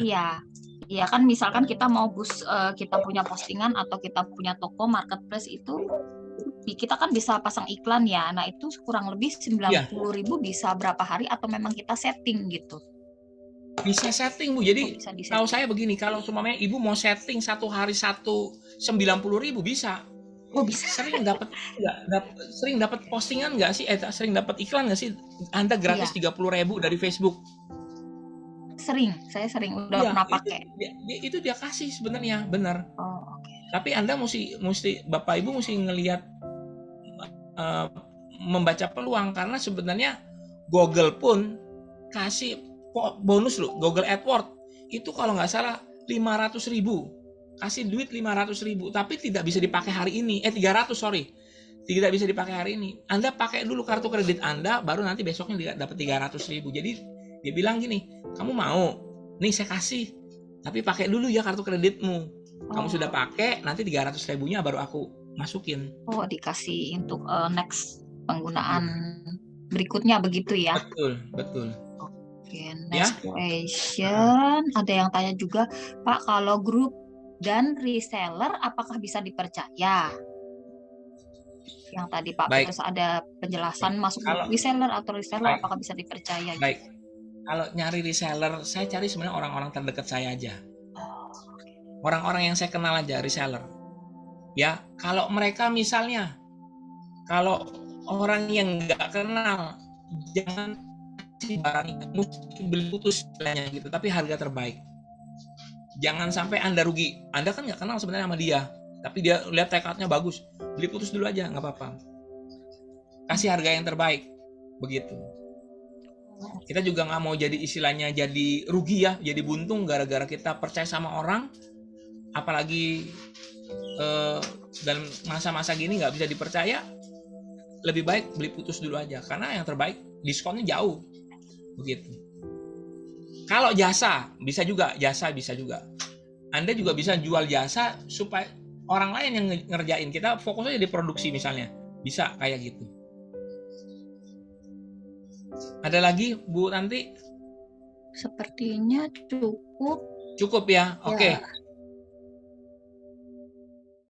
Iya kan misalkan kita mau kita punya postingan atau kita punya toko marketplace itu kita kan bisa pasang iklan ya. Nah itu kurang lebih 90.000 bisa berapa hari atau memang kita setting gitu? Bisa setting Bu. Jadi Bisa di tahu saya begini, kalau semuanya Ibu mau setting 1 hari 90.000 bisa. Oh bisa. Sering dapat postingan nggak sih? Sering dapat iklan nggak sih? Anda gratis 30.000 dari Facebook. Saya sering udah pernah pakai. Itu dia kasih sebenarnya, benar. Oh, oke. Tapi Anda mesti Bapak Ibu mesti ngelihat membaca peluang, karena sebenarnya Google pun kasih bonus loh. Google AdWords itu kalau nggak salah 500.000, kasih duit 500.000, tapi tidak bisa dipakai hari ini. 300, sorry, tidak bisa dipakai hari ini. Anda pakai dulu kartu kredit Anda, baru nanti besoknya dapat 300.000. Jadi dia bilang gini, kamu mau? Nih saya kasih, tapi pakai dulu ya kartu kreditmu. Kamu sudah pakai, nanti 300.000-nya baru aku masukin. Oh, dikasih untuk next penggunaan berikutnya begitu ya. Betul. Oke, next question. Ada yang tanya juga, Pak, kalau grup dan reseller apakah bisa dipercaya? Yang tadi Pak Baik. Petrus ada penjelasan masuk Kalau- reseller atau reseller Baik. apakah bisa dipercaya? Baik. Kalau nyari reseller, saya cari sebenarnya orang-orang terdekat saya aja. Orang-orang yang saya kenal aja reseller. Ya, kalau mereka misalnya, kalau orang yang nggak kenal, jangan kasih barangnya, mesti beli putus istilahnya gitu, tapi harga terbaik. Jangan sampai Anda rugi. Anda kan nggak kenal sebenarnya sama dia, tapi dia lihat tekadnya bagus, beli putus dulu aja, nggak apa-apa. Kasih harga yang terbaik, begitu. Kita juga nggak mau jadi istilahnya jadi rugi ya, jadi buntung gara-gara kita percaya sama orang, apalagi dalam masa-masa gini nggak bisa dipercaya. Lebih baik beli putus dulu aja, karena yang terbaik diskonnya jauh, begitu. Kalau jasa bisa juga, Anda juga bisa jual jasa supaya orang lain yang ngerjain, kita fokus aja di produksi misalnya, bisa kayak gitu. Ada lagi Bu Tanti? Sepertinya cukup. Cukup ya, oke. Ya.